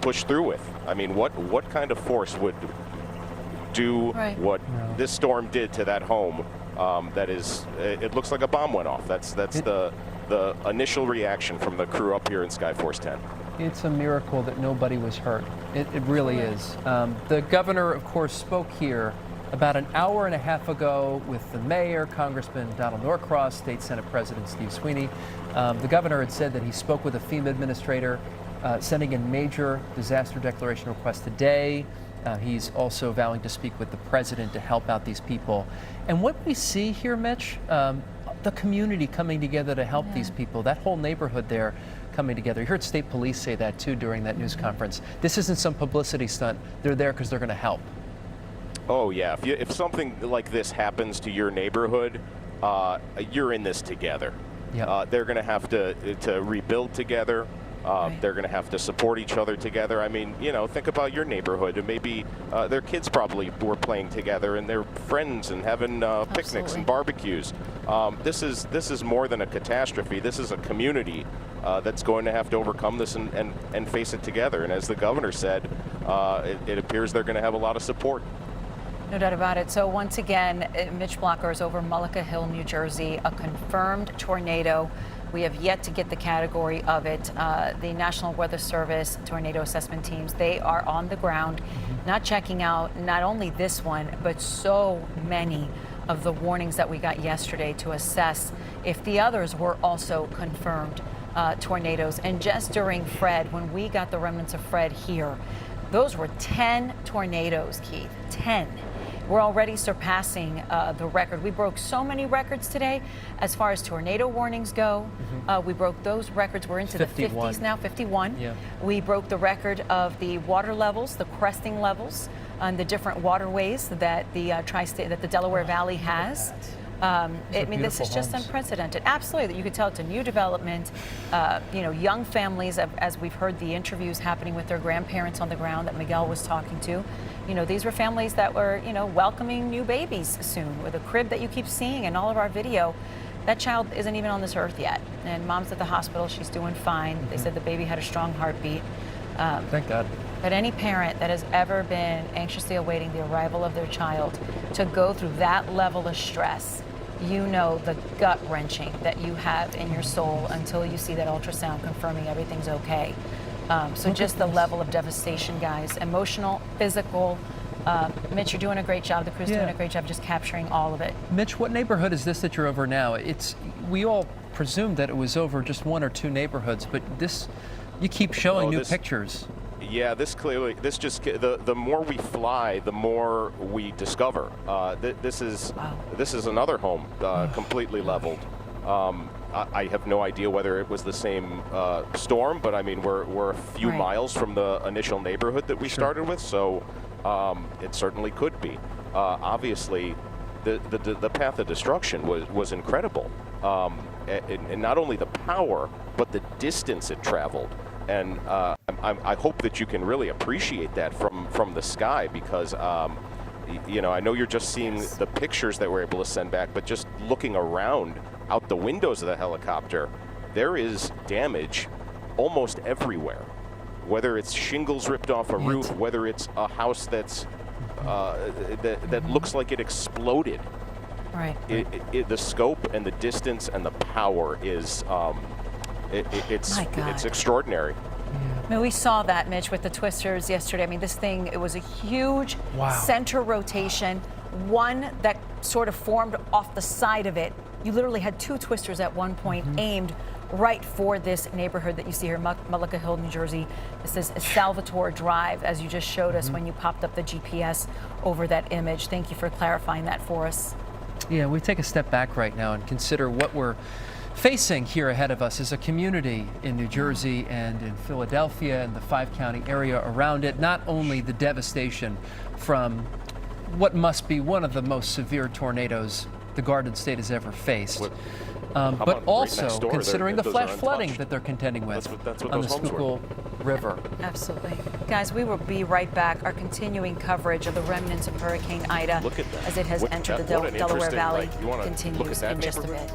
pushed through with. I mean, what kind of force would do what this storm did to that home? That is, it looks like a bomb went off. That's the initial reaction from the crew up here in Skyforce 10. It's a miracle that nobody was hurt. It really is. The governor, of course, spoke here about an hour and a half ago with the mayor, Congressman Donald Norcross, State Senate President Steve Sweeney. The governor had said that he spoke with a FEMA administrator, sending in major disaster declaration requests today. He's also vowing to speak with the president to help out these people. And what we see here, Mitch, the community coming together to help these people, that whole neighborhood there coming together. You heard state police say that too during that news conference. This isn't some publicity stunt. They're there because they're going to help. Oh yeah, if something like this happens to your neighborhood, you're in this together. Yep. They're going to have to rebuild together. They're going to have to support each other together. I mean, think about your neighborhood. And maybe their kids probably were playing together, and they're friends and having picnics and barbecues. This is more than a catastrophe. This is a community that's going to have to overcome this and face it together. And as the governor said, it appears they're going to have a lot of support. No doubt about it. So once again, Mitch Blocker is over Mullica Hill, New Jersey, a confirmed tornado. We have yet to get the category of it. The National Weather Service tornado assessment teams, they are on the ground, not checking out not only this one, but so many of the warnings that we got yesterday to assess if the others were also confirmed tornadoes. And just during Fred, when we got the remnants of Fred here, those were 10 tornadoes, Keith, 10. We're already surpassing the record. We broke so many records today as far as tornado warnings go. We broke those records. We're into 51. The 50s now, 51. Yeah. We broke the record of the water levels, the cresting levels, and the different waterways that the tri-state, that the Delaware Valley has. I mean, this is just unprecedented. Absolutely. You could tell it's a new development. Young families, as we've heard the interviews happening with their grandparents on the ground that Miguel was talking to. These were families that were, welcoming new babies soon with a crib that you keep seeing in all of our video. That child isn't even on this earth yet. And mom's at the hospital. She's doing fine. They said the baby had a strong heartbeat. Thank God. But any parent that has ever been anxiously awaiting the arrival of their child to go through that level of stress, the gut-wrenching that you have in your soul until you see that ultrasound confirming everything's okay. So just the level of devastation, guys, emotional, physical. Mitch, you're doing a great job. The crew's doing a great job just capturing all of it. Mitch, what neighborhood is this that you're over now? We all presumed that it was over just one or two neighborhoods, but you keep showing new pictures. Yeah, the more we fly, the more we discover. This is another home completely leveled. I have no idea whether it was the same storm, but I mean we're a few miles from the initial neighborhood that we started with, so it certainly could be. Obviously, the path of destruction was incredible, and not only the power, but the distance it traveled. And I hope that you can really appreciate that from the sky, because I know you're just seeing the pictures that we're able to send back, but just looking around out the windows of the helicopter, there is damage almost everywhere. Whether it's shingles ripped off a roof, whether it's a house that looks like it exploded. Right. The scope and the distance and the power is it's extraordinary. I mean, we saw that, Mitch, with the twisters yesterday. I mean, this thing, it was a huge center rotation, one that sort of formed off the side of it. You literally had two twisters at one point aimed right for this neighborhood that you see here, Mullica Hill, New Jersey. This is Salvatore Drive, as you just showed us when you popped up the GPS over that image. Thank you for clarifying that for us. Yeah, we take a step back right now and consider what we're facing here ahead of us as a community in New Jersey and in Philadelphia and the 5-county area around it. Not only the devastation from what must be one of the most severe tornadoes the Garden State has ever faced, but also considering the flash flooding that they're contending with on the Schuylkill River. Absolutely. Guys, we will be right back. Our continuing coverage of the remnants of Hurricane Ida as it has entered the Delaware Valley continues in just a bit.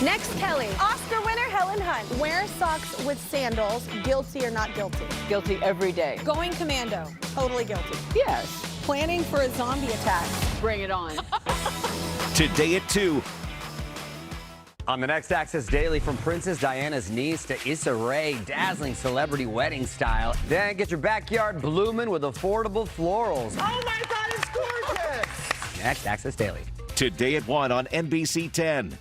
Next, Kelly. Oscar winner Helen Hunt. Wear socks with sandals. Guilty or not guilty? Guilty every day. Going commando. Totally guilty. Yes. Planning for a zombie attack. Bring it on. Today at 2. On the next Access Daily, from Princess Diana's niece to Issa Rae, dazzling celebrity wedding style. Then get your backyard blooming with affordable florals. Oh my God, it's gorgeous! Next Access Daily. Today at 1 on NBC10.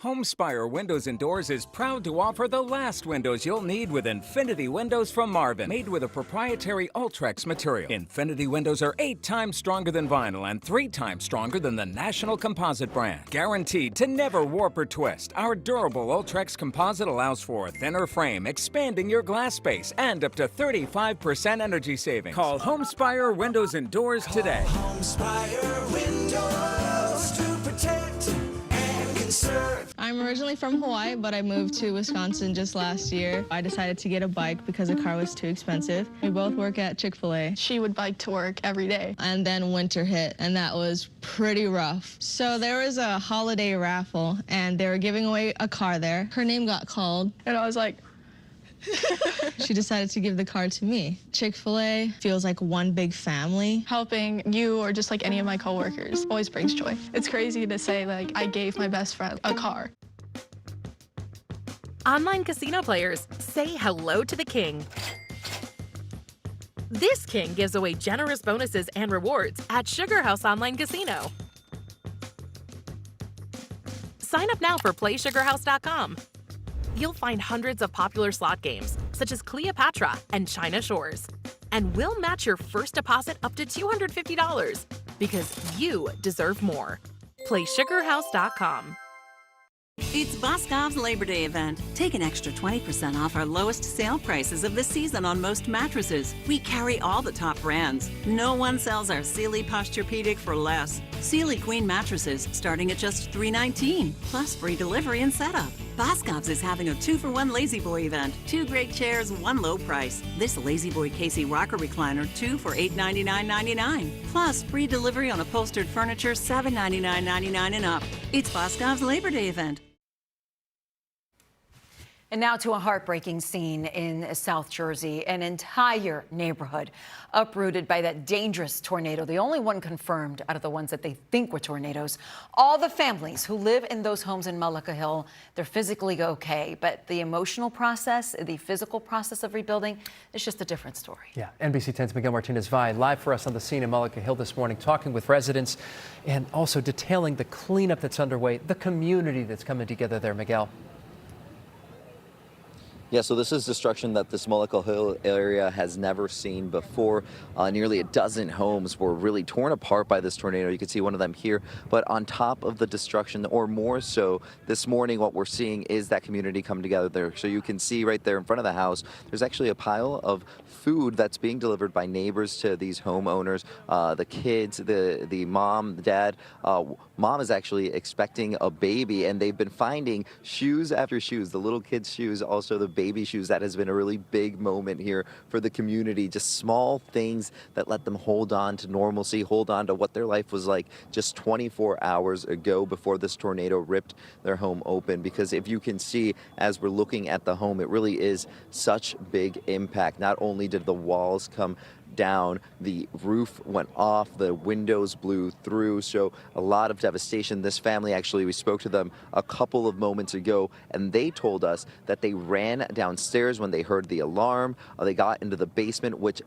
Homespire Windows and Doors is proud to offer the last windows you'll need with Infinity Windows from Marvin, made with a proprietary Ultrex material. Infinity Windows are 8 times stronger than vinyl and 3 times stronger than the national composite brand. Guaranteed to never warp or twist, our durable Ultrex composite allows for a thinner frame, expanding your glass space, and up to 35% energy savings. Call Homespire Windows and Doors today. Homespire Windows to protect and conserve. I'm originally from Hawaii, but I moved to Wisconsin just last year. I decided to get a bike because a car was too expensive. We both work at Chick-fil-A. She would bike to work every day. And then winter hit, and that was pretty rough. So there was a holiday raffle, and they were giving away a car there. Her name got called, and I was like, she decided to give the car to me. Chick-fil-A feels like one big family. Helping you or just like any of my coworkers always brings joy. It's crazy to say like I gave my best friend a car. Online casino players, say hello to the king. This king gives away generous bonuses and rewards at Sugar House Online Casino. Sign up now for PlaySugarHouse.com. You'll find hundreds of popular slot games, such as Cleopatra and China Shores. And we'll match your first deposit up to $250, because you deserve more. PlaySugarHouse.com. It's Boscov's Labor Day event. Take an extra 20% off our lowest sale prices of the season on most mattresses. We carry all the top brands. No one sells our Sealy Posturepedic for less. Sealy Queen mattresses starting at just $319, plus free delivery and setup. Boscov's is having a 2-for-1 Lazy Boy event. 2 great chairs, 1 low price. This Lazy Boy Casey rocker recliner, 2 for $899.99. Plus free delivery on upholstered furniture, $799.99 and up. It's Boscov's Labor Day event. And now to a heartbreaking scene in South Jersey. An entire neighborhood uprooted by that dangerous tornado, the only one confirmed out of the ones that they think were tornadoes. All the families who live in those homes in Mullica Hill, they're physically okay, but the emotional process, the physical process of rebuilding is just a different story. Yeah, NBC10's Miguel Martinez-Vai live for us on the scene in Mullica Hill this morning, talking with residents and also detailing the cleanup that's underway, the community that's coming together there. Miguel. Yeah, so this is destruction that this Mullica Hill area has never seen before. Nearly a dozen homes were really torn apart by this tornado. You can see one of them here. But on top of the destruction, or more so, this morning what we're seeing is that community come together there. So you can see right there in front of the house, there's actually a pile of food that's being delivered by neighbors to these homeowners. The kids, the mom, the dad. Mom is actually expecting a baby, and they've been finding shoes after shoes, the little kids' shoes, also the baby shoes. That has been a really big moment here for the community. Just small things that let them hold on to normalcy, hold on to what their life was like just 24 hours ago before this tornado ripped their home open. Because if you can see, as we're looking at the home, it really is such big impact. Not only did the walls come down, the roof went off, the windows blew through, so a lot of devastation. This family, actually, we spoke to them a couple of moments ago, and they told us that they ran downstairs when they heard the alarm. They got into the basement, which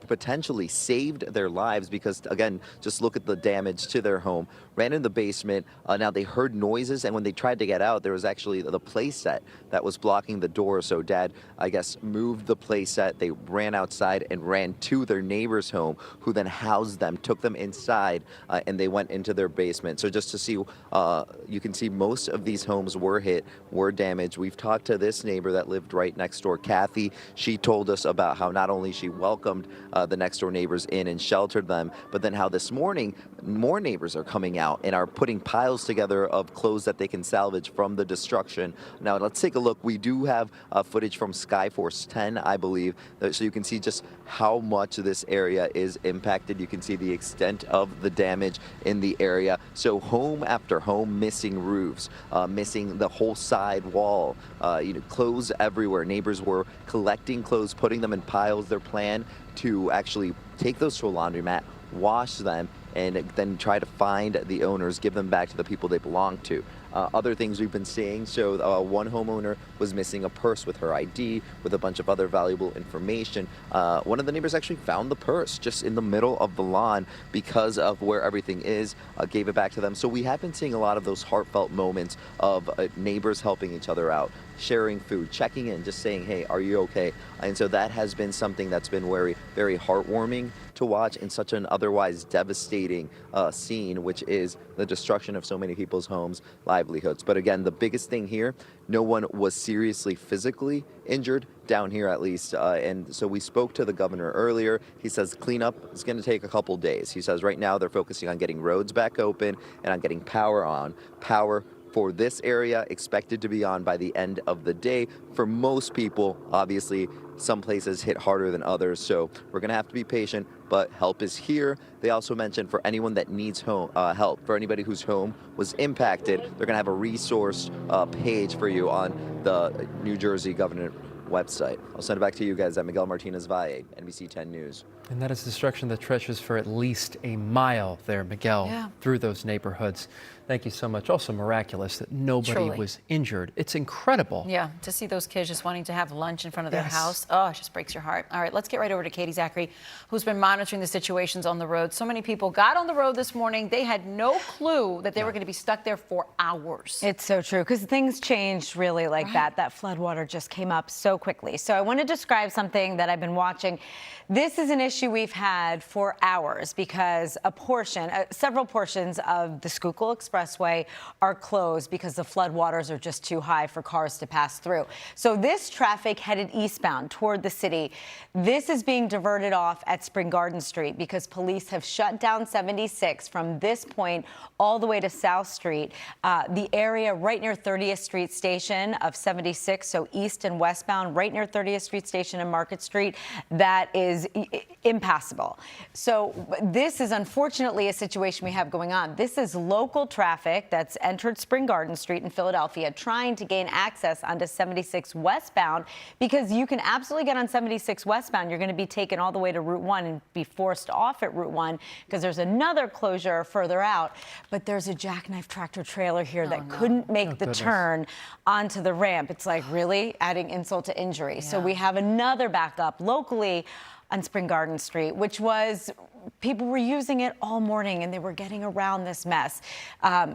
potentially saved their lives because, again, just look at the damage to their home. Ran in the basement. Now they heard noises, and when they tried to get out, there was actually the play set that was blocking the door. So Dad, I guess, moved the play set. They ran outside and ran to their neighbor's home, who then housed them, took them inside, and they went into their basement. So just to see, you can see most of these homes were hit, were damaged. We've talked to this neighbor that lived right next door, Kathy. She told us about how not only she welcomed the next door neighbors in and sheltered them, but then how this morning more neighbors are coming out and are putting piles together of clothes that they can salvage from the destruction. Now let's take a look. We do have footage from Skyforce 10, I believe, so you can see just how much this area is impacted. You can see the extent of the damage in the area. So home after home missing roofs, missing the whole side wall, clothes everywhere. Neighbors were collecting clothes, putting them in piles. Their plan to actually take those to a laundromat, wash them, and then try to find the owners, give them back to the people they belong to. Other things we've been seeing, so one homeowner was missing a purse with her ID, with a bunch of other valuable information. One of the neighbors actually found the purse just in the middle of the lawn because of where everything is, gave it back to them. So we have been seeing a lot of those heartfelt moments of neighbors helping each other out, sharing food, checking in, just saying, hey, are you okay? And so that has been something that's been very, very heartwarming to watch in such an otherwise devastating scene, which is the destruction of so many people's homes, livelihoods. But again, the biggest thing here, no one was seriously physically injured, down here at least. And so we spoke to the governor earlier. He says cleanup is going to take a couple days. He says right now they're focusing on getting roads back open and on getting power on. Power for this area expected to be on by the end of the day. For most people, obviously, some places hit harder than others, so we're going to have to be patient, but help is here. They also mentioned for anyone that needs help, for anybody whose home was impacted, they're going to have a resource page for you on the New Jersey government website. I'll send it back to you guys at Miguel Martinez Valle, NBC 10 News. And that is destruction that stretches for at least a mile there, Miguel, through those neighborhoods. Thank you so much. Also miraculous that nobody was injured. It's incredible. Yeah, to see those kids just wanting to have lunch in front of their house. Oh, it just breaks your heart. All right, let's get right over to Katie Zachary, who's been monitoring the situations on the road. So many people got on the road this morning. They had no clue that they were going to be stuck there for hours. It's so true, because things changed really like that. That floodwater just came up so quickly. So I want to describe something that I've been watching. This is an issue we've had for hours because several portions of the Schuylkill Expressway are closed because the floodwaters are just too high for cars to pass through. So this traffic headed eastbound toward the city, this is being diverted off at Spring Garden Street because police have shut down 76 from this point all the way to South Street. The area right near 30th Street Station of 76, so east and westbound, right near 30th Street Station and Market Street, that is impassable. So this is unfortunately a situation we have going on. This is local traffic that's entered Spring Garden Street in Philadelphia trying to gain access onto 76 westbound because you can absolutely get on 76 westbound. You're going to be taken all the way to Route 1 and be forced off at Route 1 because there's another closure further out. But there's a jackknife tractor trailer here that couldn't make the turn onto the ramp. It's like really adding insult to injury. So we have another backup locally on Spring Garden Street, which was people were using it all morning and they were getting around this mess.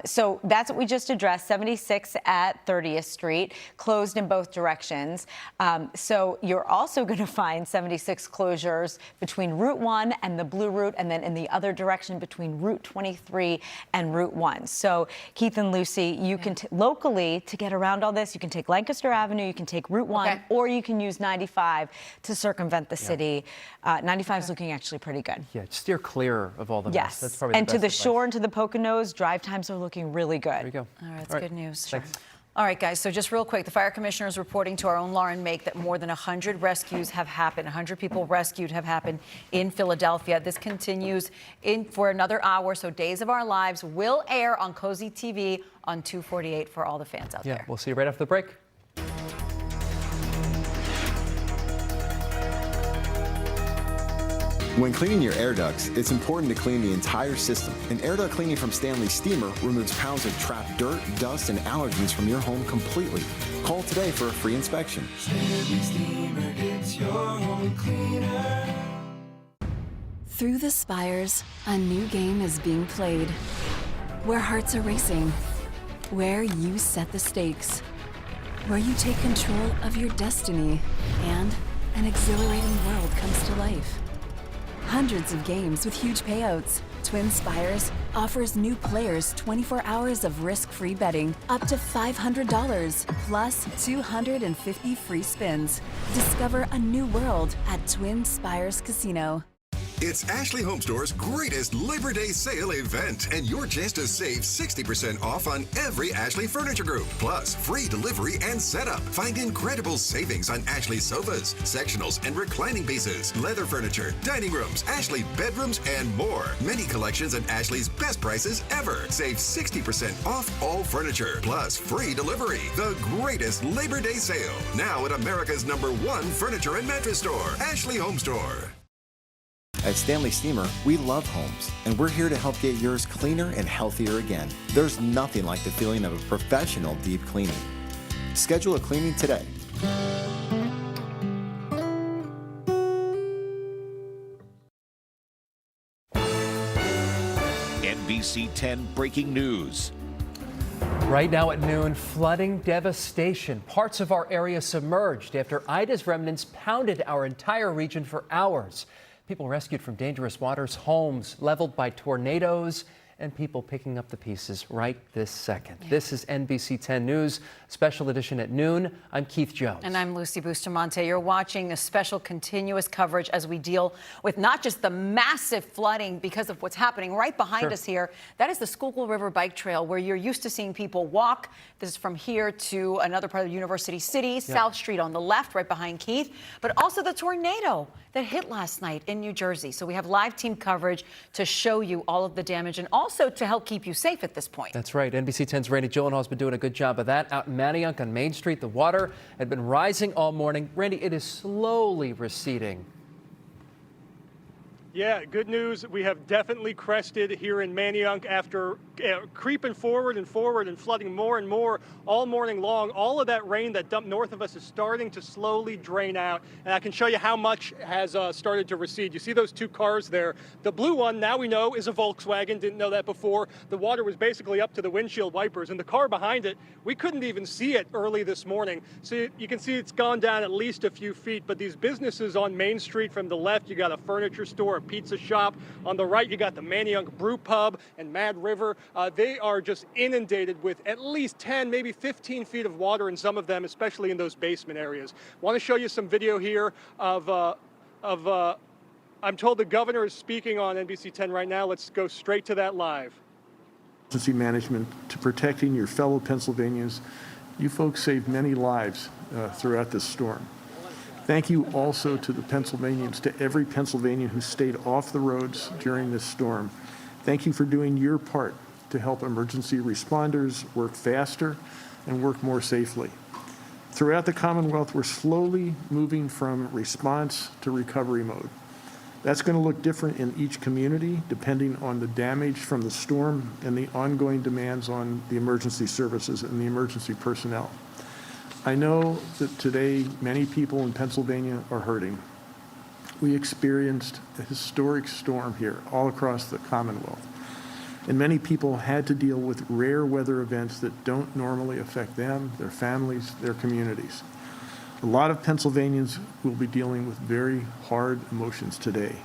So that's what we just addressed. 76 at 30th Street, closed in both directions. So you're also going to find 76 closures between Route 1 and the Blue Route, and then in the other direction between Route 23 and Route 1. So Keith and Lucy, you can locally, to get around all this, you can take Lancaster Avenue, you can take Route 1, or you can use 95 to circumvent the city. 95 is looking actually pretty good. Yeah, steer clear of all the mess. That's probably and the to best the advice. shore and to the Poconos, drive times are looking really good. There you go. All right, that's good news. Thanks. All right, guys, so just real quick, the fire commissioner is reporting to our own Lauren Make that more than 100 rescues have happened. 100 people rescued have happened in Philadelphia. This continues for another hour, so Days of Our Lives will air on Cozy TV on 248 for all the fans out there. Yeah, we'll see you right after the break. When cleaning your air ducts, it's important to clean the entire system. And air duct cleaning from Stanley Steamer removes pounds of trapped dirt, dust, and allergens from your home completely. Call today for a free inspection. Stanley Steamer gets your home cleaner. Through the spires, a new game is being played. Where hearts are racing. Where you set the stakes. Where you take control of your destiny. And an exhilarating world comes to life. Hundreds of games with huge payouts. Twin Spires offers new players 24 hours of risk-free betting, up to $500, plus 250 free spins. Discover a new world at Twin Spires Casino. It's Ashley Home Store's greatest Labor Day sale event, and your chance to save 60% off on every Ashley Furniture Group, plus free delivery and setup. Find incredible savings on Ashley sofas, sectionals, and reclining pieces, leather furniture, dining rooms, Ashley bedrooms, and more. Many collections at Ashley's best prices ever. Save 60% off all furniture, plus free delivery. The greatest Labor Day sale, now at America's #1 furniture and mattress store, Ashley Home Store. At Stanley Steamer, we love homes, and we're here to help get yours cleaner and healthier again. There's nothing like the feeling of a professional deep cleaning. Schedule a cleaning today. NBC10 breaking news. Right now at noon, flooding devastation. Parts of our area submerged after Ida's remnants pounded our entire region for hours. People rescued from dangerous waters, homes leveled by tornadoes, and people picking up the pieces right this second. This is NBC 10 News, special edition at noon. I'm Keith Jones. And I'm Lucy Bustamante. You're watching a special continuous coverage as we deal with not just the massive flooding because of what's happening right behind us here. That is the Schuylkill River Bike Trail, where you're used to seeing people walk. This is from here to another part of University City, South Street on the left, right behind Keith, but also the tornado that hit last night in New Jersey. So we have live team coverage to show you all of the damage and also to help keep you safe at this point. That's right. NBC 10's Randy Gyllenhaal has been doing a good job of that. Out in Manayunk on Main Street, the water had been rising all morning. Randy, it is slowly receding. Yeah, good news. We have definitely crested here in Manayunk after creeping forward and flooding more and more all morning long. All of that rain that dumped north of us is starting to slowly drain out. And I can show you how much has started to recede. You see those two cars there. The blue one, now we know, is a Volkswagen. Didn't know that before. The water was basically up to the windshield wipers. And the car behind it, we couldn't even see it early this morning. So you can see it's gone down at least a few feet. But these businesses on Main Street, from the left, you got a furniture store, a pizza shop. On the right, you got the Manayunk Brew Pub and Mad River. They are just inundated with at least 10, maybe 15 feet of water in some of them, especially in those basement areas. Want to show you some video here of I'm told the governor is speaking on NBC 10 right now. Let's go straight to that live. Emergency management to protecting your fellow Pennsylvanians. You folks saved many lives throughout this storm. Thank you also to the Pennsylvanians, to every Pennsylvanian who stayed off the roads during this storm. Thank you for doing your part to help emergency responders work faster and work more safely. Throughout the Commonwealth, we're slowly moving from response to recovery mode. That's going to look different in each community depending on the damage from the storm and the ongoing demands on the emergency services and the emergency personnel. I know that today many people in Pennsylvania are hurting. We experienced a historic storm here all across the Commonwealth, and many people had to deal with rare weather events that don't normally affect them, their families, their communities. A lot of Pennsylvanians will be dealing with very hard emotions today.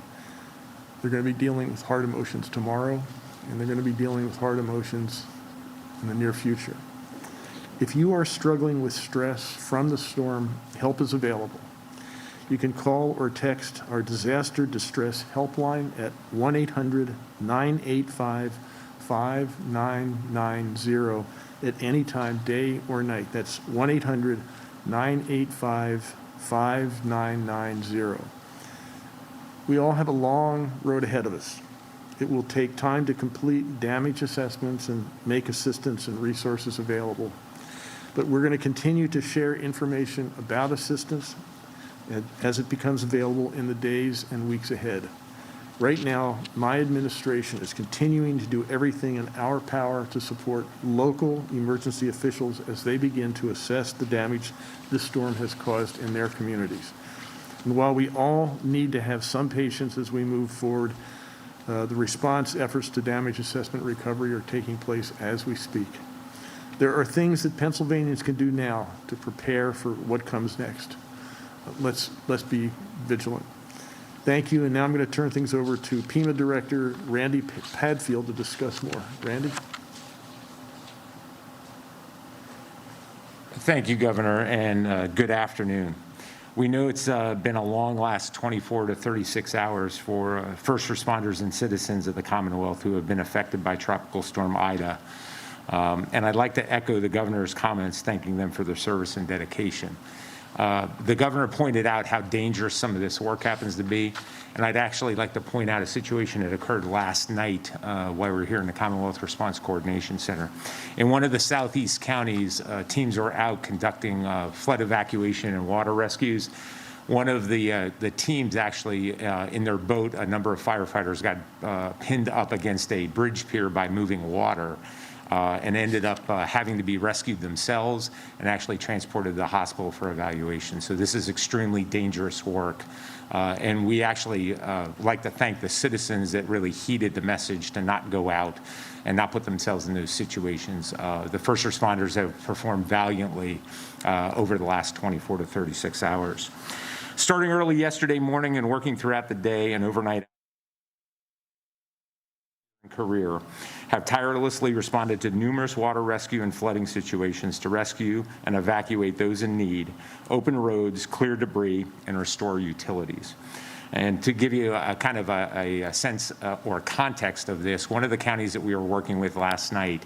They're going to be dealing with hard emotions tomorrow, and they're going to be dealing with hard emotions in the near future. If you are struggling with stress from the storm, help is available. You can call or text our disaster distress helpline at 1-800-985-5990 at any time, day or night. That's 1-800-985-5990. We all have a long road ahead of us. It will take time to complete damage assessments and make assistance and resources available. But we're going to continue to share information about assistance as it becomes available in the days and weeks ahead. Right now, my administration is continuing to do everything in our power to support local emergency officials as they begin to assess the damage this storm has caused in their communities. And while we all need to have some patience as we move forward, the response efforts to damage assessment recovery are taking place as we speak. There are things that Pennsylvanians can do now to prepare for what comes next. Let's be vigilant. Thank you, and now I'm going to turn things over to PEMA Director Randy Padfield to discuss more. Randy? Thank you, Governor, and good afternoon. We know it's been a long last 24 to 36 hours for first responders and citizens of the Commonwealth who have been affected by Tropical Storm Ida. And I'd like to echo the governor's comments, thanking them for their service and dedication. The governor pointed out how dangerous some of this work happens to be, and I'd actually like to point out a situation that occurred last night while we were here in the Commonwealth Response Coordination Center. In one of the southeast counties, teams were out conducting flood evacuation and water rescues One of the teams actually, in their boat, a number of firefighters got pinned up against a bridge pier by moving water and ended up having to be rescued themselves and actually transported to the hospital for evaluation. So this is extremely dangerous work. And we actually like to thank the citizens that really heeded the message to not go out and not put themselves in those situations. The first responders have performed valiantly over the last 24 to 36 hours. Starting early yesterday morning and working throughout the day and overnight career, have tirelessly responded to numerous water rescue and flooding situations to rescue and evacuate those in need, open roads, clear debris, and restore utilities. And to give you a kind of a sense or context of this, one of the counties that we were working with last night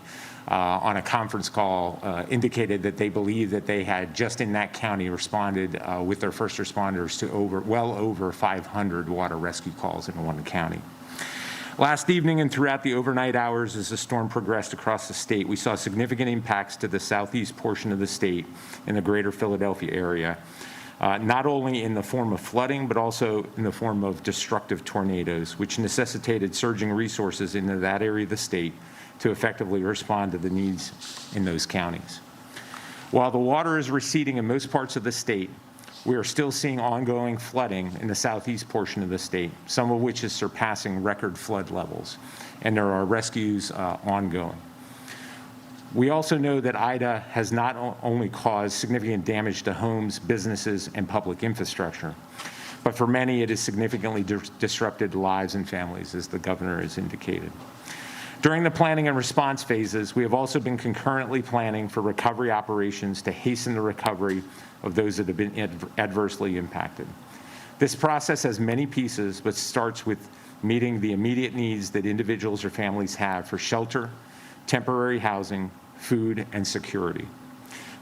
on a conference call indicated that they believe that they had just in that county responded with their first responders to well over 500 water rescue calls in one county. Last evening and throughout the overnight hours as the storm progressed across the state, we saw significant impacts to the southeast portion of the state in the greater Philadelphia area, not only in the form of flooding, but also in the form of destructive tornadoes, which necessitated surging resources into that area of the state to effectively respond to the needs in those counties. While the water is receding in most parts of the state, we are still seeing ongoing flooding in the southeast portion of the state, some of which is surpassing record flood levels, and there are rescues ongoing. We also know that Ida has not only caused significant damage to homes, businesses, and public infrastructure, but for many it has significantly disrupted lives and families, as the governor has indicated. During the planning and response phases, we have also been concurrently planning for recovery operations to hasten the recovery of those that have been adversely impacted. This process has many pieces, but starts with meeting the immediate needs that individuals or families have for shelter, temporary housing, food, and security.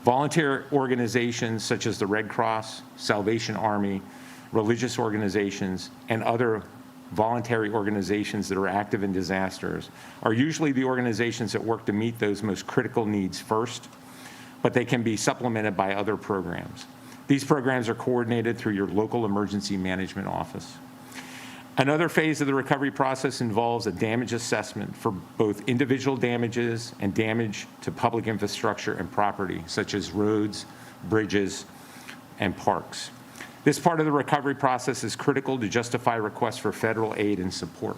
Volunteer organizations such as the Red Cross, Salvation Army, religious organizations, and other voluntary organizations that are active in disasters are usually the organizations that work to meet those most critical needs first, but they can be supplemented by other programs. These programs are coordinated through your local emergency management office. Another phase of the recovery process involves a damage assessment for both individual damages and damage to public infrastructure and property, such as roads, bridges, and parks. This part of the recovery process is critical to justify requests for federal aid and support.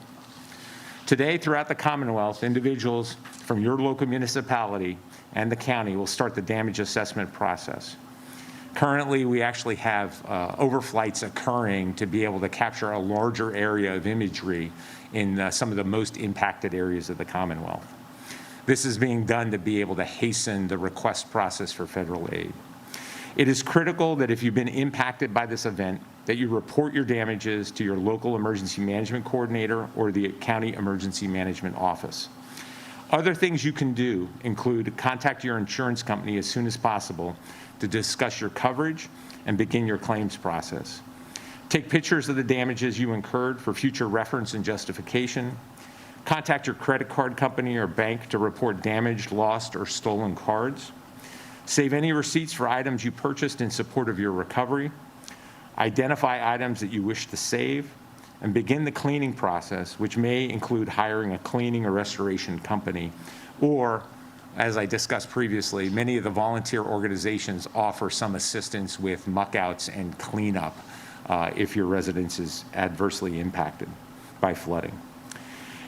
Today, throughout the Commonwealth, individuals from your local municipality and the county will start the damage assessment process. Currently, we actually have overflights occurring to be able to capture a larger area of imagery in some of the most impacted areas of the Commonwealth. This is being done to be able to hasten the request process for federal aid. It is critical that if you've been impacted by this event, that you report your damages to your local emergency management coordinator or the county emergency management office. Other things you can do include contact your insurance company as soon as possible to discuss your coverage and begin your claims process. Take pictures of the damages you incurred for future reference and justification. Contact your credit card company or bank to report damaged, lost, or stolen cards. Save any receipts for items you purchased in support of your recovery. Identify items that you wish to save, and begin the cleaning process, which may include hiring a cleaning or restoration company, or, as I discussed previously, many of the volunteer organizations offer some assistance with muckouts and cleanup if your residence is adversely impacted by flooding.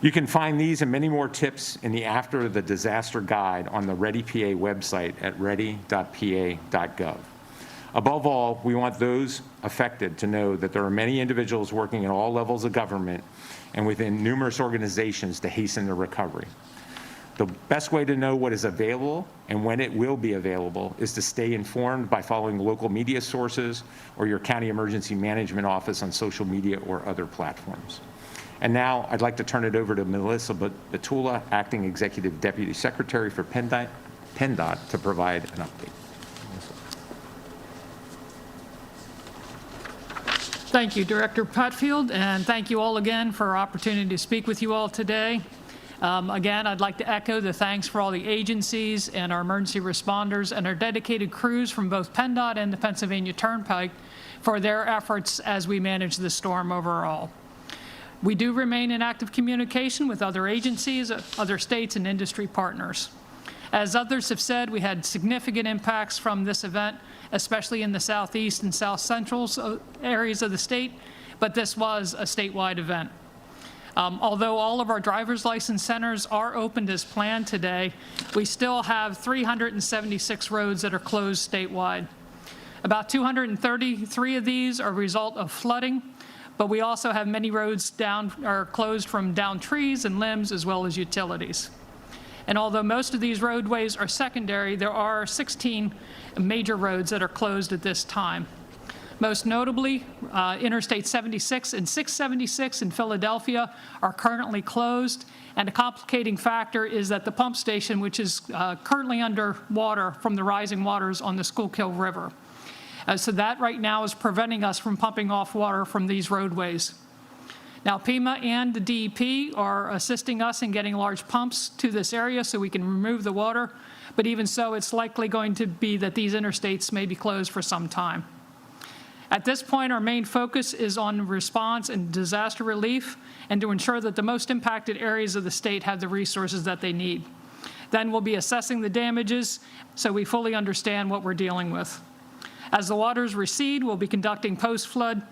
You can find these and many more tips in the After the Disaster Guide on the ReadyPA website at ready.pa.gov. Above all, we want those affected to know that there are many individuals working at all levels of government and within numerous organizations to hasten their recovery. The best way to know what is available and when it will be available is to stay informed by following local media sources or your county emergency management office on social media or other platforms. And now I'd like to turn it over to Melissa Batula, Acting Executive Deputy Secretary for PennDOT, to provide an update. Thank you, Director Putfield, and thank you all again for our opportunity to speak with you all today. Again, I'd like to echo the thanks for all the agencies and our emergency responders and our dedicated crews from both PennDOT and the Pennsylvania Turnpike for their efforts as we manage the storm overall. We do remain in active communication with other agencies, other states, and industry partners. As others have said, we had significant impacts from this event, especially in the southeast and south central areas of the state, but this was a statewide event. Although all of our driver's license centers are opened as planned today, we still have 376 roads that are closed statewide. About 233 of these are a result of flooding, but we also have many roads closed from downed trees and limbs, as well as utilities. And although most of these roadways are secondary, there are 16 major roads that are closed at this time. Most notably, Interstate 76 and 676 in Philadelphia are currently closed, and a complicating factor is that the pump station, which is currently under water from the rising waters on the Schuylkill River. So that right now is preventing us from pumping off water from these roadways. Now, PEMA and the DEP are assisting us in getting large pumps to this area so we can remove the water, but even so, it's likely going to be that these interstates may be closed for some time. At this point, our main focus is on response and disaster relief and to ensure that the most impacted areas of the state have the resources that they need. Then we'll be assessing the damages so we fully understand what we're dealing with. As the waters recede, we'll be conducting post-flood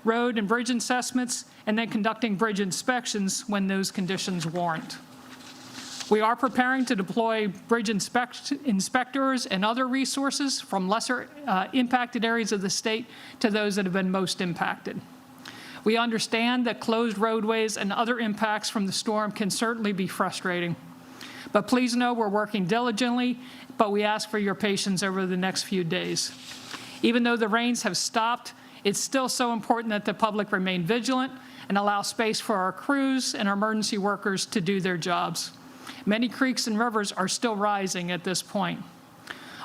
road and bridge assessments, and then conducting bridge inspections when those conditions warrant. We are preparing to deploy bridge inspectors and other resources from lesser impacted areas of the state to those that have been most impacted. We understand that closed roadways and other impacts from the storm can certainly be frustrating. But please know we're working diligently, but we ask for your patience over the next few days. Even though the rains have stopped, it's still so important that the public remain vigilant and allow space for our crews and our emergency workers to do their jobs. Many creeks and rivers are still rising at this point.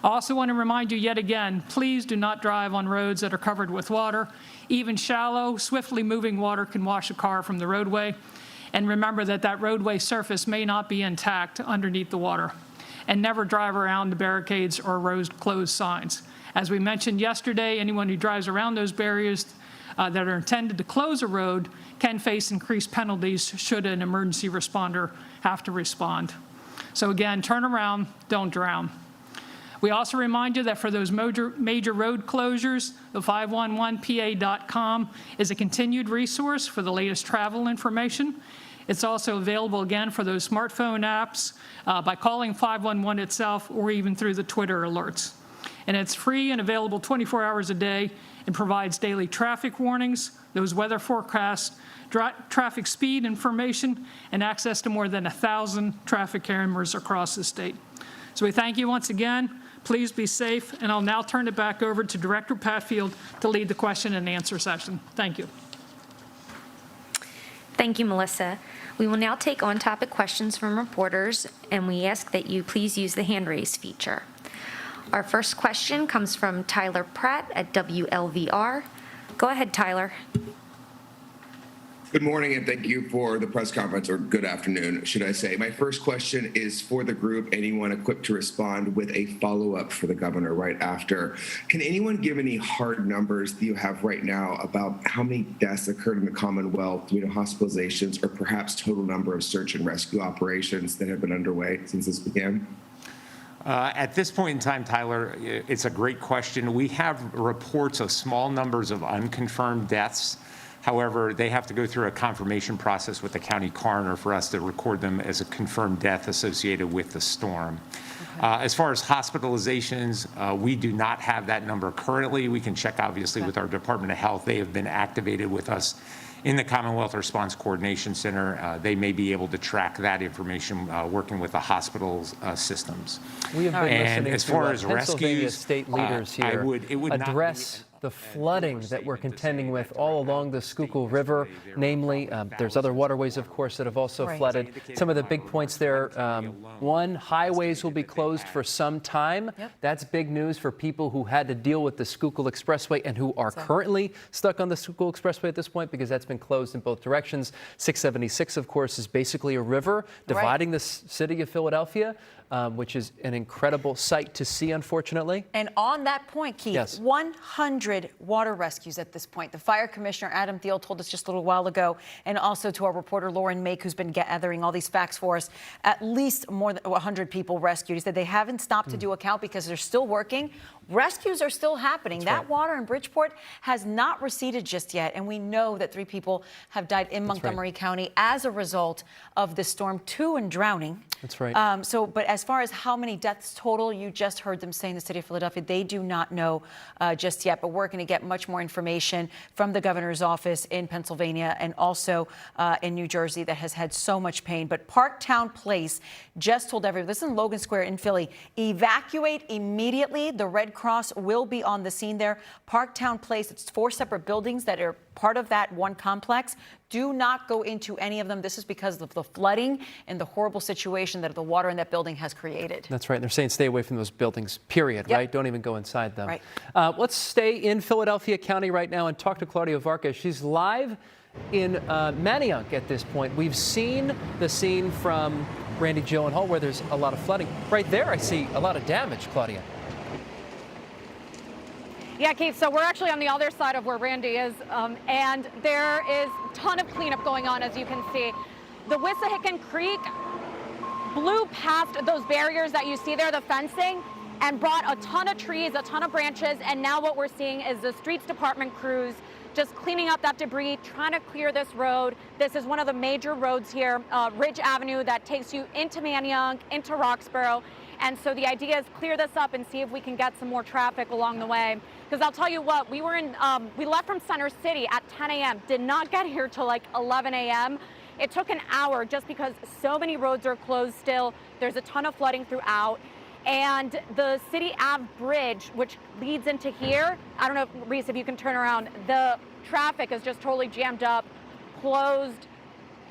I also want to remind you yet again, please do not drive on roads that are covered with water. Even shallow, swiftly moving water can wash a car from the roadway. And remember that that roadway surface may not be intact underneath the water. And never drive around the barricades or road closed signs. As we mentioned yesterday, anyone who drives around those barriers that are intended to close a road can face increased penalties should an emergency responder have to respond. So again, turn around, don't drown. We also remind you that for those major road closures, the 511pa.com is a continued resource for the latest travel information. It's also available again for those smartphone apps by calling 511 itself or even through the Twitter alerts. And it's free and available 24 hours a day and provides daily traffic warnings, those weather forecasts, traffic speed information, and access to more than 1,000 traffic cameras across the state. So we thank you once again. Please be safe, and I'll now turn it back over to Director Patfield to lead the question and answer session. Thank you. Thank you, Melissa. We will now take on-topic questions from reporters, and we ask that you please use the hand raise feature. Our first question comes from Tyler Pratt at WLVR. Go ahead, Tyler. Good morning, and thank you for the press conference, or good afternoon, should I say. My first question is for the group. Anyone equipped to respond with a follow-up for the governor right after? Can anyone give any hard numbers that you have right now about how many deaths occurred in the Commonwealth due to hospitalizations, or perhaps total number of search and rescue operations that have been underway since this began? At this point in time, Tyler, it's a great question. We have reports of small numbers of unconfirmed deaths. However, they have to go through a confirmation process with the county coroner for us to record them as a confirmed death associated with the storm. Okay. As far as hospitalizations, we do not have that number currently. We can check, obviously, with our Department of Health. They have been activated with us in the Commonwealth Response Coordination Center. They may be able to track that information working with the hospital's systems. We have been and listening as far to as Pennsylvania rescues, state leaders here it would address the flooding that we're contending with all along the Schuylkill River, namely, there's other waterways, of course, that have also flooded. Some of the big points there, one, highways will be closed for some time. That's big news for people who had to deal with the Schuylkill Expressway and who are currently stuck on the Schuylkill Expressway at this point because that's been closed in both directions. 676, of course, is basically a river dividing the city of Philadelphia. which is an incredible sight to see, unfortunately. And on that point, Keith, Yes. 100 water rescues at this point. The fire commissioner, Adam Thiel, told us just a little while ago, and also to our reporter, Lauren Make, who's been gathering all these facts for us, at least more than 100 people rescued. He said they haven't stopped to do a count because they're still working. Rescues are still happening. That water in Bridgeport has not receded just yet, and we know that 3 people have died in Montgomery County as a result of this storm, 2 in drowning. That's right. But as far as how many deaths total, you just heard them say in the city of Philadelphia, they do not know just yet. But we're going to get much more information from the governor's office in Pennsylvania and also in New Jersey that has had so much pain. But Parktown Place just told everyone, this is in Logan Square in Philly, evacuate immediately. The Red Cross will be on the scene there. Parktown Place, it's 4 separate buildings that are part of that one complex. Do not go into any of them. This is because of the flooding and the horrible situation that the water in that building has created. That's right. And they're saying stay away from those buildings, period, Yep. right? Don't even go inside them. Right. Let's stay in Philadelphia County right now and talk to Claudia Vargas. She's live in Manayunk at this point. We've seen the scene from Randy Gyllenhaal where there's a lot of flooding. Right there, I see a lot of damage, Claudia. Yeah, Keith, so we're actually on the other side of where Randy is, and there is a ton of cleanup going on, as you can see. The Wissahickon Creek blew past those barriers that you see there, the fencing, and brought a ton of trees, a ton of branches, and now what we're seeing is the streets department crews just cleaning up that debris, trying to clear this road. This is one of the major roads here, Ridge Avenue, that takes you into Manayunk, into Roxborough. And so the idea is clear this up and see if we can get some more traffic along the way. Because I'll tell you what, we left from Center City at 10 a.m., did not get here till like 11 a.m. It took an hour just because so many roads are closed still. There's a ton of flooding throughout. And the City Ave Bridge, which leads into here, I don't know, Reese, if you can turn around, the traffic is just totally jammed up, closed,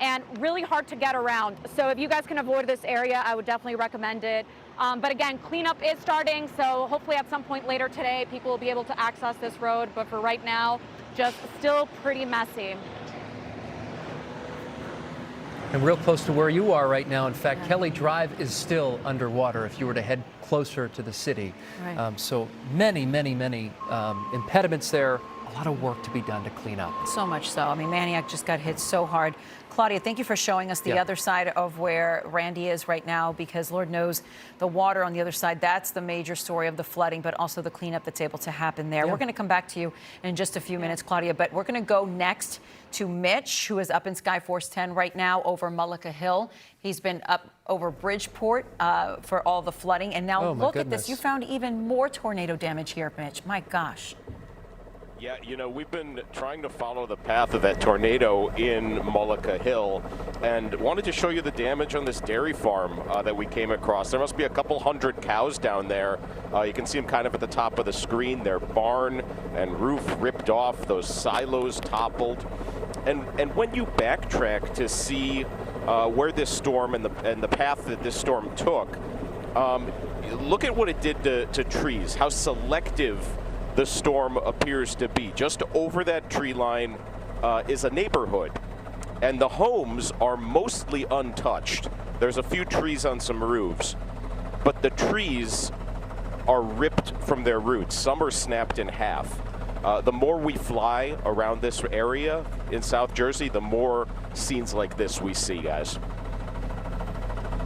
and really hard to get around. So if you guys can avoid this area, I would definitely recommend it. But again, cleanup is starting, so hopefully at some point later today, people will be able to access this road. But for right now, just still pretty messy. And real close to where you are right now. In fact, Kelly Drive is still underwater if you were to head closer to the city. Right. So many impediments there. A lot of work to be done to clean up. So much so. I mean, Manayunk just got hit so hard. Claudia, thank you for showing us the other side of where Randy is right now, because Lord knows the water on the other side, that's the major story of the flooding, but also the cleanup that's able to happen there. We're going to come back to you in just a few minutes, Claudia, but we're going to go next to Mitch, who is up in Skyforce 10 right now over Mullica Hill. He's been up over Bridgeport for all the flooding. And now look at this. You found even more tornado damage here, Mitch. My gosh. Yeah, you know, we've been trying to follow the path of that tornado in Mullica Hill and wanted to show you the damage on this dairy farm that we came across. There must be a couple hundred cows down there. You can see them kind of at the top of the screen. Their barn and roof ripped off, those silos toppled. And when you backtrack to see where this storm and the path that this storm took, look at what it did to trees, how selective the storm appears to be. Just over that tree line is a neighborhood, and the homes are mostly untouched. There's a few trees on some roofs, but the trees are ripped from their roots. Some are snapped in half. The more we fly around this area in South Jersey, the more scenes like this we see, guys.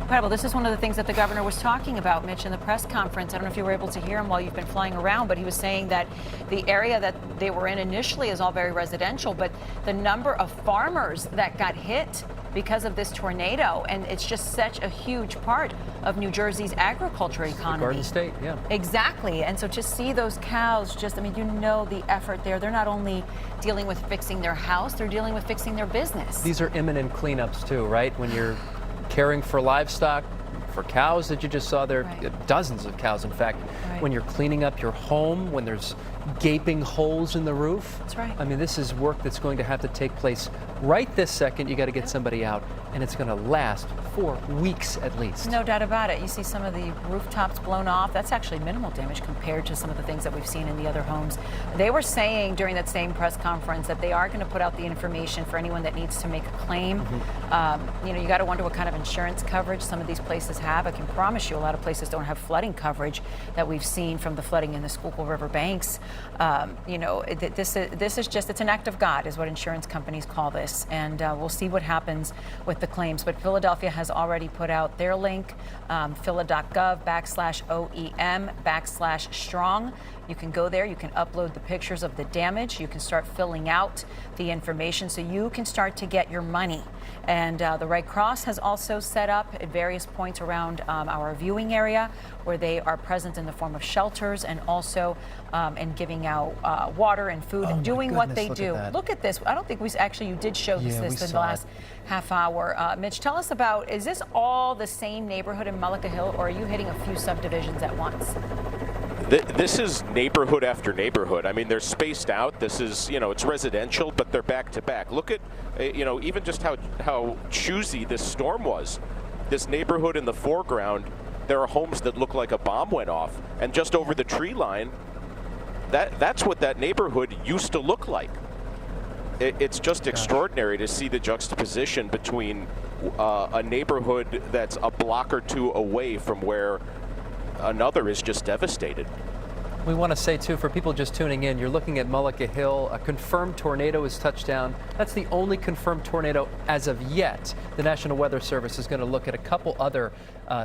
Incredible. This is one of the things that the governor was talking about, Mitch, in the press conference. I don't know if you were able to hear him while you've been flying around, but he was saying that the area that they were in initially is all very residential, but the number of farmers that got hit because of this tornado, and it's just such a huge part of New Jersey's agriculture economy. Garden State, yeah. Exactly. And so to see those cows, I mean, you know the effort there. They're not only dealing with fixing their house, they're dealing with fixing their business. These are imminent cleanups too, right? When you're caring for livestock, for cows that you just saw there, dozens of cows, in fact. When you're cleaning up your home, when there's gaping holes in the roof. That's right. I mean, this is work that's going to have to take place Right this second, you got to get somebody out, and it's going to last for weeks at least. No doubt about it. You see some of the rooftops blown off. That's actually minimal damage compared to some of the things that we've seen in the other homes. They were saying during that same press conference that they are going to put out the information for anyone that needs to make a claim. You got to wonder what kind of insurance coverage some of these places have. I can promise you a lot of places don't have flooding coverage that we've seen from the flooding in the Schuylkill River banks. This is just, it's an act of God is what insurance companies call this. And we'll see what happens with the claims. But Philadelphia has already put out their link, phila.gov/OEM/strong. You can go there, you can upload the pictures of the damage, you can start filling out the information so you can start to get your money. And the Red Cross has also set up at various points around our viewing area where they are present in the form of shelters and also in giving out water and food and doing what they do. Look at this. I don't think you did show this in the last half hour. Mitch, tell us about, is this all the same neighborhood in Mullica Hill, or are you hitting a few subdivisions at once? This is neighborhood after neighborhood. I mean, they're spaced out. This is, it's residential, but they're back to back. Look at, even just how choosy this storm was. This neighborhood in the foreground, there are homes that look like a bomb went off. And just over the tree line, that's what that neighborhood used to look like. It's just extraordinary to see the juxtaposition between a neighborhood that's a block or two away from where another is just devastated. We want to say, too, for people just tuning in, you're looking at Mullica Hill. A confirmed tornado has touched down. That's the only confirmed tornado as of yet. The National Weather Service is going to look at a couple other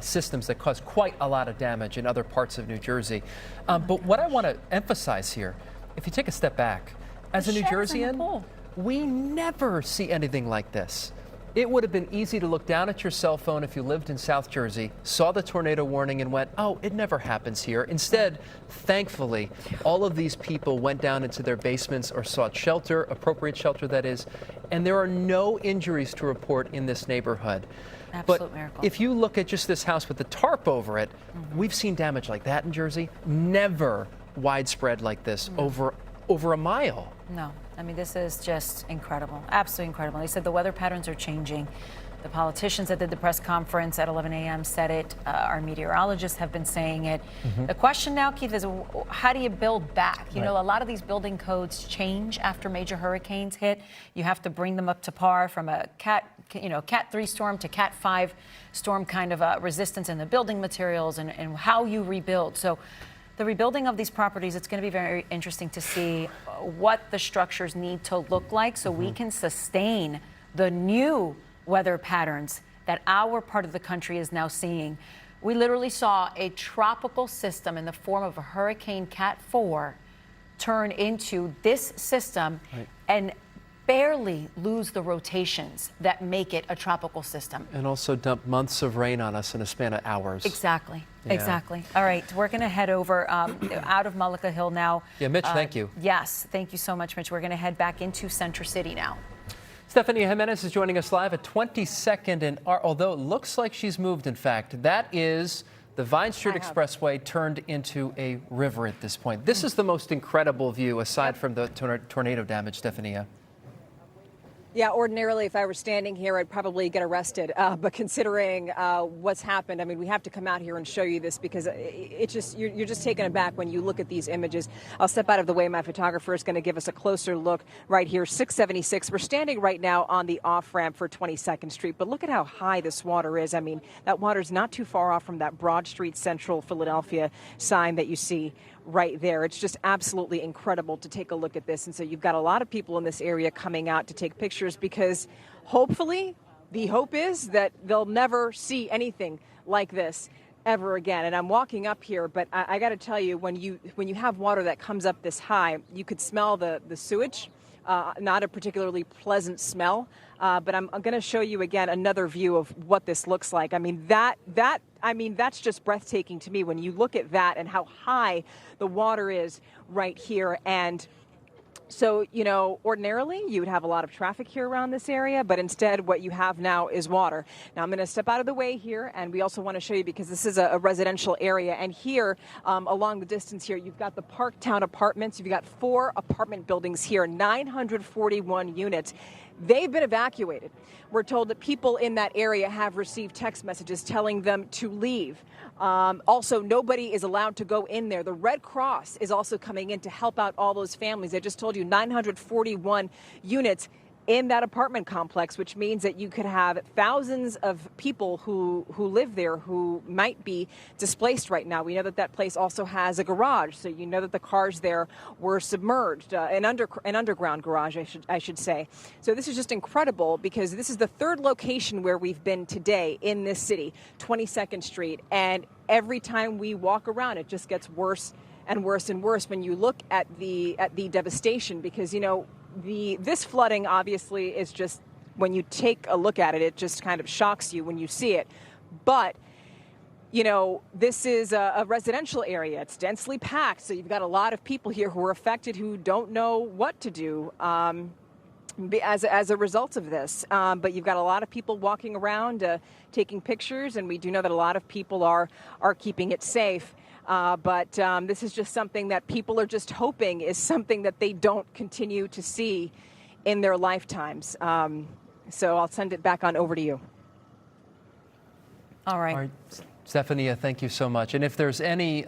systems that caused quite a lot of damage in other parts of New Jersey. But what I want to emphasize here, if you take a step back, as a New Jerseyan, we never see anything like this. It would have been easy to look down at your cell phone if you lived in South Jersey, saw the tornado warning and went, oh, it never happens here. Instead, thankfully, all of these people went down into their basements or sought shelter, appropriate shelter that is, and there are no injuries to report in this neighborhood. Absolute miracle. If you look at just this house with the tarp over it, we've seen damage like that in Jersey. Never widespread like this over a mile. No. I mean, this is just incredible, absolutely incredible. They said the weather patterns are changing. The politicians that did the press conference at 11 a.m. said it. Our meteorologists have been saying it. The question now, Keith, is how do you build back? You know, a lot of these building codes change after major hurricanes hit. You have to bring them up to par from a Cat 3 storm to Cat 5 storm kind of resistance in the building materials and how you rebuild. So the rebuilding of these properties, it's going to be very interesting to see what the structures need to look like so we can sustain the new weather patterns that our part of the country is now seeing. We literally saw a tropical system in the form of a Hurricane Cat 4 turn into this system and barely lose the rotations that make it a tropical system. And also dump months of rain on us in a span of hours. Exactly. Yeah. Exactly. All right, we're going to head over out of Mullica Hill now. Yeah, Mitch, thank you. Yes, thank you so much, Mitch. We're going to head back into Center City now. Stephanie Jimenez is joining us live at 22nd and although it looks like she's moved, in fact, that is the Vine Street Expressway turned into a river at this point. This is the most incredible view aside from the tornado damage, Stephanie. Yeah, ordinarily, if I were standing here, I'd probably get arrested. But considering what's happened, I mean, we have to come out here and show you this because you're just taken aback when you look at these images. I'll step out of the way. My photographer is going to give us a closer look right here, 676. We're standing right now on the off-ramp for 22nd Street. But look at how high this water is. I mean, that water's not too far off from that Broad Street Central Philadelphia sign that you see right there. It's just absolutely incredible to take a look at this. And so you've got a lot of people in this area coming out to take pictures because hopefully the hope is that they'll never see anything like this ever again. And I'm walking up here, but I got to tell you, when you have water that comes up this high, you could smell the sewage. Not a particularly pleasant smell, but I'm going to show you again another view of what this looks like. I mean, that's just breathtaking to me when you look at that and how high the water is right here. And so, ordinarily you would have a lot of traffic here around this area, but instead what you have now is water. Now I'm going to step out of the way here, and we also want to show you because this is a residential area. And here, along the distance here, you've got the Parktown Apartments. You've got 4 apartment buildings here, 941 units. They've been evacuated. We're told that people in that area have received text messages telling them to leave. Also, nobody is allowed to go in there. The Red Cross is also coming in to help out all those families. I just told you 941 units in that apartment complex, which means that you could have thousands of people who live there who might be displaced right now. We know that that place also has a garage, so you know that the cars there were submerged, an underground garage, I should say. So this is just incredible because this is the third location where we've been today in this city, 22nd Street, and every time we walk around, it just gets worse and worse and worse when you look at the devastation because, you know, this flooding obviously is just, when you take a look at it, it just kind of shocks you when you see it. But, you know, this is a residential area. It's densely packed. So you've got a lot of people here who are affected who don't know what to do as a result of this. But you've got a lot of people walking around taking pictures, and we do know that a lot of people are keeping it safe. But this is just something that people are just hoping is something that they don't continue to see in their lifetimes. So I'll send it back on over to you. All right. All right. Stephanie, thank you so much. And if there's any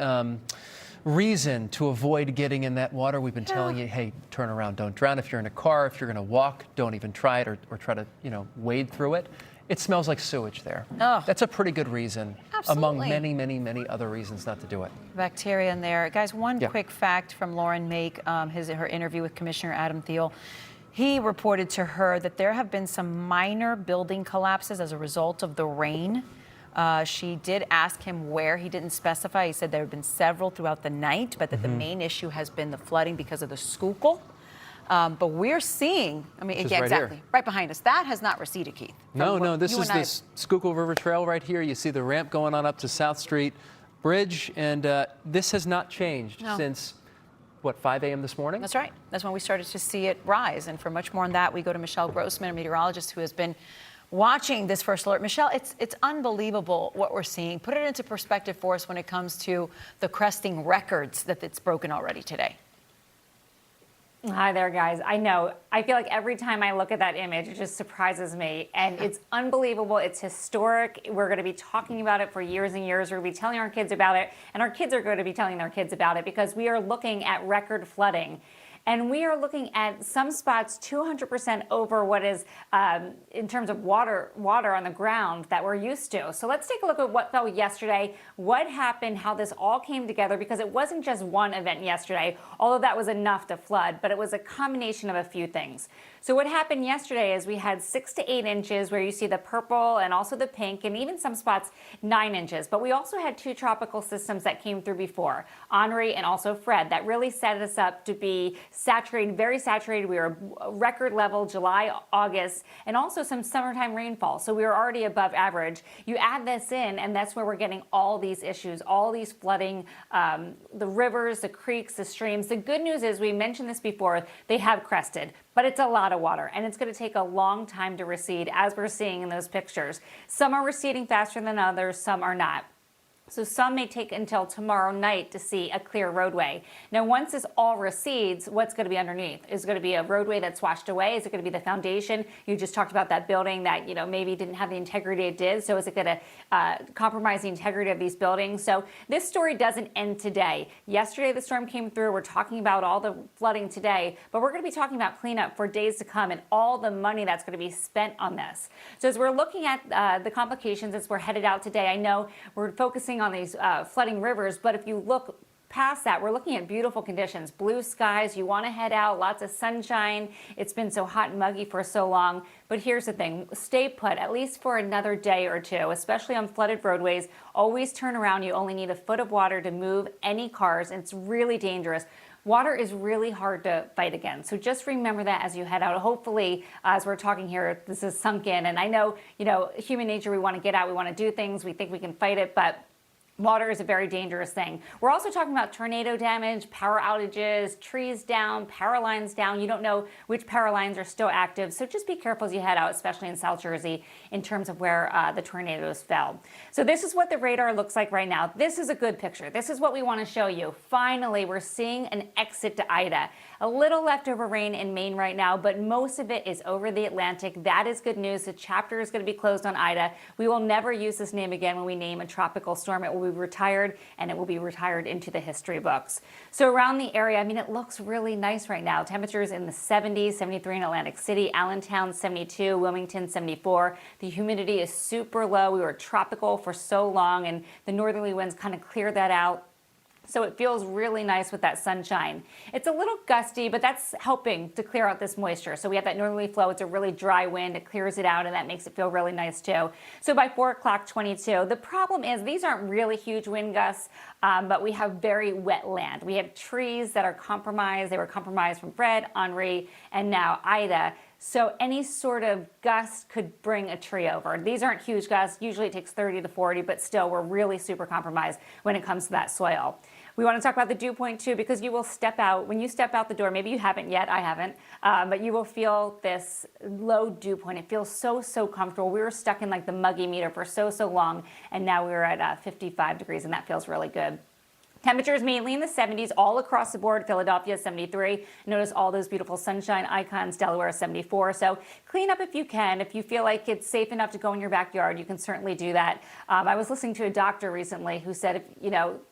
reason to avoid getting in that water, we've been telling you, hey, turn around, don't drown. If you're in a car, if you're going to walk, don't even try it or try to, you know, wade through it. It smells like sewage there. Oh. That's a pretty good reason, Absolutely. among many, many, many other reasons not to do it. Bacteria in there. Guys, one quick fact from Lauren Make, her interview with Commissioner Adam Thiel. He reported to her that there have been some minor building collapses as a result of the rain. She did ask him where. He didn't specify. He said there have been several throughout the night, but that the main issue has been the flooding because of the Schuylkill. But we're seeing, I mean, yeah, right exactly, here. Right behind us. That has not receded, Keith. No, this is the Schuylkill River Trail right here. You see the ramp going on up to South Street Bridge, and this has not changed since, what, 5 a.m. this morning? That's right. That's when we started to see it rise. And for much more on that, we go to Michelle Grossman, a meteorologist who has been watching this first alert. Michelle, it's unbelievable what we're seeing. Put it into perspective for us when it comes to the cresting records that it's broken already today. Hi there, guys. I know. I feel like every time I look at that image, it just surprises me. And it's unbelievable. It's historic. We're going to be talking about it for years and years. We're going to be telling our kids about it. And our kids are going to be telling their kids about it because we are looking at record flooding. And we are looking at some spots 200% over what is, in terms of water on the ground that we're used to. So let's take a look at what fell yesterday, what happened, how this all came together, because it wasn't just one event yesterday, although that was enough to flood, but it was a combination of a few things. So what happened yesterday is we had 6 to 8 inches where you see the purple and also the pink, and even some spots 9 inches. But we also had 2 tropical systems that came through before, Henri and also Fred, that really set us up to be saturated, very saturated. We were record level July, August, and also some summertime rainfall. So we were already above average. You add this in, and that's where we're getting all these issues, all these flooding, the rivers, the creeks, the streams. The good news is, we mentioned this before, they have crested. But it's a lot of water, and it's going to take a long time to recede, as we're seeing in those pictures. Some are receding faster than others, some are not. So some may take until tomorrow night to see a clear roadway. Now, once this all recedes, what's going to be underneath? Is it going to be a roadway that's washed away? Is it going to be the foundation? You just talked about that building that, you know, maybe didn't have the integrity it did. So is it going to compromise the integrity of these buildings? So this story doesn't end today. Yesterday, the storm came through. We're talking about all the flooding today, but we're going to be talking about cleanup for days to come and all the money that's going to be spent on this. So as we're looking at the complications as we're headed out today, I know we're focusing on these flooding rivers, but if you look past that, we're looking at beautiful conditions, blue skies. You want to head out, lots of sunshine. It's been so hot and muggy for so long. But here's the thing, stay put at least for another day or two, especially on flooded roadways. Always turn around. You only need a foot of water to move any cars. And it's really dangerous. Water is really hard to fight against. So just remember that as you head out. Hopefully, as we're talking here, this is sunk in. And I know, you know, human nature, we want to get out, we want to do things, we think we can fight it, but Water is a very dangerous thing. We're also talking about tornado damage, power outages, trees down, power lines down. You don't know which power lines are still active, so just be careful as you head out, especially in South Jersey, in terms of where the tornadoes fell. So this is what the radar looks like right now. This is a good picture. This is what we want to show you. Finally, we're seeing an exit to Ida. A little leftover rain in Maine right now, but most of it is over the Atlantic. That is good news. The chapter is going to be closed on Ida. We will never use this name again when we name a tropical storm. It will be retired, and it will be retired into the history books. So around the area, I mean, it looks really nice right now. Temperatures in the 70s, 73 in Atlantic City, Allentown 72, Wilmington 74. The humidity is super low. We were tropical for so long, and the northerly winds kind of cleared that out. So it feels really nice with that sunshine. It's a little gusty, but that's helping to clear out this moisture. So we have that northerly flow. It's a really dry wind. It clears it out, and that makes it feel really nice too. So by 4 o'clock 22, the problem is these aren't really huge wind gusts, but we have very wet land. We have trees that are compromised. They were compromised from Fred, Henri, and now Ida. So any sort of gust could bring a tree over. These aren't huge gusts. Usually it takes 30 to 40, but still we're really super compromised when it comes to that soil. We want to talk about the dew point too, because you will step out. When you step out the door, maybe you haven't yet, I haven't, but you will feel this low dew point. It feels so, so comfortable. We were stuck in like the muggy meter for so, so long, and now we're at 55 degrees, and that feels really good. Temperatures mainly in the 70s all across the board. Philadelphia 73. Notice all those beautiful sunshine icons. Delaware 74. So clean up if you can. If you feel like it's safe enough to go in your backyard, you can certainly do that. I was listening to a doctor recently who said,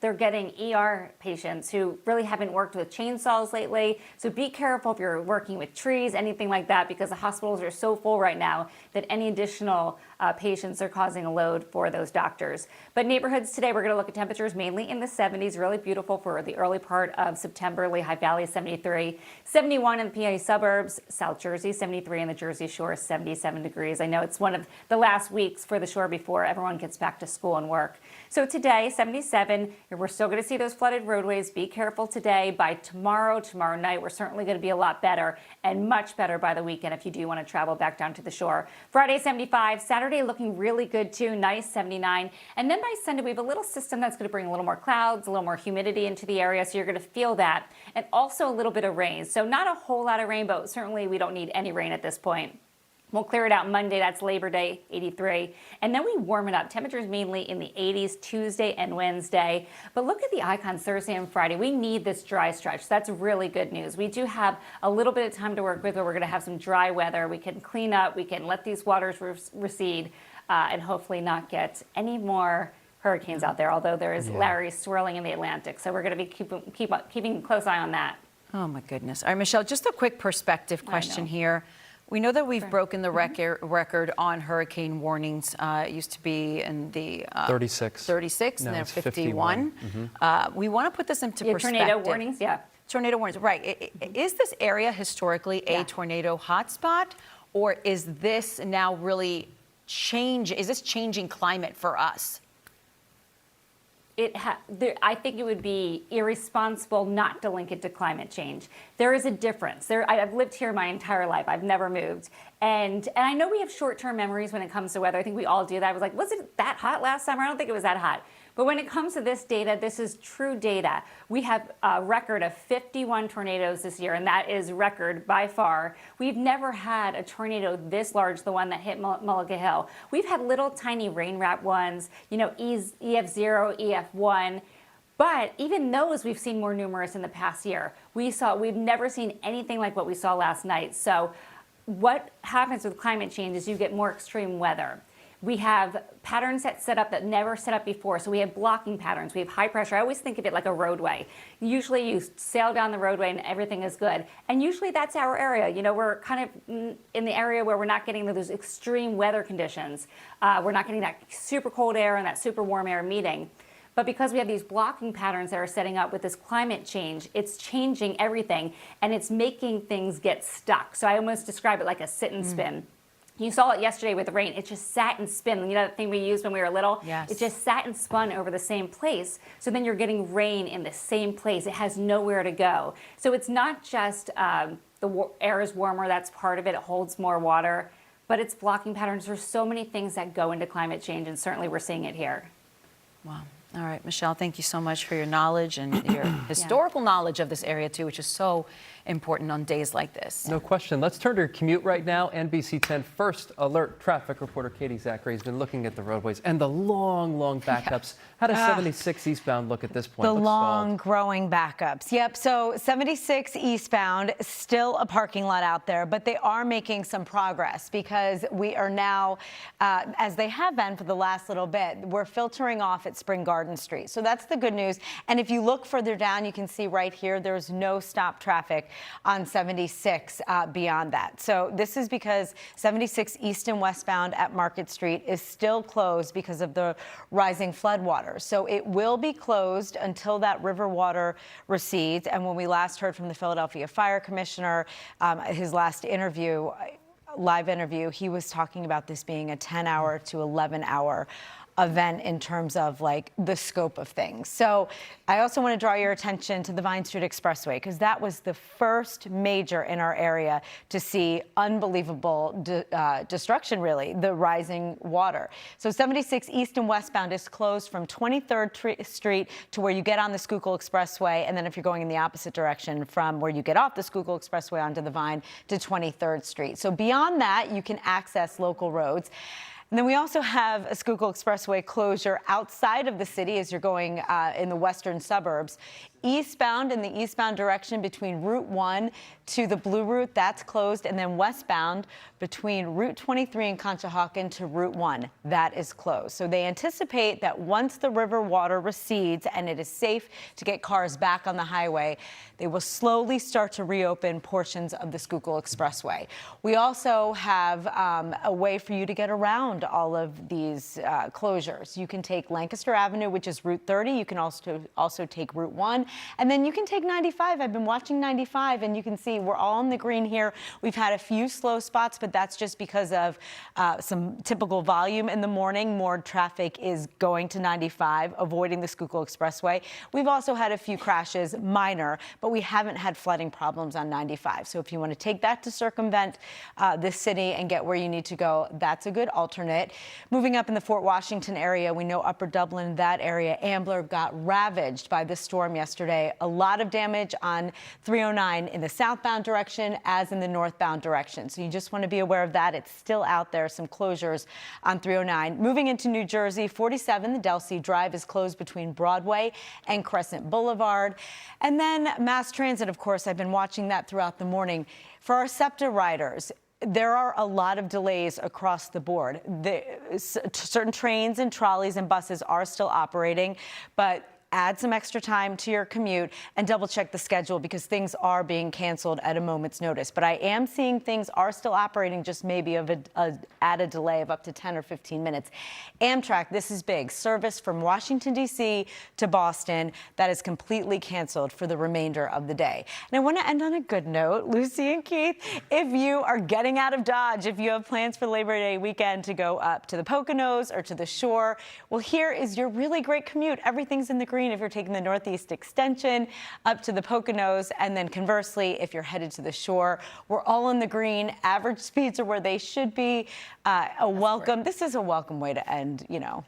they're getting ER patients who really haven't worked with chainsaws lately. So be careful if you're working with trees, anything like that, because the hospitals are so full right now that any additional patients are causing a load for those doctors. But neighborhoods today, we're going to look at temperatures mainly in the 70s. Really beautiful for the early part of September. Lehigh Valley 73, 71 in the PA suburbs, South Jersey 73, and the Jersey Shore 77 degrees. I know it's one of the last weeks for the shore before everyone gets back to school and work. So today 77, we're still going to see those flooded roadways. Be careful today. By tomorrow night, we're certainly going to be a lot better, and much better by the weekend if you do want to travel back down to the shore. Friday 75, Saturday looking really good too, nice 79, and then by Sunday we have a little system that's going to bring a little more clouds, a little more humidity into the area, so you're going to feel that, and also a little bit of rain. So not a whole lot of rain, but certainly we don't need any rain at this point. We'll clear it out Monday, that's Labor Day, 83. And then we warm it up. Temperatures mainly in the 80s Tuesday and Wednesday. But look at the icons Thursday and Friday. We need this dry stretch. That's really good news. We do have a little bit of time to work with where we're going to have some dry weather. We can clean up, we can let these waters recede, and hopefully not get any more hurricanes out there, although there is Larry swirling in the Atlantic. So we're going to be keeping a close eye on that. Oh, my goodness. All right, Michelle, just a quick perspective question here. We know that we've broken the record on hurricane warnings. It used to be in the 36. 36, and then 51. We want to put this into perspective. Tornado warnings, Tornado warnings, right. Is this area historically a tornado hotspot, or is this now really is this changing climate for us? I think it would be irresponsible not to link it to climate change. There is a difference. I've lived here my entire life. I've never moved. And I know we have short-term memories when it comes to weather. I think we all do that. I was like, was it that hot last summer? I don't think it was that hot. But when it comes to this data, this is true data. We have a record of 51 tornadoes this year, and that is record by far. We've never had a tornado this large, the one that hit Mullica Hill. We've had little tiny rain wrap ones, EF0, EF1. But even those we've seen more numerous in the past year. We've never seen anything like what we saw last night. So what happens with climate change is you get more extreme weather. We have patterns that set up that never set up before. So we have blocking patterns. We have high pressure. I always think of it like a roadway. Usually you sail down the roadway and everything is good. And usually that's our area. We're kind of in the area where we're not getting those extreme weather conditions. We're not getting that super cold air and that super warm air meeting. But because we have these blocking patterns that are setting up with this climate change, it's changing everything and it's making things get stuck. So I almost describe it like a sit and spin. You saw it yesterday with the rain. It just sat and spun. That thing we used when we were little? Yes. It just sat and spun over the same place. So then you're getting rain in the same place. It has nowhere to go. So it's not just the air is warmer. That's part of it. It holds more water. But it's blocking patterns. There's so many things that go into climate change, and certainly we're seeing it here. Wow. All right, Michelle, thank you so much for your knowledge and your historical knowledge of this area, too, which is so important on days like this. No question. Let's turn to your commute right now. NBC10 First Alert traffic reporter Katie Zachary has been looking at the roadways and the long backups. How does 76 eastbound look at this point? The Looks long stalled. growing backups. Yep. So 76 eastbound, still a parking lot out there, but they are making some progress because we are now, as they have been for the last little bit, we're filtering off at Spring Garden Street. So that's the good news. And if you look further down, you can see right here, there's no stop traffic on 76 beyond that. So this is because 76 east and westbound at Market Street is still closed because of the rising floodwaters. So it will be closed until that river water recedes. And when we last heard from the Philadelphia Fire Commissioner, his last interview, live interview, he was talking about this being a 10-hour to 11-hour event in terms of like the scope of things. So I also want to draw your attention to the Vine Street Expressway because that was the first major in our area to see unbelievable destruction, really, the rising water. So 76 east and westbound is closed from 23rd Street to where you get on the Schuylkill Expressway, and then if you're going in the opposite direction from where you get off the Schuylkill Expressway onto the Vine to 23rd Street. So beyond that, you can access local roads. And then we also have a Schuylkill Expressway closure outside of the city as you're going in the western suburbs. Eastbound in the eastbound direction between Route 1 to the Blue Route, that's closed. And then westbound between Route 23 and Conshohocken to Route 1, that is closed. So they anticipate that once the river water recedes and it is safe to get cars back on the highway, they will slowly start to reopen portions of the Schuylkill Expressway. We also have a way for you to get around all of these closures. You can take Lancaster Avenue, which is Route 30. You can also take Route 1. And then you can take 95. I've been watching 95, and you can see we're all in the green here. We've had a few slow spots, but that's just because of some typical volume in the morning. More traffic is going to 95, avoiding the Schuylkill Expressway. We've also had a few crashes, minor, but we haven't had flooding problems on 95. So if you want to take that to circumvent this city and get where you need to go, that's a good alternate. Moving up in the Fort Washington area, we know Upper Dublin, that area, Ambler got ravaged by this storm yesterday. A lot of damage on 309 in the southbound direction as in the northbound direction. So you just want to be aware of that. It's still out there, some closures on 309. Moving into New Jersey, 47, the Delsey Drive is closed between Broadway and Crescent Boulevard. And then mass transit, of course, I've been watching that throughout the morning. For our SEPTA riders, there are a lot of delays across the board. Certain trains and trolleys and buses are still operating, but add some extra time to your commute and double check the schedule because things are being canceled at a moment's notice. But I am seeing things are still operating, just maybe at a delay of up to 10 or 15 minutes. Amtrak, this is big. Service from Washington, D.C. to Boston, that is completely canceled for the remainder of the day. And I want to end on a good note. Lucy and Keith, if you are getting out of Dodge, if you have plans for Labor Day weekend to go up to the Poconos or to the shore, well, here is your really great commute. Everything's in the green if you're taking the Northeast Extension up to the Poconos, and then conversely, if you're headed to the shore, we're all in the green. Average speeds are where they should be. This is a welcome way to end,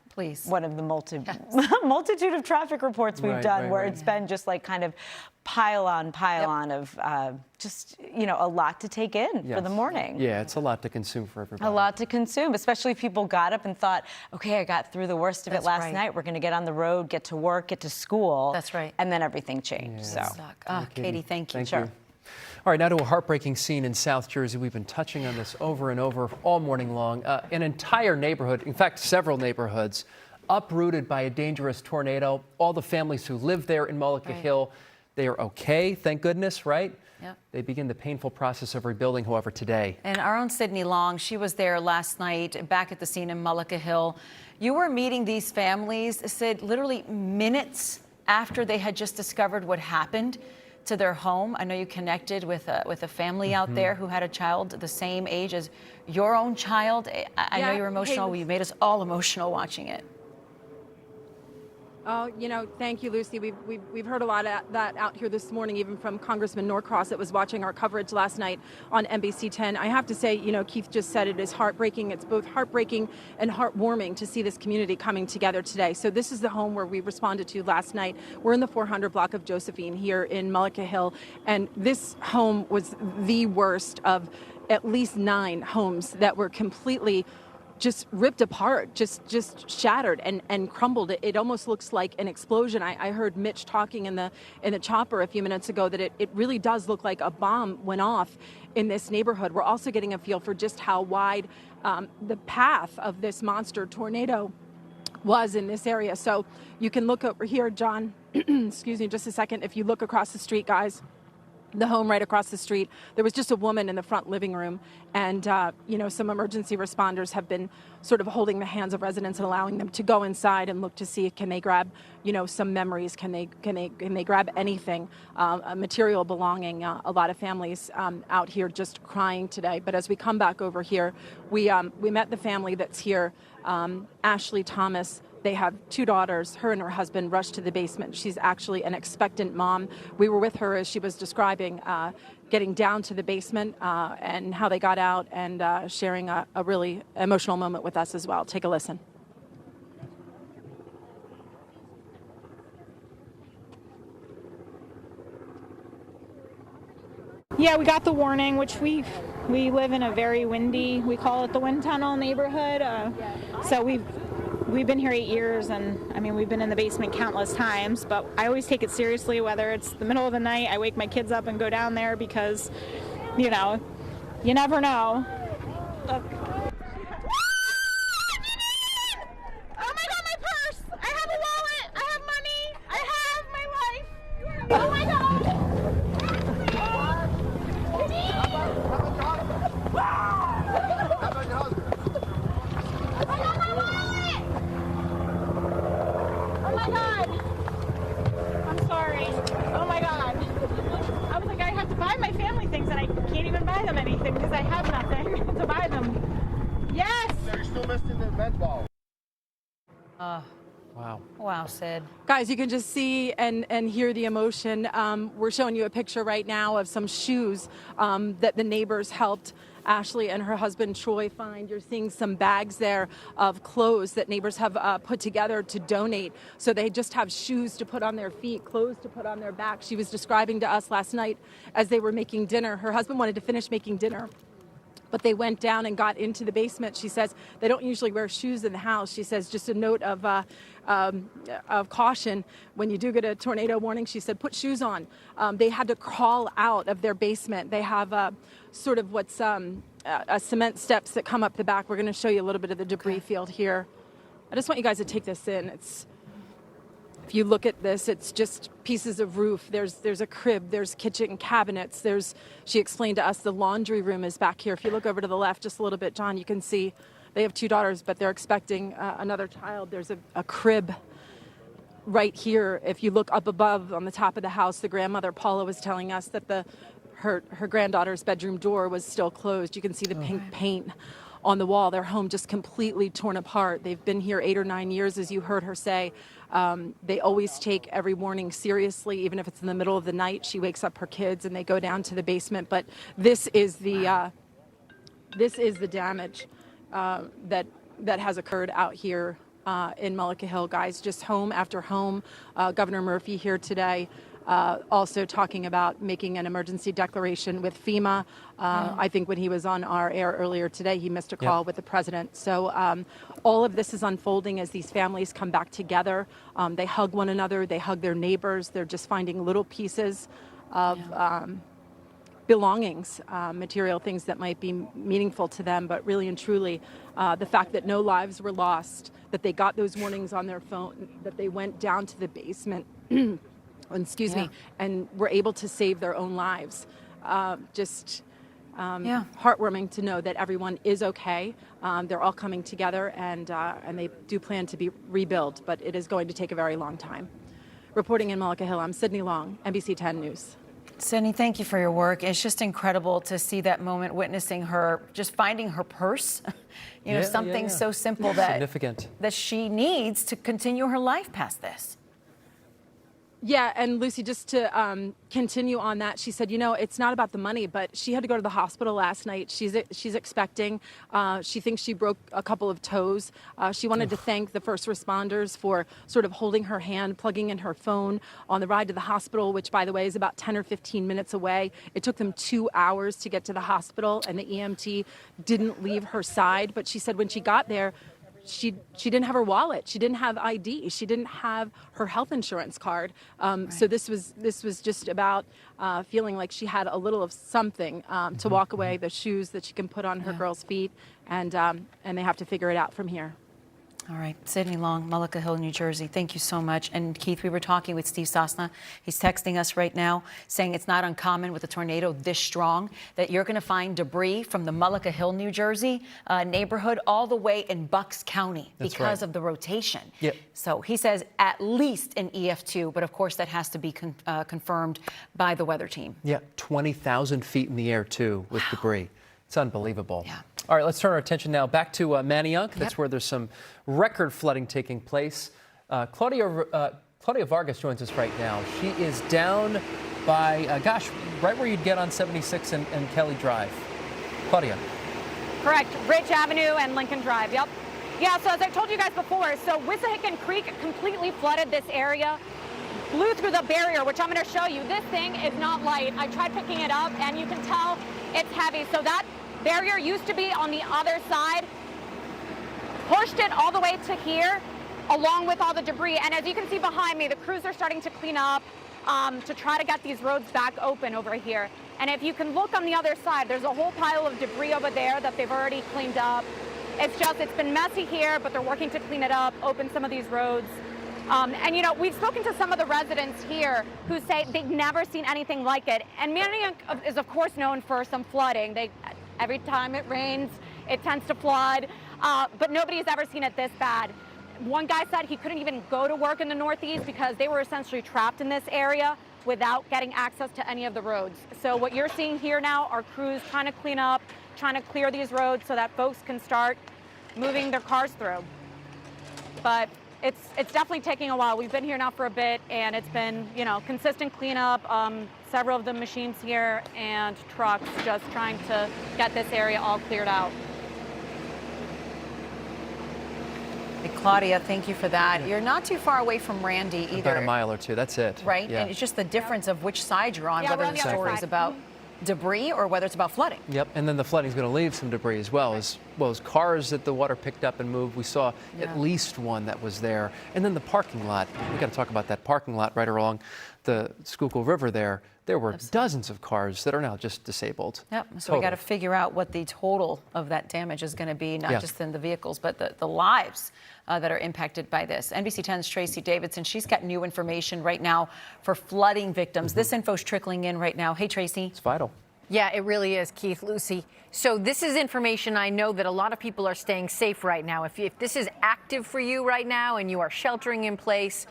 please, one of the multitude of traffic reports we've done where it's been just like kind of pile on of just, a lot to take in for the morning. Yeah, it's a lot to consume for everybody. A lot to consume, especially if people got up and thought, okay, I got through the worst of it last night. We're going to get on the road, get to work, get to school. That's right. And then everything changed. Yeah. So, Katie, thank you. Sure. All right, now to a heartbreaking scene in South Jersey. We've been touching on this over and over all morning long. An entire neighborhood, in fact, several neighborhoods, uprooted by a dangerous tornado. All the families who live there in Mullica Hill, they are okay, thank goodness, right? Yep. They begin the painful process of rebuilding, however, today. And our own Sydney Long, she was there last night, back at the scene in Mullica Hill. You were meeting these families, Sid, literally minutes after they had just discovered what happened to their home. I know you connected with a family out there who had a child the same age as your own child. I know you're emotional. You made us all emotional watching it. Oh, thank you, Lucy. We've heard a lot of that out here this morning, even from Congressman Norcross that was watching our coverage last night on NBC10. I have to say, Keith just said it is heartbreaking. It's both heartbreaking and heartwarming to see this community coming together today. So this is the home where we responded to last night. We're in the 400 block of Josephine here in Mullica Hill, and this home was the worst of at least 9 homes that were completely just ripped apart, just shattered and crumbled. It almost looks like an explosion. I heard Mitch talking in the chopper a few minutes ago that it really does look like a bomb went off in this neighborhood. We're also getting a feel for just how wide the path of this monster tornado was in this area. So you can look over here, John, excuse me just a second. If you look across the street, guys, the home right across the street, there was just a woman in the front living room, and some emergency responders have been sort of holding the hands of residents and allowing them to go inside and look to see can they grab some memories, can they grab anything, a material belonging. A lot of families out here just crying today. But as we come back over here, we met the family that's here, Ashley Thomas. They have 2 daughters. Her and her husband rushed to the basement. She's actually an expectant mom. We were with her as she was describing getting down to the basement and how they got out, and sharing a really emotional moment with us as well. Take a listen. Yeah, we got the warning, which we live in a very windy, we call it the wind tunnel neighborhood. So we've been here 8 years, and I mean, we've been in the basement countless times, but I always take it seriously, whether it's the middle of the night, I wake my kids up and go down there because, you never know. Look. Oh my God, my purse! I have a wallet! I have money! I have my life! Oh my God! Oh my God! I'm sorry. Oh my God. I was like, I have to buy my family things, and I can't even buy them anything because I have nothing to buy them. Yes! You're still missing the med ball. Wow. Wow, Sid. Guys, you can just see and hear the emotion. We're showing you a picture right now of some shoes that the neighbors helped Ashley and her husband Troy find. You're seeing some bags there of clothes that neighbors have put together to donate. So they just have shoes to put on their feet, clothes to put on their back. She was describing to us last night as they were making dinner. Her husband wanted to finish making dinner, but they went down and got into the basement. She says they don't usually wear shoes in the house. She says just a note of caution when you do get a tornado warning. She said put shoes on. They had to crawl out of their basement. They have sort of what's cement steps that come up the back. We're going to show you a little bit of the debris field here. I just want you guys to take this in. If you look at this, it's just pieces of roof. There's a crib, there's kitchen cabinets. She explained to us the laundry room is back here. If you look over to the left just a little bit, John, you can see they have 2 daughters, but they're expecting another child. There's a crib right here. If you look up above on the top of the house, the grandmother, Paula, was telling us that her granddaughter's bedroom door was still closed. You can see the pink paint on the wall. Their home just completely torn apart. They've been here 8 or 9 years, as you heard her say. They always take every warning seriously, even if it's in the middle of the night. She wakes up her kids and they go down to the basement. But this is the damage that has occurred out here in Mullica Hill, guys. Just home after home. Governor Murphy here today. Also talking about making an emergency declaration with FEMA. I think when he was on our air earlier today, he missed a call with the president. So all of this is unfolding as these families come back together. They hug one another. They hug their neighbors. They're just finding little pieces of belongings, material things that might be meaningful to them. But really and truly, the fact that no lives were lost, that they got those warnings on their phone, that they went down to the basement excuse me, and were able to save their own lives. Heartwarming to know that everyone is okay. They're all coming together, and they do plan to be rebuilt, but it is going to take a very long time. Reporting in Mullica Hill, I'm Sydney Long, NBC10 News. Sydney, thank you for your work. It's just incredible to see that moment, witnessing her, just finding her purse. Something so simple that she needs to continue her life past this. Yeah, and Lucy, just to continue on that, she said, it's not about the money, but she had to go to the hospital last night. She's expecting. She thinks she broke a couple of toes. She wanted to thank the first responders for sort of holding her hand, plugging in her phone on the ride to the hospital, which, by the way, is about 10 or 15 minutes away. It took them 2 hours to get to the hospital, and the EMT didn't leave her side. But she said when she got there, she didn't have her wallet. She didn't have ID. She didn't have her health insurance card. So this was just about feeling like she had a little of something to walk away, the shoes that she can put on her girl's feet, and they have to figure it out from here. All right, Sydney Long, Mullica Hill, New Jersey. Thank you so much. And Keith, we were talking with Steve Sosna. He's texting us right now saying it's not uncommon with a tornado this strong that you're going to find debris from the Mullica Hill, New Jersey neighborhood all the way in Bucks County because of the rotation. Yep. So he says at least an EF2, but of course that has to be confirmed by the weather team. Yeah, 20,000 feet in the air too with debris. It's unbelievable. Yeah. All right, let's turn our attention now back to Manayunk. That's where there's some record flooding taking place. Claudia Vargas joins us right now. She is down by, right where you'd get on 76 and Kelly Drive. Claudia. Correct. Ridge Avenue and Lincoln Drive. Yep. Yeah, so as I told you guys before, so Wissahickon Creek completely flooded this area, blew through the barrier, which I'm going to show you. This thing is not light. I tried picking it up, and you can tell it's heavy. So that barrier used to be on the other side, pushed it all the way to here, along with all the debris. And as you can see behind me, the crews are starting to clean up to try to get these roads back open over here. And if you can look on the other side, there's a whole pile of debris over there that they've already cleaned up. It's been messy here, but they're working to clean it up, open some of these roads. And we've spoken to some of the residents here who say they've never seen anything like it. And Manayunk is, of course, known for some flooding. Every time it rains, it tends to flood, but nobody's ever seen it this bad. One guy said he couldn't even go to work in the Northeast because they were essentially trapped in this area without getting access to any of the roads. So what you're seeing here now are crews trying to clean up, trying to clear these roads so that folks can start moving their cars through. But it's definitely taking a while. We've been here now for a bit, and it's been, consistent cleanup. Several of the machines here and trucks just trying to get this area all cleared out. Hey, Claudia, thank you for that. You're not too far away from Randy either. About a mile or two, that's it. Right? Yeah. And it's just the difference of which side you're on, Yeah, whether we're on the the other story is side. about debris or whether it's about flooding. Yep, and then the flooding's going to leave some debris as well as cars that the water picked up and moved. We saw at least one that was there. And then the parking lot. We got to talk about that parking lot right along the Schuylkill River there. There were dozens of cars that are now just disabled. Yep, so we got to figure out what the total of that damage is going to be, not just in the vehicles, but the lives that are impacted by this. NBC10's Tracy Davidson, she's got new information right now for flooding victims. This info's trickling in right now. Hey, Tracy. It's vital. Yeah, it really is, Keith, Lucy. So this is information I know that a lot of people are staying safe right now. If this is active for you right now and you are sheltering in place,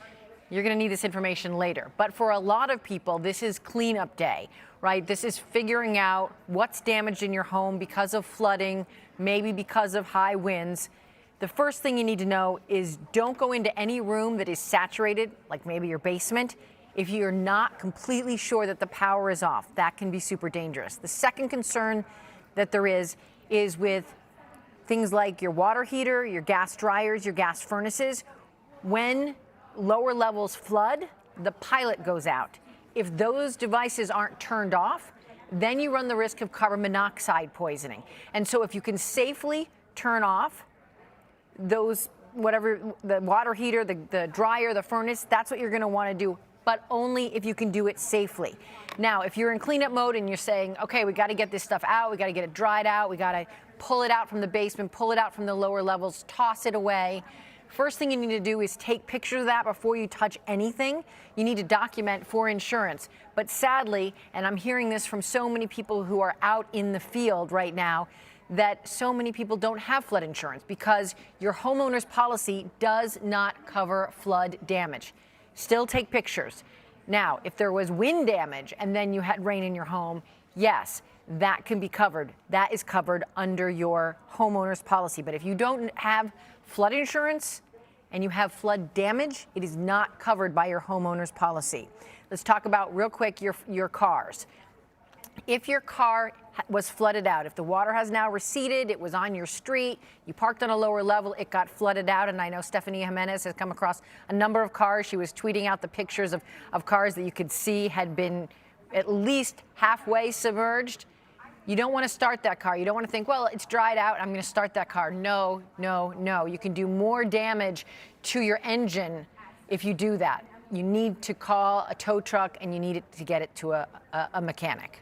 you're going to need this information later. But for a lot of people, this is cleanup day, right? This is figuring out what's damaged in your home because of flooding, maybe because of high winds. The first thing you need to know is don't go into any room that is saturated, like maybe your basement, if you're not completely sure that the power is off. That can be super dangerous. The second concern that there is with things like your water heater, your gas dryers, your gas furnaces. When lower levels flood, the pilot goes out. If those devices aren't turned off, then you run the risk of carbon monoxide poisoning. And so if you can safely turn off those, whatever, the water heater, the dryer, the furnace, that's what you're going to want to do, but only if you can do it safely. Now, if you're in cleanup mode and you're saying, okay, we got to get this stuff out, we got to get it dried out, we got to pull it out from the basement, pull it out from the lower levels, toss it away. First thing you need to do is take pictures of that before you touch anything. You need to document for insurance. But sadly, and I'm hearing this from so many people who are out in the field right now, that so many people don't have flood insurance because your homeowner's policy does not cover flood damage. Still take pictures. Now, if there was wind damage and then you had rain in your home, yes, that can be covered. That is covered under your homeowner's policy. But if you don't have flood insurance and you have flood damage, it is not covered by your homeowner's policy. Let's talk about real quick your cars. If your car was flooded out, if the water has now receded, it was on your street, you parked on a lower level, it got flooded out, and I know Stephanie Jimenez has come across a number of cars. She was tweeting out the pictures of cars that you could see had been at least halfway submerged. You don't want to start that car. You don't want to think, well, it's dried out, I'm going to start that car. No, no, no. You can do more damage to your engine if you do that. You need to call a tow truck and you need it to get it to a mechanic.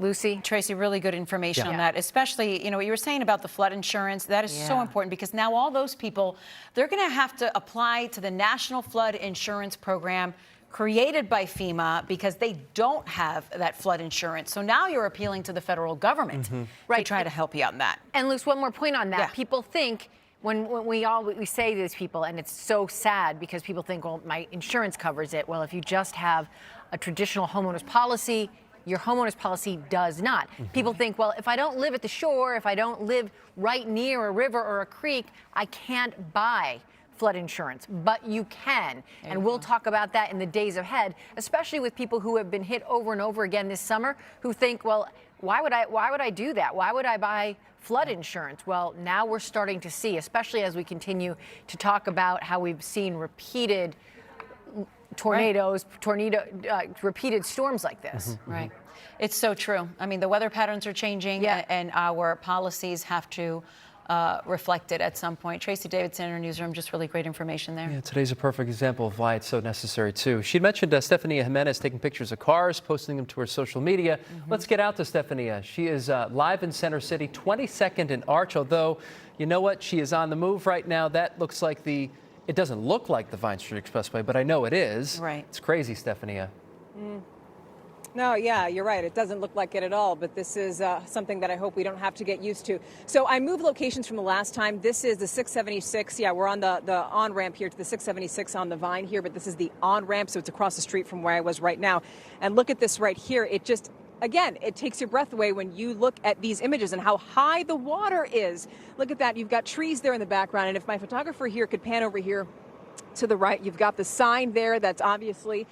Lucy? Tracy, really good information Yeah. on that, especially, what you were saying about the flood insurance. That is so Yeah. important because now all those people, they're going to have to apply to the National Flood Insurance Program created by FEMA because they don't have that flood insurance. So now you're appealing to the federal government to try to help you out in that. And Luce, one more point on that. Yeah. People think when we say to these people, and it's so sad because people think, well, my insurance covers it. Well, if you just have a traditional homeowner's policy, your homeowner's policy does not. People think, well, if I don't live at the shore, if I don't live right near a river or a creek, I can't buy flood insurance, but you can. And we'll talk about that in the days ahead, especially with people who have been hit over and over again this summer who think, well, why would I do that? Why would I buy flood insurance? Well, now we're starting to see, especially as we continue to talk about how we've seen repeated tornadoes, repeated storms like this. Right. It's so true. I mean, the weather patterns are changing and our policies have to reflect it at some point. Tracy Davidson in our newsroom, just really great information there. Yeah, today's a perfect example of why it's so necessary, too. She mentioned Stephanie Jimenez taking pictures of cars, posting them to her social media. Let's get out to Stephanie. She is live in Center City, 22nd and Arch, although, you know what, she is on the move right now. That looks like it doesn't look like the Vine Street Expressway, but I know it is. Right. It's crazy, Stephanie. No, yeah, you're right. It doesn't look like it at all, but this is something that I hope we don't have to get used to. So I moved locations from the last time. This is the 676. Yeah, we're on the on-ramp here to the 676 on the Vine here, but this is the on-ramp, so it's across the street from where I was right now. And look at this right here. It just, again, it takes your breath away when you look at these images and how high the water is. Look at that. You've got trees there in the background, and if my photographer here could pan over here to the right, you've got the sign there that's obviously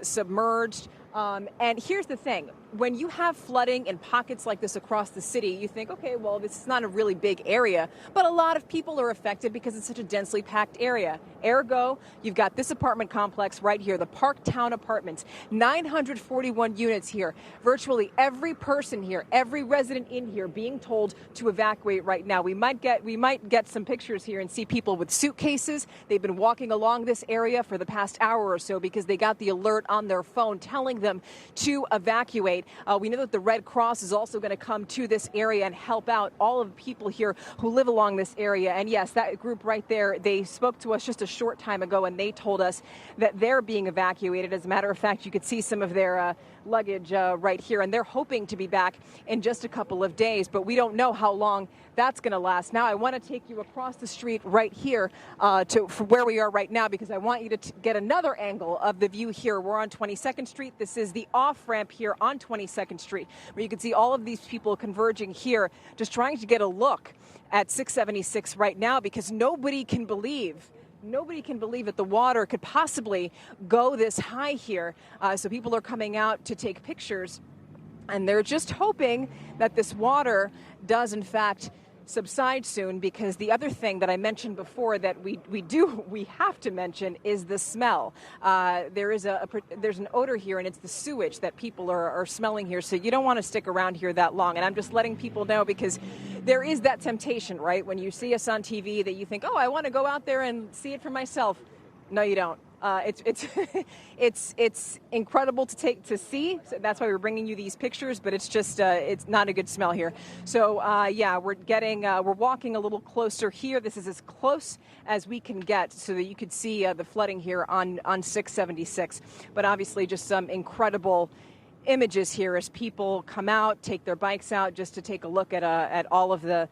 submerged. And here's the thing. When you have flooding in pockets like this across the city, you think, okay, well, this is not a really big area, but a lot of people are affected because it's such a densely packed area. Ergo, you've got this apartment complex right here, the Parktown Apartments, 941 units here. Virtually every person here, every resident in here being told to evacuate right now. We might get some pictures here and see people with suitcases. They've been walking along this area for the past hour or so because they got the alert on their phone telling them to evacuate. We know that the Red Cross is also going to come to this area and help out all of the people here who live along this area. And yes, that group right there, they spoke to us just a short time ago and they told us that they're being evacuated. As a matter of fact, you could see some of their luggage right here, and they're hoping to be back in just a couple of days, but we don't know how long that's going to last. Now, I want to take you across the street right here to where we are right now because I want you to get another angle of the view here. We're on 22nd Street. This is the off-ramp here on 22nd Street, where you can see all of these people converging here, just trying to get a look at 676 right now because nobody can believe that the water could possibly go this high here. So people are coming out to take pictures, and they're just hoping that this water does, in fact, subside soon, because the other thing that I mentioned before that we have to mention is the smell. There's an odor here, and it's the sewage that people are smelling here. So you don't want to stick around here that long. And I'm just letting people know because there is that temptation, right? When you see us on TV that you think, oh, I want to go out there and see it for myself. No, you don't. It's incredible to see. So that's why we're bringing you these pictures, but it's just it's not a good smell here. So yeah, we're walking a little closer here. This is as close as we can get so that you could see the flooding here on 676. But obviously, just some incredible images here as people come out, take their bikes out just to take a look at all of the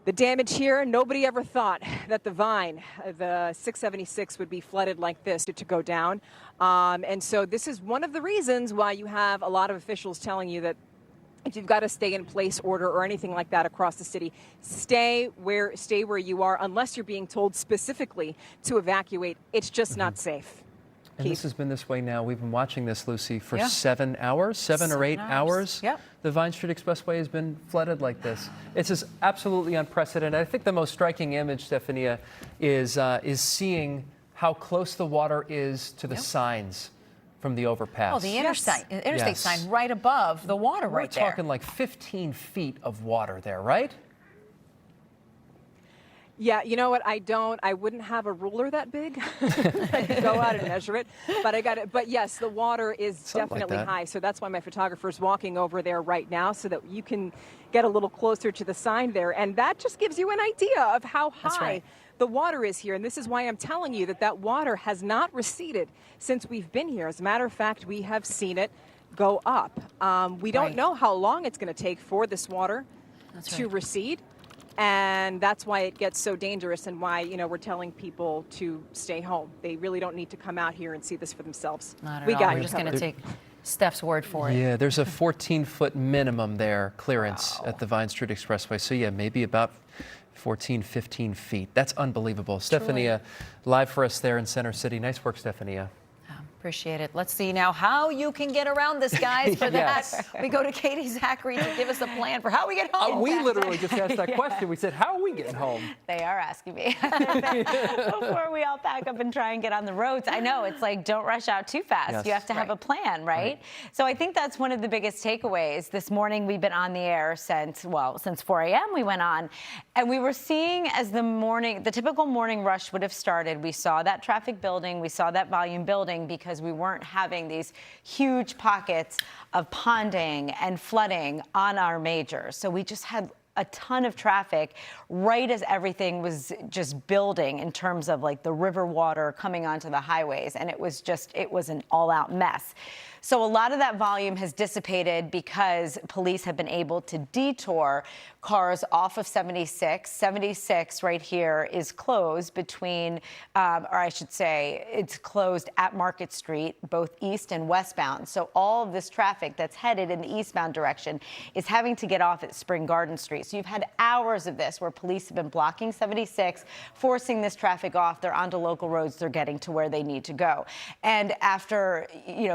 The damage here, nobody ever thought that the Vine, the 676, would be flooded like this to go down. And so this is one of the reasons why you have a lot of officials telling you that if you've got a stay-in-place order or anything like that across the city, stay where you are unless you're being told specifically to evacuate. It's just not safe. And this has been this way now. We've been watching this, Lucy, for Yeah. 7 hours, 7 or 8 hours. Yep. The Vine Street Expressway has been flooded like this. It's just absolutely unprecedented. I think the most striking image, Stephania, is seeing how close the water is to the signs from the overpass. Oh, the interstate Yes. sign right above the water We're right there. talking like 15 feet of water there, right? Yeah, you know what? I wouldn't have a ruler that big. I could go out and measure it, but I got it. But yes, the water is Something like definitely that. high. So that's why my photographer's walking over there right now so that you can get a little closer to the sign there. And that just gives you an idea of how high the water is here. And this is why I'm telling you that water has not receded since we've been here. As a matter of fact, we have seen it go up. We don't know how long it's going to take for this water to recede. And that's why it gets so dangerous and why, we're telling people to stay home. They really don't need to come out here and see this for themselves. Not at We all. got We're you just going to covered. take Steph's word for it. Yeah, there's a 14-foot minimum there clearance at the Vine Street Expressway. So yeah, maybe about 14, 15 feet. That's unbelievable. Stephania, live for us there in Center City. Nice work, Stephania. Appreciate it. Let's see now how you can get around this, guys. For Yes. that, we go to Katie Zachary to give us a plan for how we get home. We literally just asked that question. We said, how are we getting home? They are asking me before we all pack up and try and get on the roads. I know, it's like, don't rush out too fast. Yes. You have to have a plan, right? So I think that's one of the biggest takeaways. This morning we've been on the air since 4 a.m. we went on, and we were seeing as the typical morning rush would have started, we saw that traffic building, we saw that volume building because we weren't having these huge pockets of ponding and flooding on our majors. So we just had a ton of traffic right as everything was just building in terms of like the river water coming onto the highways. And it was an all-out mess. So a lot of that volume has dissipated because police have been able to detour cars off of 76. 76 right here is closed between, or I should say, it's closed at Market Street, both east and westbound. So all of this traffic that's headed in the eastbound direction is having to get off at Spring Garden Street. So you've had hours of this where police have been blocking 76, forcing this traffic off. They're onto local roads. They're getting to where they need to go. And after,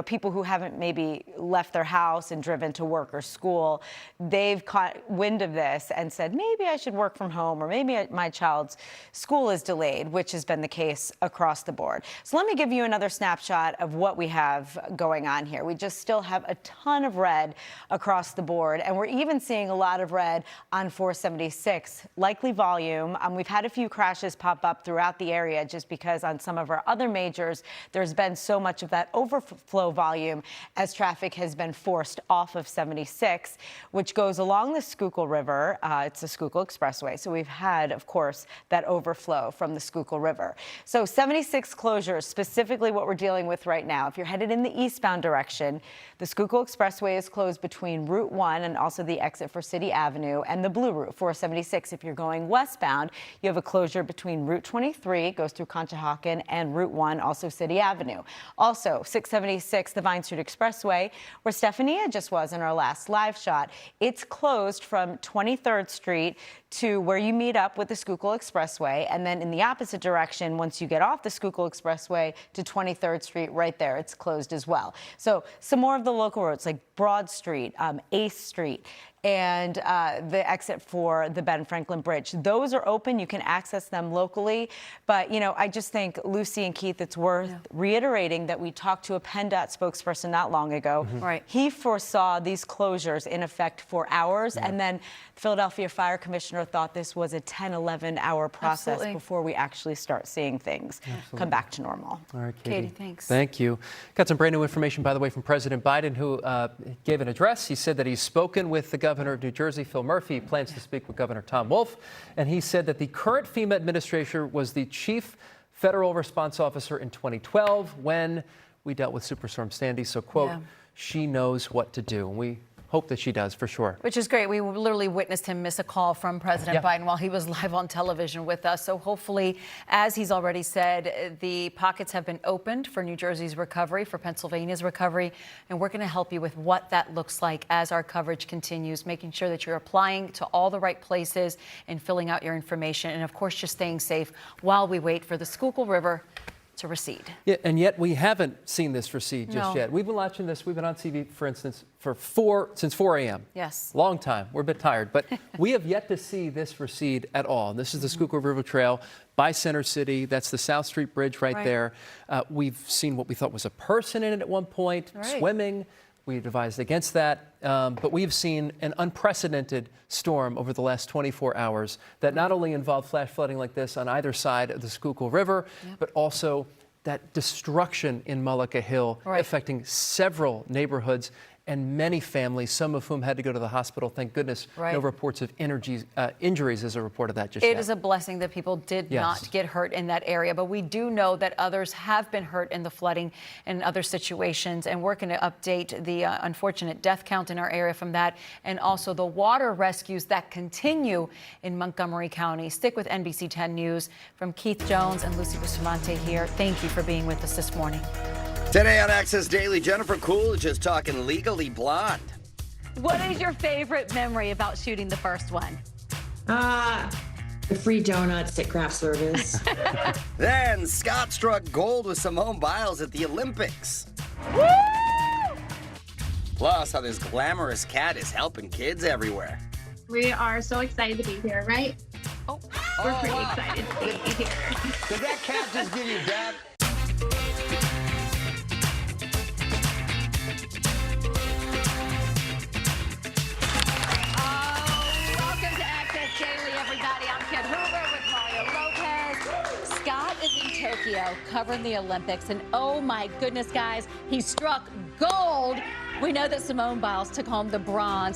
people who haven't maybe left their house and driven to work or school, they've caught wind of this and said, maybe I should work from home, or maybe my child's school is delayed, which has been the case across the board. So let me give you another snapshot of what we have going on here. We just still have a ton of red across the board, and we're even seeing a lot of red on 476. Likely volume. We've had a few crashes pop up throughout the area just because on some of our other majors, there's been so much of that overflow volume as traffic has been forced off of 76, which goes along the Schuylkill River. It's the Schuylkill Expressway. So we've had, of course, that overflow from the Schuylkill River. So 76 closures, specifically what we're dealing with right now. If you're headed in the eastbound direction, the Schuylkill Expressway is closed between Route 1 and also the exit for City Avenue and the Blue Route, 476. If you're going westbound, you have a closure between Route 23, goes through Conshohocken, and Route 1, also City Avenue. Also, 676, the Vine Street Expressway, where Stephania just was in our last live shot. It's closed from 23rd Street to where you meet up with the Schuylkill Expressway, and then in the opposite direction, once you get off the Schuylkill Expressway to 23rd Street, right there, it's closed as well. So some more of the local roads like Broad Street, 8th Street, and the exit for the Ben Franklin Bridge. Those are open. You can access them locally. But, I just think, Lucy and Keith, it's worth reiterating that we talked to a PennDOT spokesperson not long ago. Right. He foresaw these closures in effect for hours, and then Philadelphia Fire Commissioner thought this was a 10, 11-hour process Absolutely. before we actually start seeing things come back to normal. All right, Katie. Thanks. Thank you. Got some brand new information, by the way, from President Biden, who gave an address. He said that he's spoken with the governor of New Jersey, Phil Murphy. He plans to speak with Governor Tom Wolf. And he said that the current FEMA administrator was the chief federal response officer in 2012 when we dealt with Superstorm Sandy. So, quote, she knows what to do. And we hope that she does for sure. Which is great. We literally witnessed him miss a call from President Yeah. Biden while he was live on television with us. So hopefully, as he's already said, the pockets have been opened for New Jersey's recovery, for Pennsylvania's recovery, and we're going to help you with what that looks like as our coverage continues, making sure that you're applying to all the right places and filling out your information, and of course, just staying safe while we wait for the Schuylkill River to recede. Yeah, and yet we haven't seen this recede just No. yet. We've been watching this. We've been on TV, for instance, since 4 a.m. Yes. Long time. We're a bit tired, but we have yet to see this recede at all. This is the Schuylkill River Trail by Center City. That's the South Street Bridge right there. We've seen what we thought was a person in it at one point, swimming. We advised against that, but we've seen an unprecedented storm over the last 24 hours that not only involved flash flooding like this on either side of the Schuylkill River, but also that destruction in Mullica Hill affecting several neighborhoods and many families, some of whom had to go to the hospital. Thank goodness, no reports of injuries as a report of that just yet. It is a blessing that people did not get hurt in that area, but we do know that others have been hurt in the flooding and other situations, and we're going to update the unfortunate death count in our area from that, and also the water rescues that continue in Montgomery County. Stick with NBC10 News. From Keith Jones and Lucy Bustamante here, thank you for being with us this morning. Today on Access Daily, Jennifer Coolidge is talking Legally Blonde. What is your favorite memory about shooting the first one? The free donuts at craft service. Then Scott struck gold with Simone Biles at the Olympics. Woo! Plus, how this glamorous cat is helping kids everywhere. We are so excited to be here, right? We're pretty excited to be here. Did that cat just give you that? Welcome to Access Daily, everybody. I'm Ken Hoover with Mario Lopez. Scott is in Tokyo covering the Olympics, and oh my goodness, guys, he struck gold. We know that Simone Biles took home the bronze.